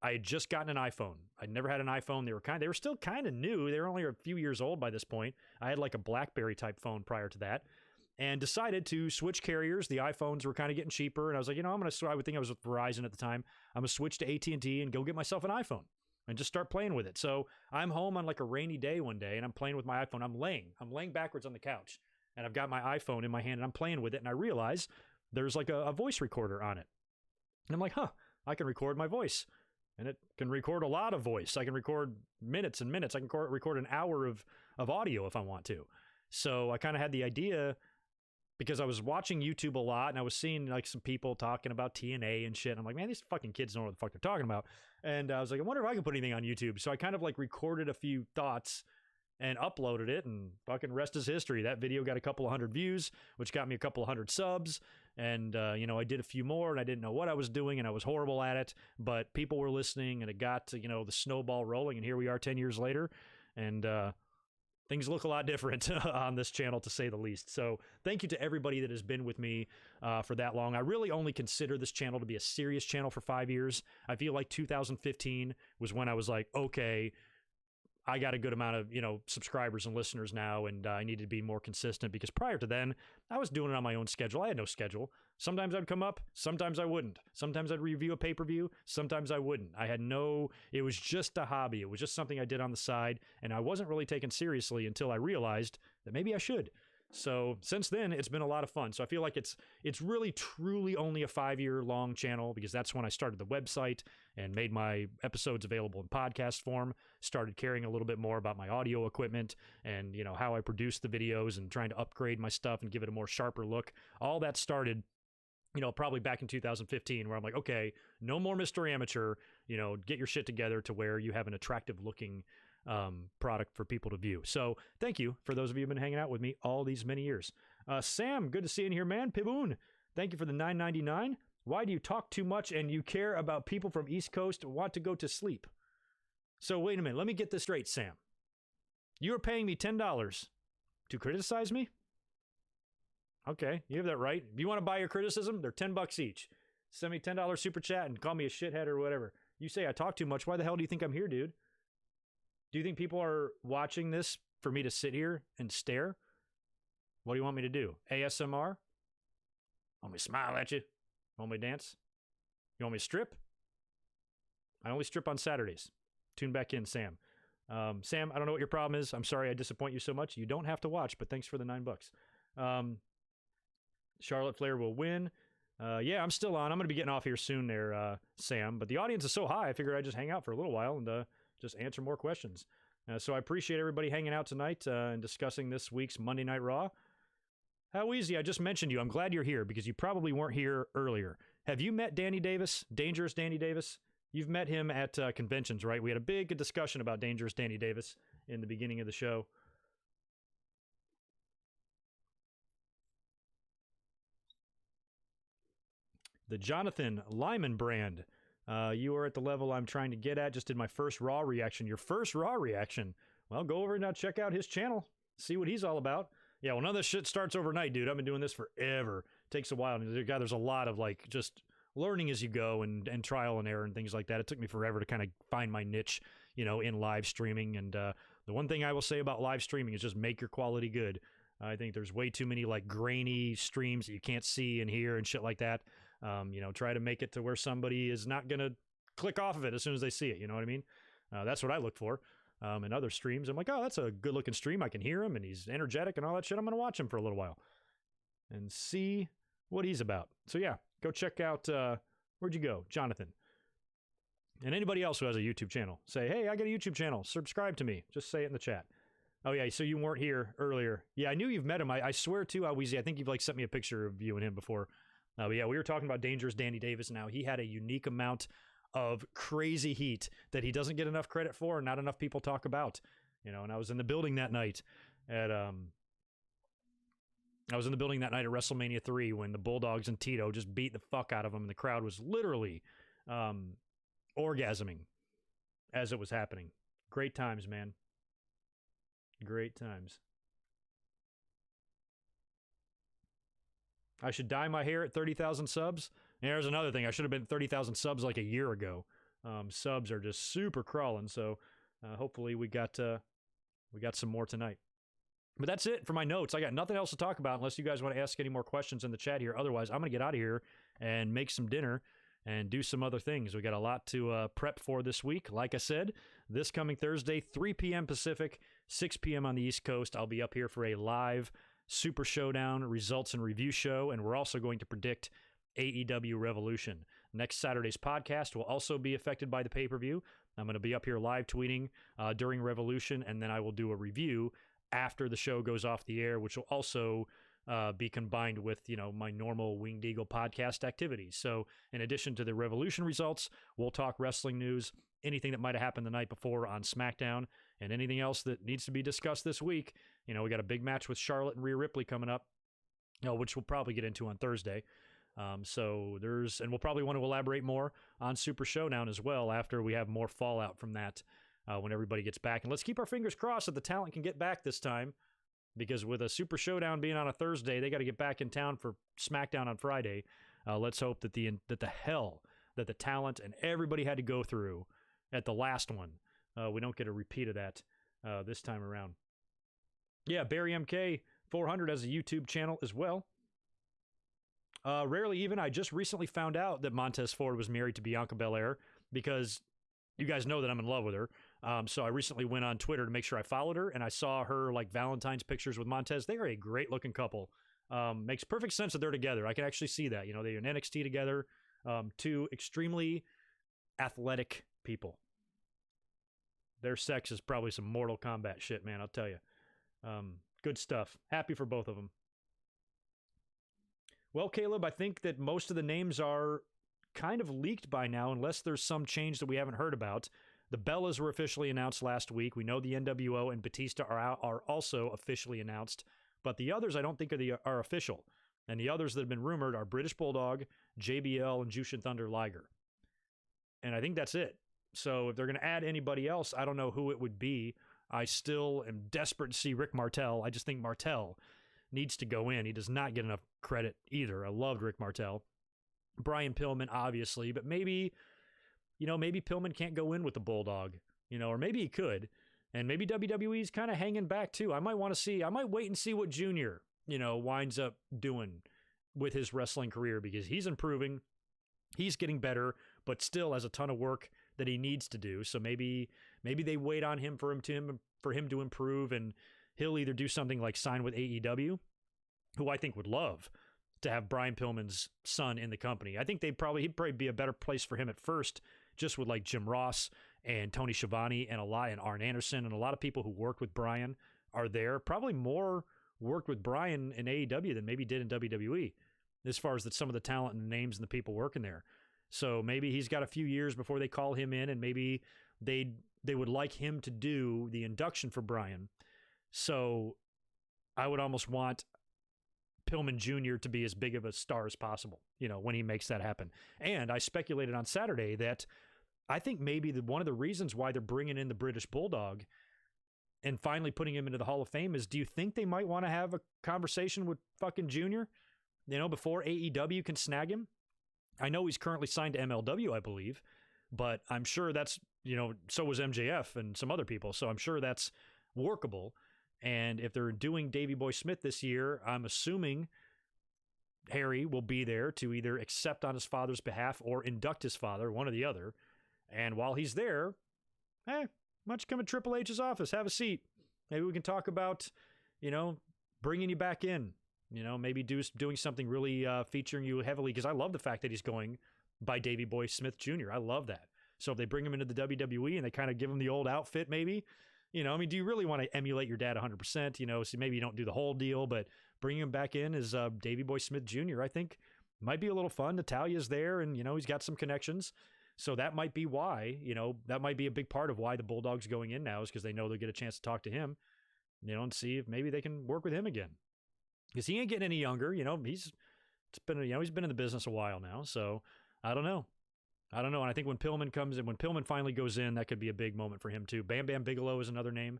I had just gotten an iPhone. I'd never had an iPhone. They were still kind of new. They were only a few years old by this point. I had like a BlackBerry type phone prior to that, and decided to switch carriers. The iPhones were kind of getting cheaper, and I was like, I would think I was with Verizon at the time. I'm gonna switch to AT&T and go get myself an iPhone and just start playing with it. So I'm home on like a rainy day one day, and I'm playing with my iPhone. I'm laying backwards on the couch. And I've got my iPhone in my hand and I'm playing with it. And I realize there's like a voice recorder on it. And I'm like, I can record my voice. And it can record a lot of voice. I can record minutes and minutes. I can record an hour of audio if I want to. So I kind of had the idea because I was watching YouTube a lot and I was seeing like some people talking about TNA and shit. And I'm like, man, these fucking kids don't know what the fuck they're talking about. And I was like, I wonder if I can put anything on YouTube. So I kind of like recorded a few thoughts and uploaded it, and fucking rest is history. That video got a couple of hundred views, which got me a couple of hundred subs, And, I did a few more and I didn't know what I was doing and I was horrible at it, but people were listening and it got to, the snowball rolling. And here we are 10 years later. And, things look a lot different on this channel, to say the least. So thank you to everybody that has been with me for that long. I really only consider this channel to be a serious channel for 5 years. I feel like 2015 was when I was like, okay, I got a good amount of, subscribers and listeners now, and I needed to be more consistent, because prior to then, I was doing it on my own schedule. I had no schedule. Sometimes I'd come up, sometimes I wouldn't. Sometimes I'd review a pay-per-view, sometimes I wouldn't. It was just a hobby. It was just something I did on the side, and I wasn't really taken seriously until I realized that maybe I should. So since then, it's been a lot of fun. So I feel like it's really, truly only a 5-year long channel, because that's when I started the website and made my episodes available in podcast form, started caring a little bit more about my audio equipment and, how I produce the videos and trying to upgrade my stuff and give it a more sharper look. All that started, probably back in 2015, where I'm like, okay, no more Mr. Amateur, get your shit together to where you have an attractive looking product for people to view. So thank you for those of you who've been hanging out with me all these many years. Sam, good to see you in here, man. Piboon, thank you for the $9.99. Why do you talk too much and you care about people from East Coast want to go to sleep? So wait a minute, let me get this straight, Sam. You are paying me $10 to criticize me? Okay, you have that right. If you want to buy your criticism, they're $10 each. Send me $10 super chat and call me a shithead or whatever. You say I talk too much. Why the hell do you think I'm here, dude? Do you think people are watching this for me to sit here and stare? What do you want me to do? ASMR? Want me to smile at you? Want me to dance? You want me to strip? I only strip on Saturdays. Tune back in, Sam. Sam, I don't know what your problem is. I'm sorry I disappoint you so much. You don't have to watch, but thanks for the $9. Charlotte Flair will win. Yeah, I'm still on. I'm going to be getting off here soon there, Sam. But the audience is so high, I figured I'd just hang out for a little while and just answer more questions. So I appreciate everybody hanging out tonight and discussing this week's Monday Night Raw. How easy. I just mentioned you. I'm glad you're here because you probably weren't here earlier. Have you met Danny Davis? Dangerous Danny Davis? You've met him at conventions, right? We had a big discussion about Dangerous Danny Davis in the beginning of the show. The Jonathan Lyman brand. You are at the level I'm trying to get at. Just did my first Raw reaction. Your first Raw reaction? Well, go over and now check out his channel. See what he's all about. Yeah, well, none of this shit starts overnight, dude. I've been doing this forever. Takes a while. There's a lot of just learning as you go and trial and error and things like that. It took me forever to kind of find my niche, in live streaming. And the one thing I will say about live streaming is just make your quality good. I think there's way too many grainy streams that you can't see and hear and shit like that. Try to make it to where somebody is not going to click off of it as soon as they see it. You know what I mean? That's what I look for. In other streams, I'm like, oh, that's a good looking stream. I can hear him and he's energetic and all that shit. I'm going to watch him for a little while and see what he's about. So yeah, go check out, where'd you go? Jonathan. And anybody else who has a YouTube channel, say, hey, I got a YouTube channel. Subscribe to me. Just say it in the chat. Oh yeah, so you weren't here earlier. Yeah, I knew you've met him. I swear too, Weezy, I think you've sent me a picture of you and him before. But yeah, we were talking about Dangerous Danny Davis now. He had a unique amount of crazy heat that he doesn't get enough credit for and not enough people talk about. And I was in the building that night at WrestleMania 3 when the Bulldogs and Tito just beat the fuck out of him and the crowd was literally orgasming as it was happening. Great times, man. Great times. I should dye my hair at 30,000 subs. And there's another thing. I should have been 30,000 subs like a year ago. Subs are just super crawling. So hopefully we got some more tonight. But that's it for my notes. I got nothing else to talk about unless you guys want to ask any more questions in the chat here. Otherwise, I'm going to get out of here and make some dinner and do some other things. We got a lot to prep for this week. Like I said, this coming Thursday, 3 p.m. Pacific, 6 p.m. on the East Coast, I'll be up here for a live Super Showdown results and review show, and we're also going to predict AEW Revolution. Next Saturday's podcast will also be affected by the pay-per-view. I'm going to be up here live tweeting during Revolution, and then I will do a review after the show goes off the air, which will also be combined with, my normal Winged Eagle podcast activities. So in addition to the Revolution results, we'll talk wrestling news, anything that might have happened the night before on SmackDown, and anything else that needs to be discussed this week. We got a big match with Charlotte and Rhea Ripley coming up, which we'll probably get into on Thursday. And we'll probably want to elaborate more on Super Showdown as well after we have more fallout from that when everybody gets back. And let's keep our fingers crossed that the talent can get back this time, because with a Super Showdown being on a Thursday, they got to get back in town for SmackDown on Friday. Let's hope that the hell that the talent and everybody had to go through at the last one, we don't get a repeat of that this time around. Yeah, Barry MK 400 has a YouTube channel as well. Rarely Even, I just recently found out that Montez Ford was married to Bianca Belair, because you guys know that I'm in love with her. So I recently went on Twitter to make sure I followed her, and I saw her like Valentine's pictures with Montez. They are a great looking couple. Makes perfect sense that they're together. I can actually see that. You know, they're in NXT together. Two extremely athletic people. Their sex is probably some Mortal Kombat shit, man, I'll tell you. Good stuff. Happy for both of them. Well, Caleb, I think that most of the names are kind of leaked by now, unless there's some change that we haven't heard about. The Bellas were officially announced last week. We know the NWO and Batista are also officially announced, but the others I don't think are official. And the others that have been rumored are British Bulldog, JBL, and Jushin Thunder Liger. And I think that's it. So if they're going to add anybody else, I don't know who it would be. I still am desperate to see Rick Martel. I just think Martel needs to go in. He does not get enough credit either. I loved Rick Martel. Brian Pillman, obviously, but maybe Pillman can't go in with the Bulldog, or maybe he could. And maybe WWE's kind of hanging back too. I might wait and see what Junior, winds up doing with his wrestling career, because he's improving. He's getting better, but still has a ton of work that he needs to do. So maybe they wait on him for him to improve, and he'll either do something like sign with AEW, who I think would love to have Brian Pillman's son in the company. I think he'd probably be a better place for him at first, just with like Jim Ross and Tony Schiavone and Arn Anderson, and a lot of people who worked with Brian are there. Probably more worked with Brian in AEW than maybe did in WWE, as far as some of the talent and the names and the people working there. So maybe he's got a few years before they call him in, and maybe they would like him to do the induction for Brian. So I would almost want Pillman Jr. to be as big of a star as possible, when he makes that happen. And I speculated on Saturday that I think maybe one of the reasons why they're bringing in the British Bulldog and finally putting him into the Hall of Fame is, do you think they might want to have a conversation with fucking Junior, before AEW can snag him? I know he's currently signed to MLW, I believe, but I'm sure that's, so was MJF and some other people. So I'm sure that's workable. And if they're doing Davey Boy Smith this year, I'm assuming Harry will be there to either accept on his father's behalf or induct his father, one or the other. And while he's there, why don't you come to Triple H's office, have a seat. Maybe we can talk about, bringing you back in, maybe doing something really featuring you heavily, because I love the fact that he's going by Davey Boy Smith Jr. I love that. So if they bring him into the WWE and they kind of give him the old outfit, maybe, do you really want to emulate your dad 100%? So maybe you don't do the whole deal, but bringing him back in as Davey Boy Smith Jr., I think might be a little fun. Natalia's there, and, he's got some connections. So that might be why, that might be a big part of why the Bulldog's going in now, is because they know they'll get a chance to talk to him, and see if maybe they can work with him again. Because he ain't getting any younger, he's been in the business a while now. So I don't know. And I think when Pillman finally goes in, that could be a big moment for him too. Bam Bam Bigelow is another name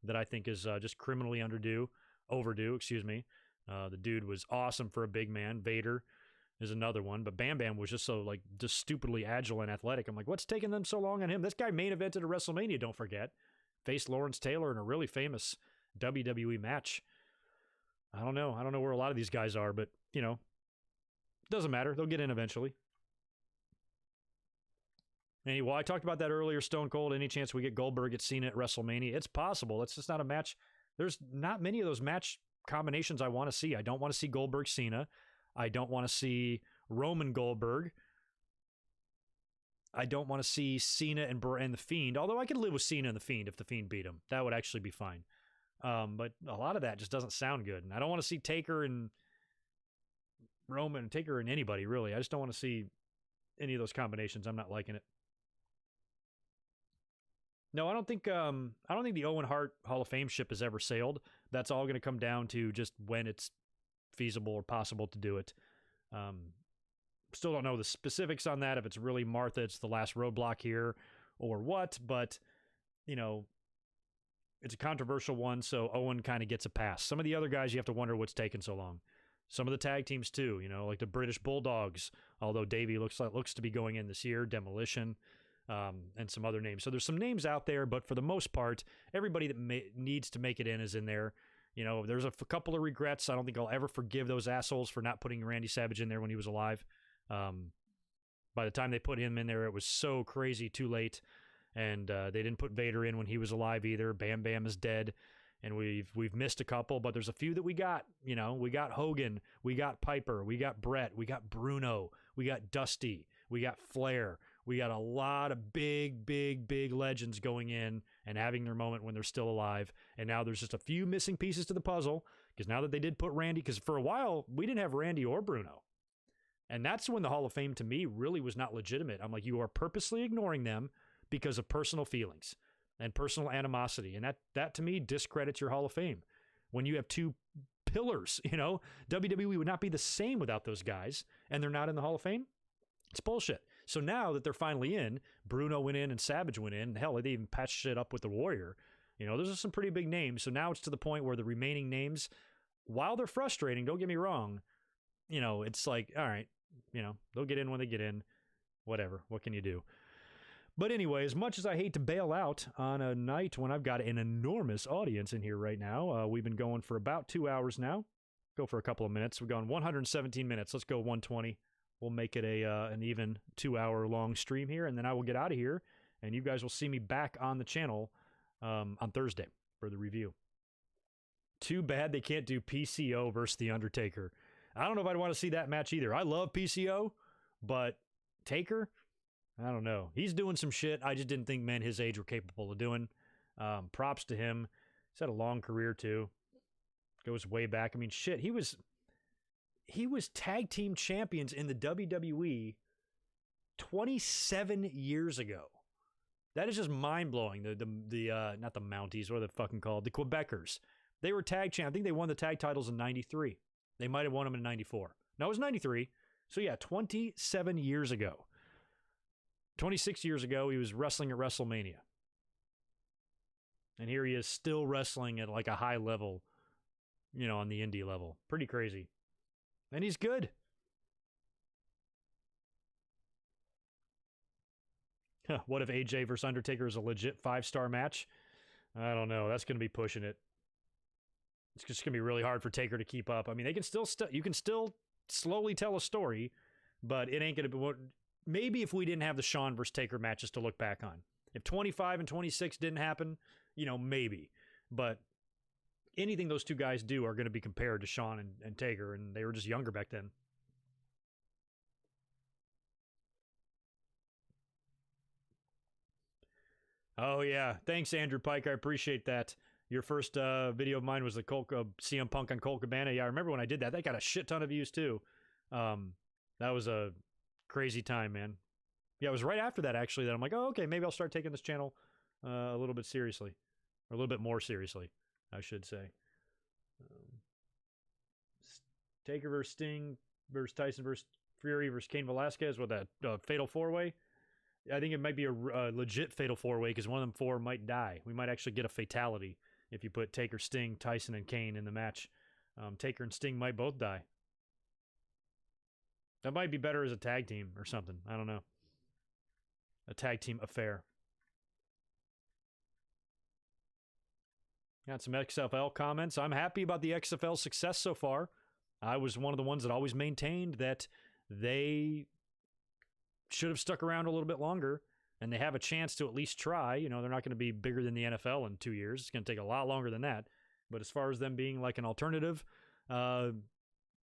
that I think is just criminally overdue. The dude was awesome for a big man. Vader is another one, but Bam Bam was just so just stupidly agile and athletic. I'm like, what's taking them so long on him? This guy main evented a WrestleMania, don't forget. Faced Lawrence Taylor in a really famous WWE match. I don't know where a lot of these guys are, but doesn't matter. They'll get in eventually. Anyway, I talked about that earlier, Stone Cold. Any chance we get Goldberg at Cena at WrestleMania? It's possible. It's just not a match. There's not many of those match combinations I want to see. I don't want to see Goldberg Cena. I don't want to see Roman Goldberg. I don't want to see Cena and The Fiend, although I could live with Cena and The Fiend if The Fiend beat him. That would actually be fine. But a lot of that just doesn't sound good. And I don't want to see Taker and Roman, Taker and anybody, really. I just don't want to see any of those combinations. I'm not liking it. No, I don't think the Owen Hart Hall of Fame ship has ever sailed. That's all going to come down to just when it's feasible or possible to do it. Still don't know the specifics on that, if it's really Martha, it's the last roadblock here or what, but, you know, it's a controversial one, so Owen kind of gets a pass. Some of the other guys, you have to wonder what's taking so long. Some of the tag teams too, you know, like the British Bulldogs, although Davey looks to be going in this year, Demolition, and some other names. So there's some names out there, but for the most part, everybody that needs to make it in is in there. You know, there's a couple of regrets. I don't think I'll ever forgive those assholes for not putting Randy Savage in there when he was alive. By the time they put him in there, it was so crazy too late. And they didn't put Vader in when he was alive either. Bam Bam is dead. And we've missed a couple, but there's a few that we got. You know, we got Hogan, we got Piper, we got Brett, we got Bruno, we got Dusty, we got Flair. We got a lot of big legends going in and having their moment when they're still alive. And now there's just a few missing pieces to the puzzle, because now that they did put Randy, because for a while we didn't have Randy or Bruno. And that's when the Hall of Fame to me really was not legitimate. I'm like, you are purposely ignoring them because of personal feelings and personal animosity. And that to me discredits your Hall of Fame. When you have two pillars, you know, WWE would not be the same without those guys, and they're not in the Hall of Fame. It's bullshit. So now that they're finally in, Bruno went in and Savage went in. Hell, they even patched shit up with the Warrior. You know, those are some pretty big names. So now it's to the point where the remaining names, while they're frustrating, don't get me wrong, you know, it's like, all right, you know, they'll get in when they get in. Whatever. What can you do? But anyway, as much as I hate to bail out on a night when I've got an enormous audience in here right now, we've been going for about 2 hours now. Go for a couple of minutes. We've gone 117 minutes. Let's go 120. We'll make it an even 2 hour long stream here, and then I will get out of here, and you guys will see me back on the channel on Thursday for the review. Too bad they can't do PCO versus The Undertaker. I don't know if I'd want to see that match either. I love PCO, but Taker, I don't know. He's doing some shit I just didn't think men his age were capable of doing. Props to him. He's had a long career too. Goes way back. I mean, shit, he was tag team champions in the WWE 27 years ago. That is just mind-blowing. The not the Mounties, what are they fucking called? The Quebecers. They were tag champ. I think they won the tag titles in 93. They might have won them in 94. No, it was 93. So yeah, 27 years ago. 26 years ago, he was wrestling at WrestleMania. And here he is still wrestling at like a high level, you know, on the indie level. Pretty crazy. And he's good. What if AJ versus Undertaker is a legit 5-star match? I don't know. That's going to be pushing it. It's just going to be really hard for Taker to keep up. I mean, they can still you can still slowly tell a story, but it ain't going to be. Maybe if we didn't have the Shawn versus Taker matches to look back on. If 25 and 26 didn't happen, you know, maybe. But anything those two guys do are going to be compared to Shawn and Taker, and they were just younger back then. Oh, yeah. Thanks, Andrew Pike. I appreciate that. Your first video of mine was the CM Punk on Colt Cabana. Yeah, I remember when I did that. That got a shit ton of views, too. That was a crazy time, man. Yeah, it was right after that, actually, that I'm like, oh, okay, maybe I'll start taking this channel a little bit seriously. Or a little bit more seriously, I should say. Taker versus Sting versus Tyson versus Fury versus Cain Velasquez with that fatal 4-way. I think it might be a legit fatal 4-way because one of them 4 might die. We might actually get a fatality if you put Taker, Sting, Tyson, and Kane in the match. Taker and Sting might both die. That might be better as a tag team or something. I don't know. A tag team affair. Got some XFL comments. I'm happy about the XFL success so far. I was one of the ones that always maintained that they should have stuck around a little bit longer, and they have a chance to at least try. You know, they're not going to be bigger than the NFL in 2 years. It's going to take a lot longer than that. But as far as them being like an alternative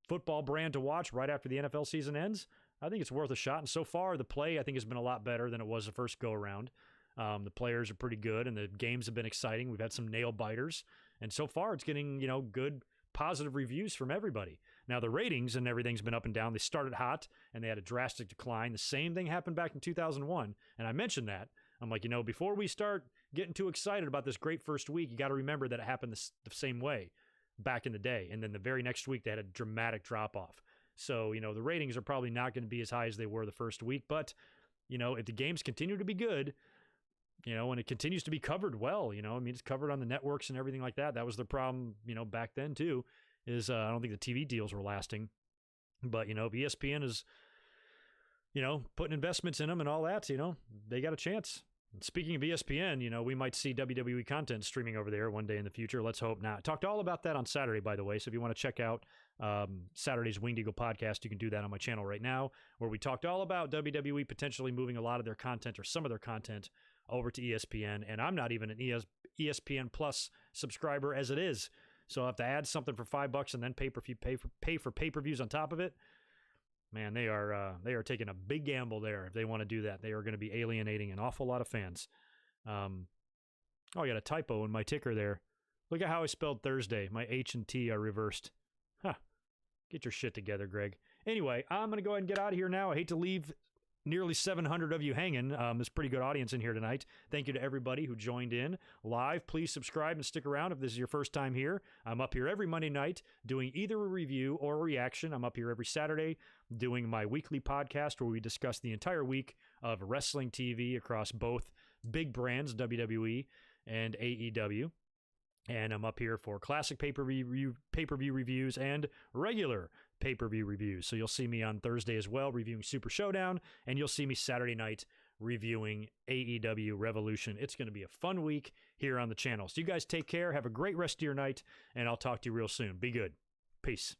football brand to watch right after the NFL season ends, I think it's worth a shot. And so far, the play, I think, has been a lot better than it was the first go-around. The players are pretty good, and the games have been exciting. We've had some nail-biters. And so far, it's getting, you know, good, positive reviews from everybody. Now, the ratings and everything's been up and down. They started hot, and they had a drastic decline. The same thing happened back in 2001, and I mentioned that. I'm like, you know, before we start getting too excited about this great first week, you got to remember that it happened the same way back in the day. And then the very next week, they had a dramatic drop-off. So, the ratings are probably not going to be as high as they were the first week. But, if the games continue to be good, and it continues to be covered well, it's covered on the networks and everything like that. That was the problem, back then too, is I don't think the TV deals were lasting. But, if ESPN is, putting investments in them and all that, they got a chance. Speaking of ESPN, we might see WWE content streaming over there one day in the future. Let's hope not. Talked all about that on Saturday, by the way. So if you want to check out Saturday's Winged Eagle podcast, you can do that on my channel right now, where we talked all about WWE potentially moving a lot of their content or some of their content over to ESPN. And I'm not even an ESPN Plus subscriber as it is. So I'll have to add something for $5 and then pay for pay-per-views on top of it. Man, they are taking a big gamble there if they want to do that. They are going to be alienating an awful lot of fans. I got a typo in my ticker there. Look at how I spelled Thursday. My H and T are reversed. Huh. Get your shit together, Greg. Anyway, I'm going to go ahead and get out of here now. I hate to leave nearly 700 of you hanging. There's a pretty good audience in here tonight. Thank you to everybody who joined in live. Please subscribe and stick around if this is your first time here. I'm up here every Monday night doing either a review or a reaction. I'm up here every Saturday doing my weekly podcast where we discuss the entire week of wrestling TV across both big brands, WWE and AEW. And I'm up here for classic pay-per-view reviews and regular pay-per-view reviews. So you'll see me on Thursday as well reviewing Super Showdown, and you'll see me Saturday night reviewing AEW Revolution. It's going to be a fun week here on the channel. So you guys take care, have a great rest of your night, and I'll talk to you real soon. Be good. Peace.